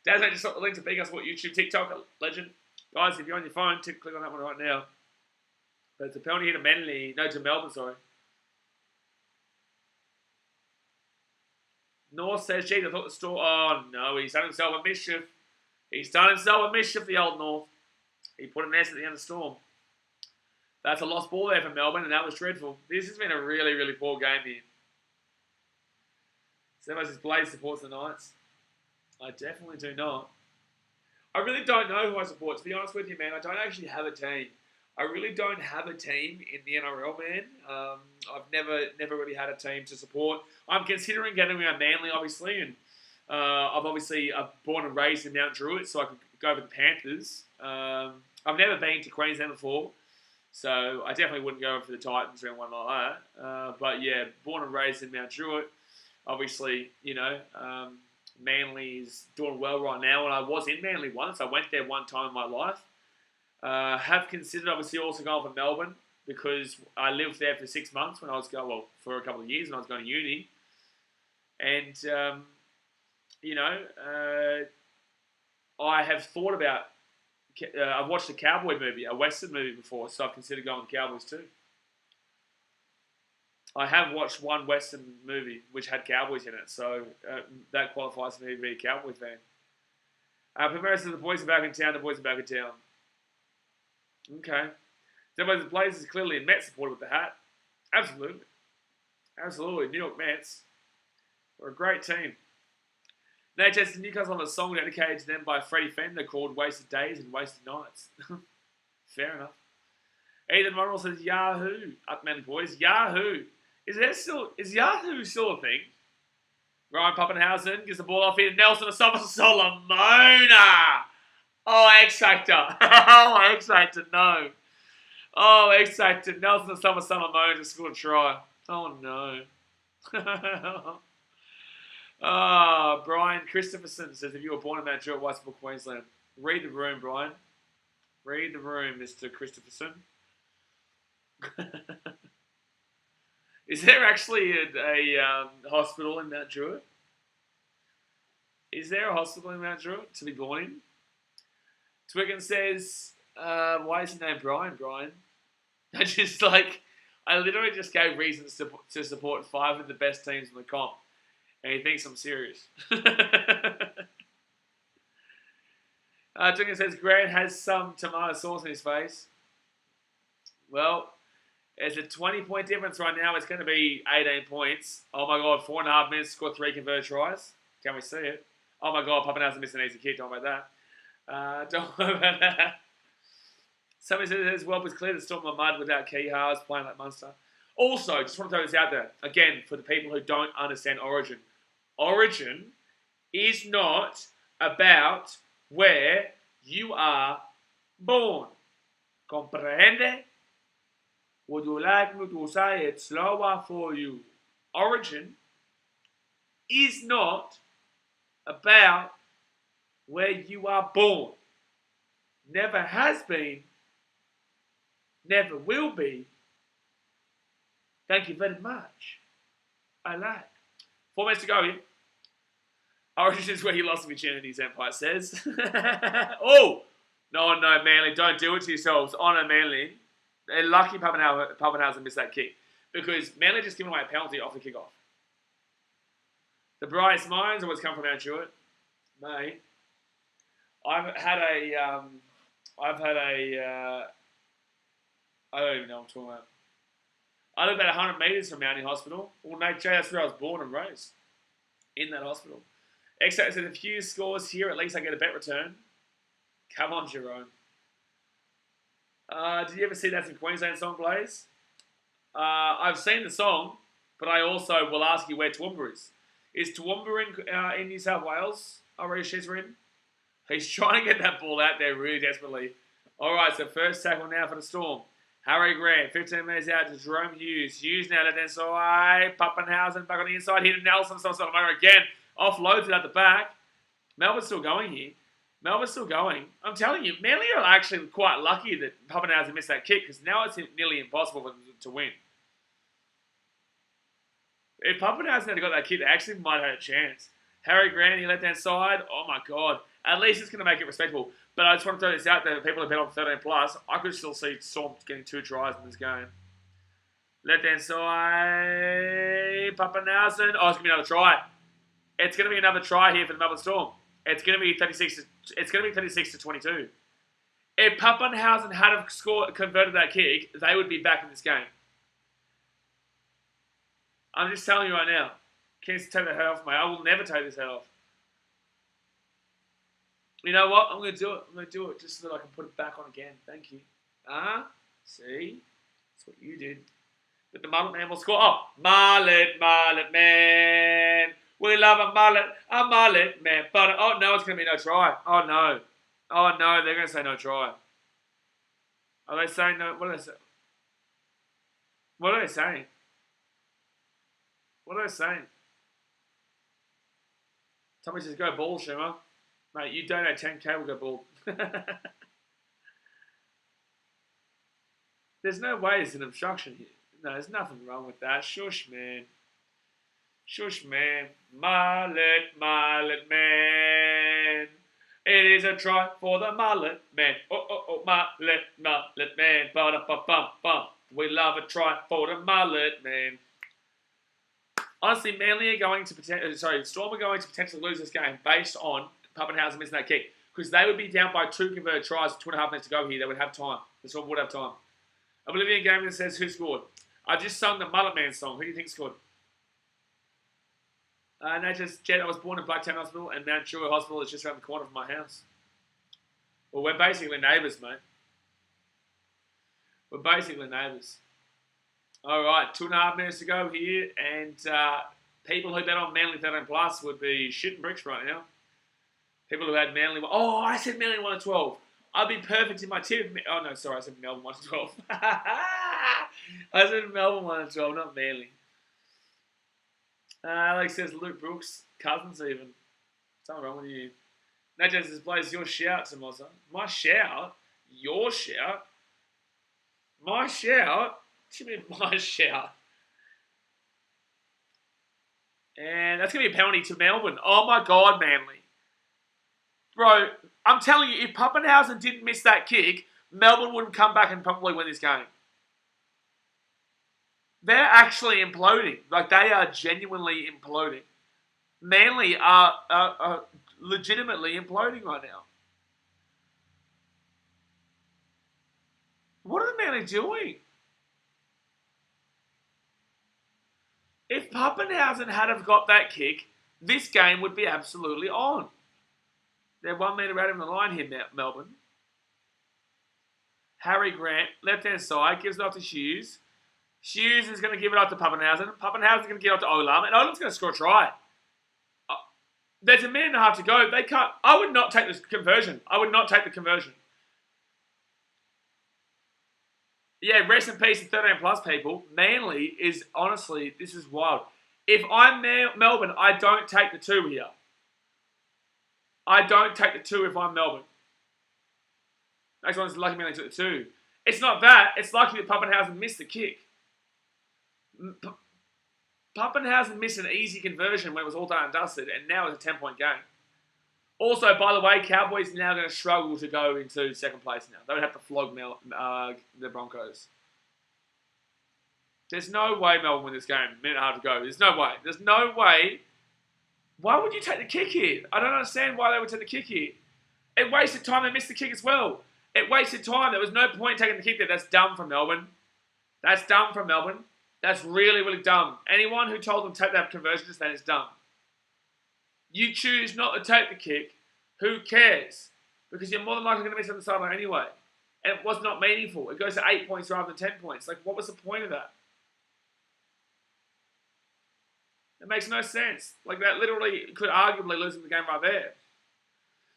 Daz, I just got the link to BK Sport YouTube, TikTok, legend. Guys, if you're on your phone, click on that one right now. But it's a penalty here to Manly. No, to Melbourne, sorry. North says, geez, I thought the store... Oh, no, he's done himself a mischief. He's done himself a mischief, the old North. He put an S at the end of Storm. That's a lost ball there for Melbourne, and that was dreadful. This has been a really, really poor game here. Sebas says, Blaze supports the Knights. I definitely do not. I really don't know who I support. To be honest with you, man, I don't actually have a team. I really don't have a team in the NRL, man. I've never really had a team to support. I'm considering getting around Manly, obviously, and I'm born and raised in Mount Druitt, so I could go for the Panthers. I've never been to Queensland before, so I definitely wouldn't go for the Titans or anyone like that. But yeah, born and raised in Mount Druitt. Obviously, Manly is doing well right now, and I was in Manly once. I went there one time in my life. Have considered obviously also going for Melbourne because I lived there for 6 months when I was for a couple of years when I was going to uni. And, I have thought about, I've watched a cowboy movie, a Western movie before, so I've considered going with Cowboys too. I have watched one Western movie which had cowboys in it, so that qualifies me to be a Cowboy fan. Primaris says the boys are back in town, Okay. The Blazers is clearly a Mets supporter with the hat. Absolutely. Absolutely. New York Mets. We're a great team. Nate tested Newcastle on a song dedicated to them by Freddie Fender called Wasted Days and Wasted Nights. Fair enough. Ethan Monroe says Yahoo. Up men boys. Yahoo. Is Yahoo still a thing? Ryan Pappenhausen gives the ball off here to Nelson Asafa Solomona. Oh, X Factor. Oh, X Factor, no. Oh, X Factor. Nelson Summer Moan to score a try. Oh, no. Brian Christopherson says, if you were born in Mount Druitt, Whitesville, Queensland. Read the room, Brian. Read the room, Mr. Christopherson. Is there actually a hospital in Mount Druitt? Is there a hospital in Mount Druitt to be born in? Twiggin says, why is he named Brian? Brian? I literally just gave reasons to support 5 of the best teams in the comp. And he thinks I'm serious. Twiggin says, Grant has some tomato sauce in his face. Well, there's a 20-point difference right now. It's going to be 18 points. Oh my God, 4.5 minutes, score 3 converted tries. Can we see it? Oh my God, Pappenhausen missed an easy kick. Don't worry about that. Don't worry about that. Somebody says, well, it was clear the Storm were mud without Keyhars playing like Munster. Also, just want to throw this out there. Again, for the people who don't understand Origin. Origin is not about where you are born. Comprende? Would you like me to say it slower for you? Origin is not about where you are born. Never has been. Never will be. Thank you very much. I like. 4 minutes to go here. Origin is where he lost virginity's Empire says. Oh! No, Manly. Don't do it to yourselves. Honour Manly. They're lucky Pappenhausen missed that kick. Because Manly just given away a penalty off the kickoff. The brightest minds always come from Mount Druitt. Mate. I've had a I don't even know what I'm talking about. I live about 100 metres from Mountie Hospital. Well, Nate J, that's where I was born and raised. In that hospital. Except said, a few scores here, at least I get a bet return. Come on, Jerome. Did you ever see That's in Queensland song, Blaze? I've seen the song, but I also will ask you where Toowoomba is. Is Toowoomba in New South Wales? Already she's written. He's trying to get that ball out there really desperately. All right, so first tackle now for the Storm. Harry Grant, 15 metres out to Jerome Hughes. Hughes now left hand side. Pappenhausen back on the inside. Here to Nelson. Some sort of motor again. Offloads it at the back. Melbourne's still going here. Melbourne's still going. I'm telling you, Manly are actually quite lucky that Pappenhausen missed that kick because now it's nearly impossible for them to win. If Pappenhausen had got that kick, they actually might have had a chance. Harry Grant, left hand side. Oh my God. At least it's going to make it respectable. But I just want to throw this out there. People who bet on 13 plus, I could still see Storm getting 2 tries in this game. Left hand side. Pappenhausen. Oh, it's going to be another try. It's going to be another try here for the Melbourne Storm. It's going to be 36 to 22. If Pappenhausen had converted that kick, they would be back in this game. I'm just telling you right now. Can't take the head off, mate. I will never take this head off. You know what? I'm going to do it. I'm going to do it just so that I can put it back on again. Thank you. See? That's what you did. But the mullet man will score. Oh, mullet man. We love a mullet man. But, oh, no, it's going to be no try. Oh, no. Oh, no, they're going to say no try. Are they saying no? What are they saying? What are they saying? What are they saying? Tommy says, go ball, Shimmer. Mate, you donate 10k, we'll go ball. There's no way there's an obstruction here. No, there's nothing wrong with that. Shush, man. Shush, man. Mullet man. It is a try for the mullet man. Oh, mullet man. Ba-da-ba-bum-bum. We love a try for the mullet man. Honestly, Manly are going to Storm are going to potentially lose this game based on Pappenhausen missing that kick. Because they would be down by 2 converted tries with 2.5 minutes to go here. They would have time. The Storm would have time. Oblivion Gaming says, who scored? I just sung the Mullet Man song. Who do you think scored? Just Jet, I was born in Blacktown Hospital and Mount Druitt Hospital is just around the corner from my house. Well, we're basically neighbours, mate. We're basically neighbours. All right, 2.5 minutes to go here, and people who bet on Manly 13 plus would be shitting bricks right now. People who had Manly. Oh, I said Manly 1 to 12. I'd be perfect in my tip. Oh, no, sorry. I said Melbourne 1 to 12. I said Melbourne 1 to 12, not Manly. Alex says Luke Brooks, Cousins even. Something wrong with you. Nathan says, Blaze, your shout, Samosa. My shout? Your shout? My shout? What do you mean my shout? And that's going to be a penalty to Melbourne. Oh, my God, Manly. Bro, I'm telling you, if Pappenhausen didn't miss that kick, Melbourne wouldn't come back and probably win this game. They're actually imploding. Like, they are genuinely imploding. Manly are legitimately imploding right now. What are the Manly doing? If Pappenhausen had have got that kick, this game would be absolutely on. They're 1 metre out of the line here, Melbourne. Harry Grant, left-hand side, gives it off to Hughes. Hughes is going to give it off to Pappenhausen. Pappenhausen is going to give it off to Olam, and Olam's going to score a try. There's a minute and a half to go. They can't. I would not take this conversion. I would not take the conversion. Yeah, rest in peace to 13 plus people. Manly is, honestly, this is wild. If I'm Melbourne, I don't take the 2 here. I don't take the 2 if I'm Melbourne. Next one's lucky Manly took the 2. It's not that. It's lucky that Pappenhausen missed the kick. Pappenhausen missed an easy conversion when it was all done and dusted, and now it's a 10-point game. Also, by the way, Cowboys now going to struggle to go into second place now. They would have to flog the Broncos. There's no way Melbourne win this game. Minute and a half to go. There's no way. There's no way. Why would you take the kick here? I don't understand why they would take the kick here. It wasted time. They missed the kick as well. It wasted time. There was no point taking the kick there. That's dumb from Melbourne. That's dumb from Melbourne. That's really, really dumb. Anyone who told them to take that conversion just then is dumb. You choose not to take the kick. Who cares? Because you're more than likely going to miss on the sideline anyway. And it was not meaningful. It goes to 8 points rather than 10 points. Like, what was the point of that? It makes no sense. Like, that literally could arguably lose them the game right there.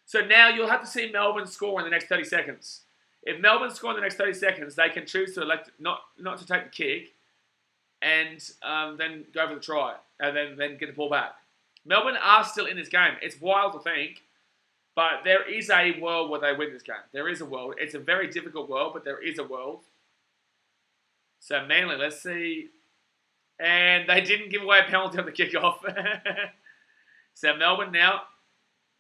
So now you'll have to see Melbourne score in the next 30 seconds. If Melbourne score in the next 30 seconds, they can choose to elect not to take the kick and then go for the try and then get the ball back. Melbourne are still in this game. It's wild to think, but there is a world where they win this game. There is a world. It's a very difficult world, but there is a world. So Manly, let's see. And they didn't give away a penalty on the kickoff. So Melbourne now.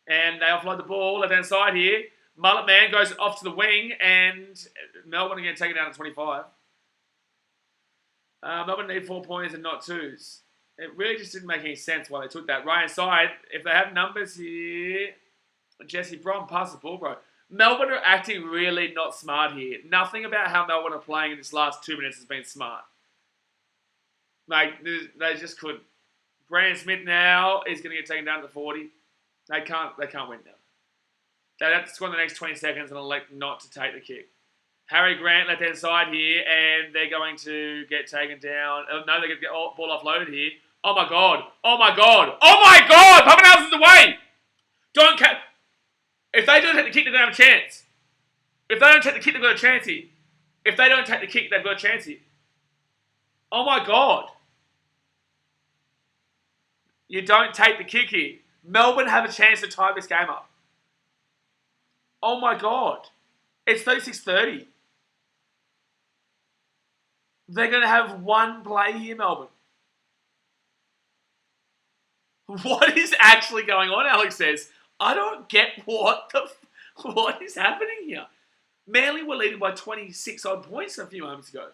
And they offload the ball left-hand side here. Mullet Man goes off to the wing. And Melbourne again taken down to 25. Melbourne need 4 pointers and not 2s. It really just didn't make any sense why they took that. Right-hand side, if they have numbers here. Jesse Brom passes the ball, bro. Melbourne are acting really not smart here. Nothing about how Melbourne are playing in this last 2 minutes has been smart. Like, they just couldn't. Brandon Smith now is going to get taken down to 40. They can't win now. They have to score in the next 20 seconds and elect not to take the kick. Harry Grant left-hand side here, and they're going to get taken down. Oh, no, they're going to get ball offloaded here. Oh, my God. Oh, my God. Oh, my God. Pappenhausen's away. If they don't take the kick, they're going to have a chance. If they don't take the kick, they've got a chance here. If they don't take the kick, they've got a chance here. Oh, my God. You don't take the kick here. Melbourne have a chance to tie this game up. Oh, my God. It's 36-30. They're going to have one play here, Melbourne. What is actually going on, Alex says? I don't get what is happening here. Manly were leading by 26 odd points a few moments ago.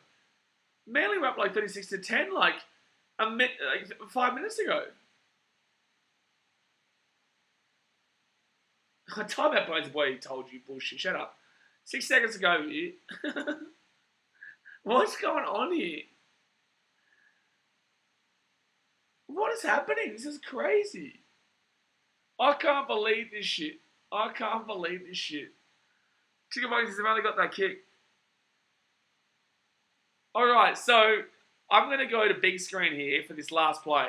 Manly were up like 36-10 like 5 minutes ago. Time out, Bones Boy, he told you bullshit. Shut up. 6 seconds ago here. What's going on here? What is happening? This is crazy. I can't believe this shit. I can't believe this shit. Chicken Buckets have only got that kick. Alright, so I'm going to go to big screen here for this last play.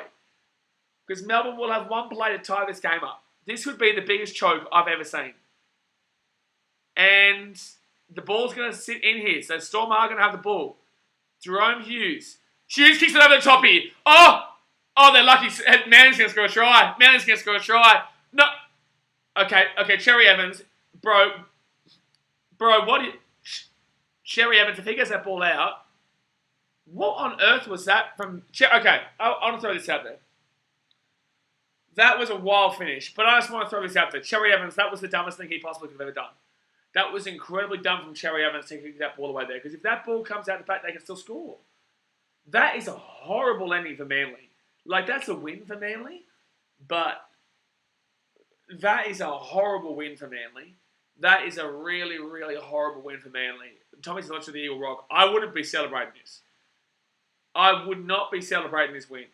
Because Melbourne will have one play to tie this game up. This would be the biggest choke I've ever seen. And the ball's going to sit in here. So Storm are going to have the ball. Jerome Hughes. Hughes kicks it over the top here. Oh, they're lucky. Manning's going to score a try. No. Okay, Cherry Evans. Bro, what do you... Cherry Evans, if he gets that ball out, what on earth was that from... Okay, I want to throw this out there. That was a wild finish, but I just want to throw this out there. Cherry Evans, that was the dumbest thing he possibly could have ever done. That was incredibly dumb from Cherry Evans to kick that ball away there, because if that ball comes out the back, they can still score. That is a horrible ending for Manly. Like, that's a win for Manly, but that is a horrible win for Manly. That is a really, really horrible win for Manly. Tommy's launched to the Eagle Rock. I wouldn't be celebrating this. I would not be celebrating this win.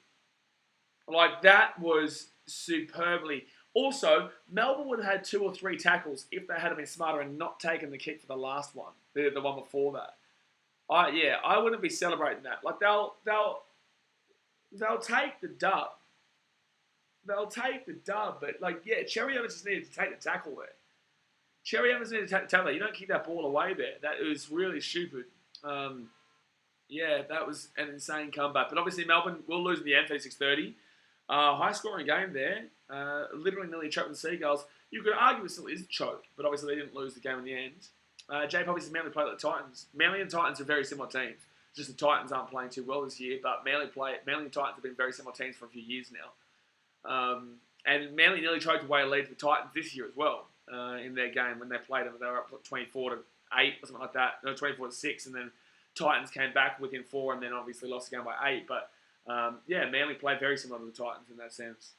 Like, that was superbly... Also, Melbourne would have had 2 or 3 tackles if they had been smarter and not taken the kick for the last one, the one before that. I wouldn't be celebrating that. Like, they'll take the dub. They'll take the dub, but like, yeah, Cherry Evans just needed to take the tackle there. Cherry Evans needed to take the tackle there. You don't kick that ball away there. That was really stupid. Yeah, that was an insane comeback. But obviously, Melbourne will lose in the end, 36-30. High-scoring game there. Literally nearly choked the Seagulls. You could argue it still is a choke, but obviously they didn't lose the game in the end. Jay Poppy says Manly played like the Titans. Manly and Titans are very similar teams. Just the Titans aren't playing too well this year, but Manly and Titans have been very similar teams for a few years now. And Manly nearly choked away a lead to the Titans this year as well in their game when they played them. They were up 24-8 or something like that. No, 24-6, and then Titans came back within 4 and then obviously lost the game by 8. But yeah, Manly played very similar to the Titans in that sense.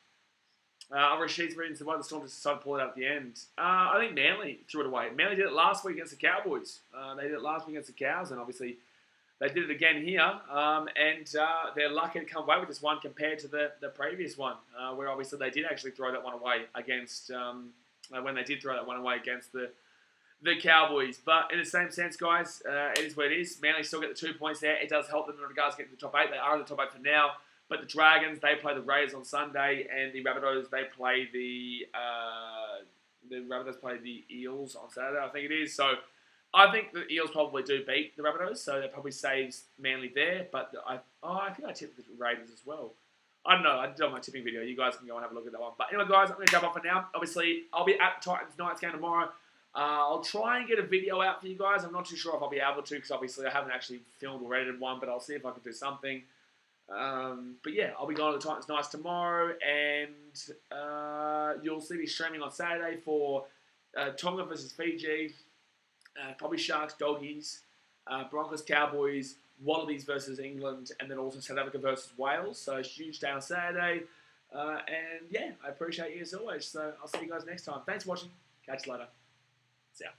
Rashid's reading why the Storm just decided to pull it out at the end. I think Manly threw it away. Manly did it last week against the Cowboys. They did it last week against the Cows, and obviously they did it again here. And they're lucky to come away with this one compared to the previous one, where obviously they did actually throw that one away against when they did throw that one away against the Cowboys. But in the same sense, guys, it is what it is. Manly still get the 2 points there. It does help them in regards to getting to the top 8. They are in the top 8 for now. But the Dragons, they play the Raiders on Sunday, and the Rabbitohs, they play the Rabbitohs play the Eels on Saturday, I think it is. So I think the Eels probably do beat the Rabbitohs, so that probably saves Manly there. But I think I tipped the Raiders as well. I don't know. I did on my tipping video. You guys can go and have a look at that one. But anyway, guys, I'm going to jump off for now. Obviously, I'll be at the Titans Knights game tomorrow. I'll try and get a video out for you guys. I'm not too sure if I'll be able to, because obviously I haven't actually filmed or edited one, but I'll see if I can do something. But yeah, I'll be going to the Titans Knights tomorrow, and you'll see me streaming on Saturday for Tonga versus Fiji, probably Sharks, Doggies, Broncos, Cowboys, Wallabies versus England, and then also South Africa versus Wales. So a huge day on Saturday. And yeah, I appreciate you as always. So I'll see you guys next time. Thanks for watching. Catch you later. See ya.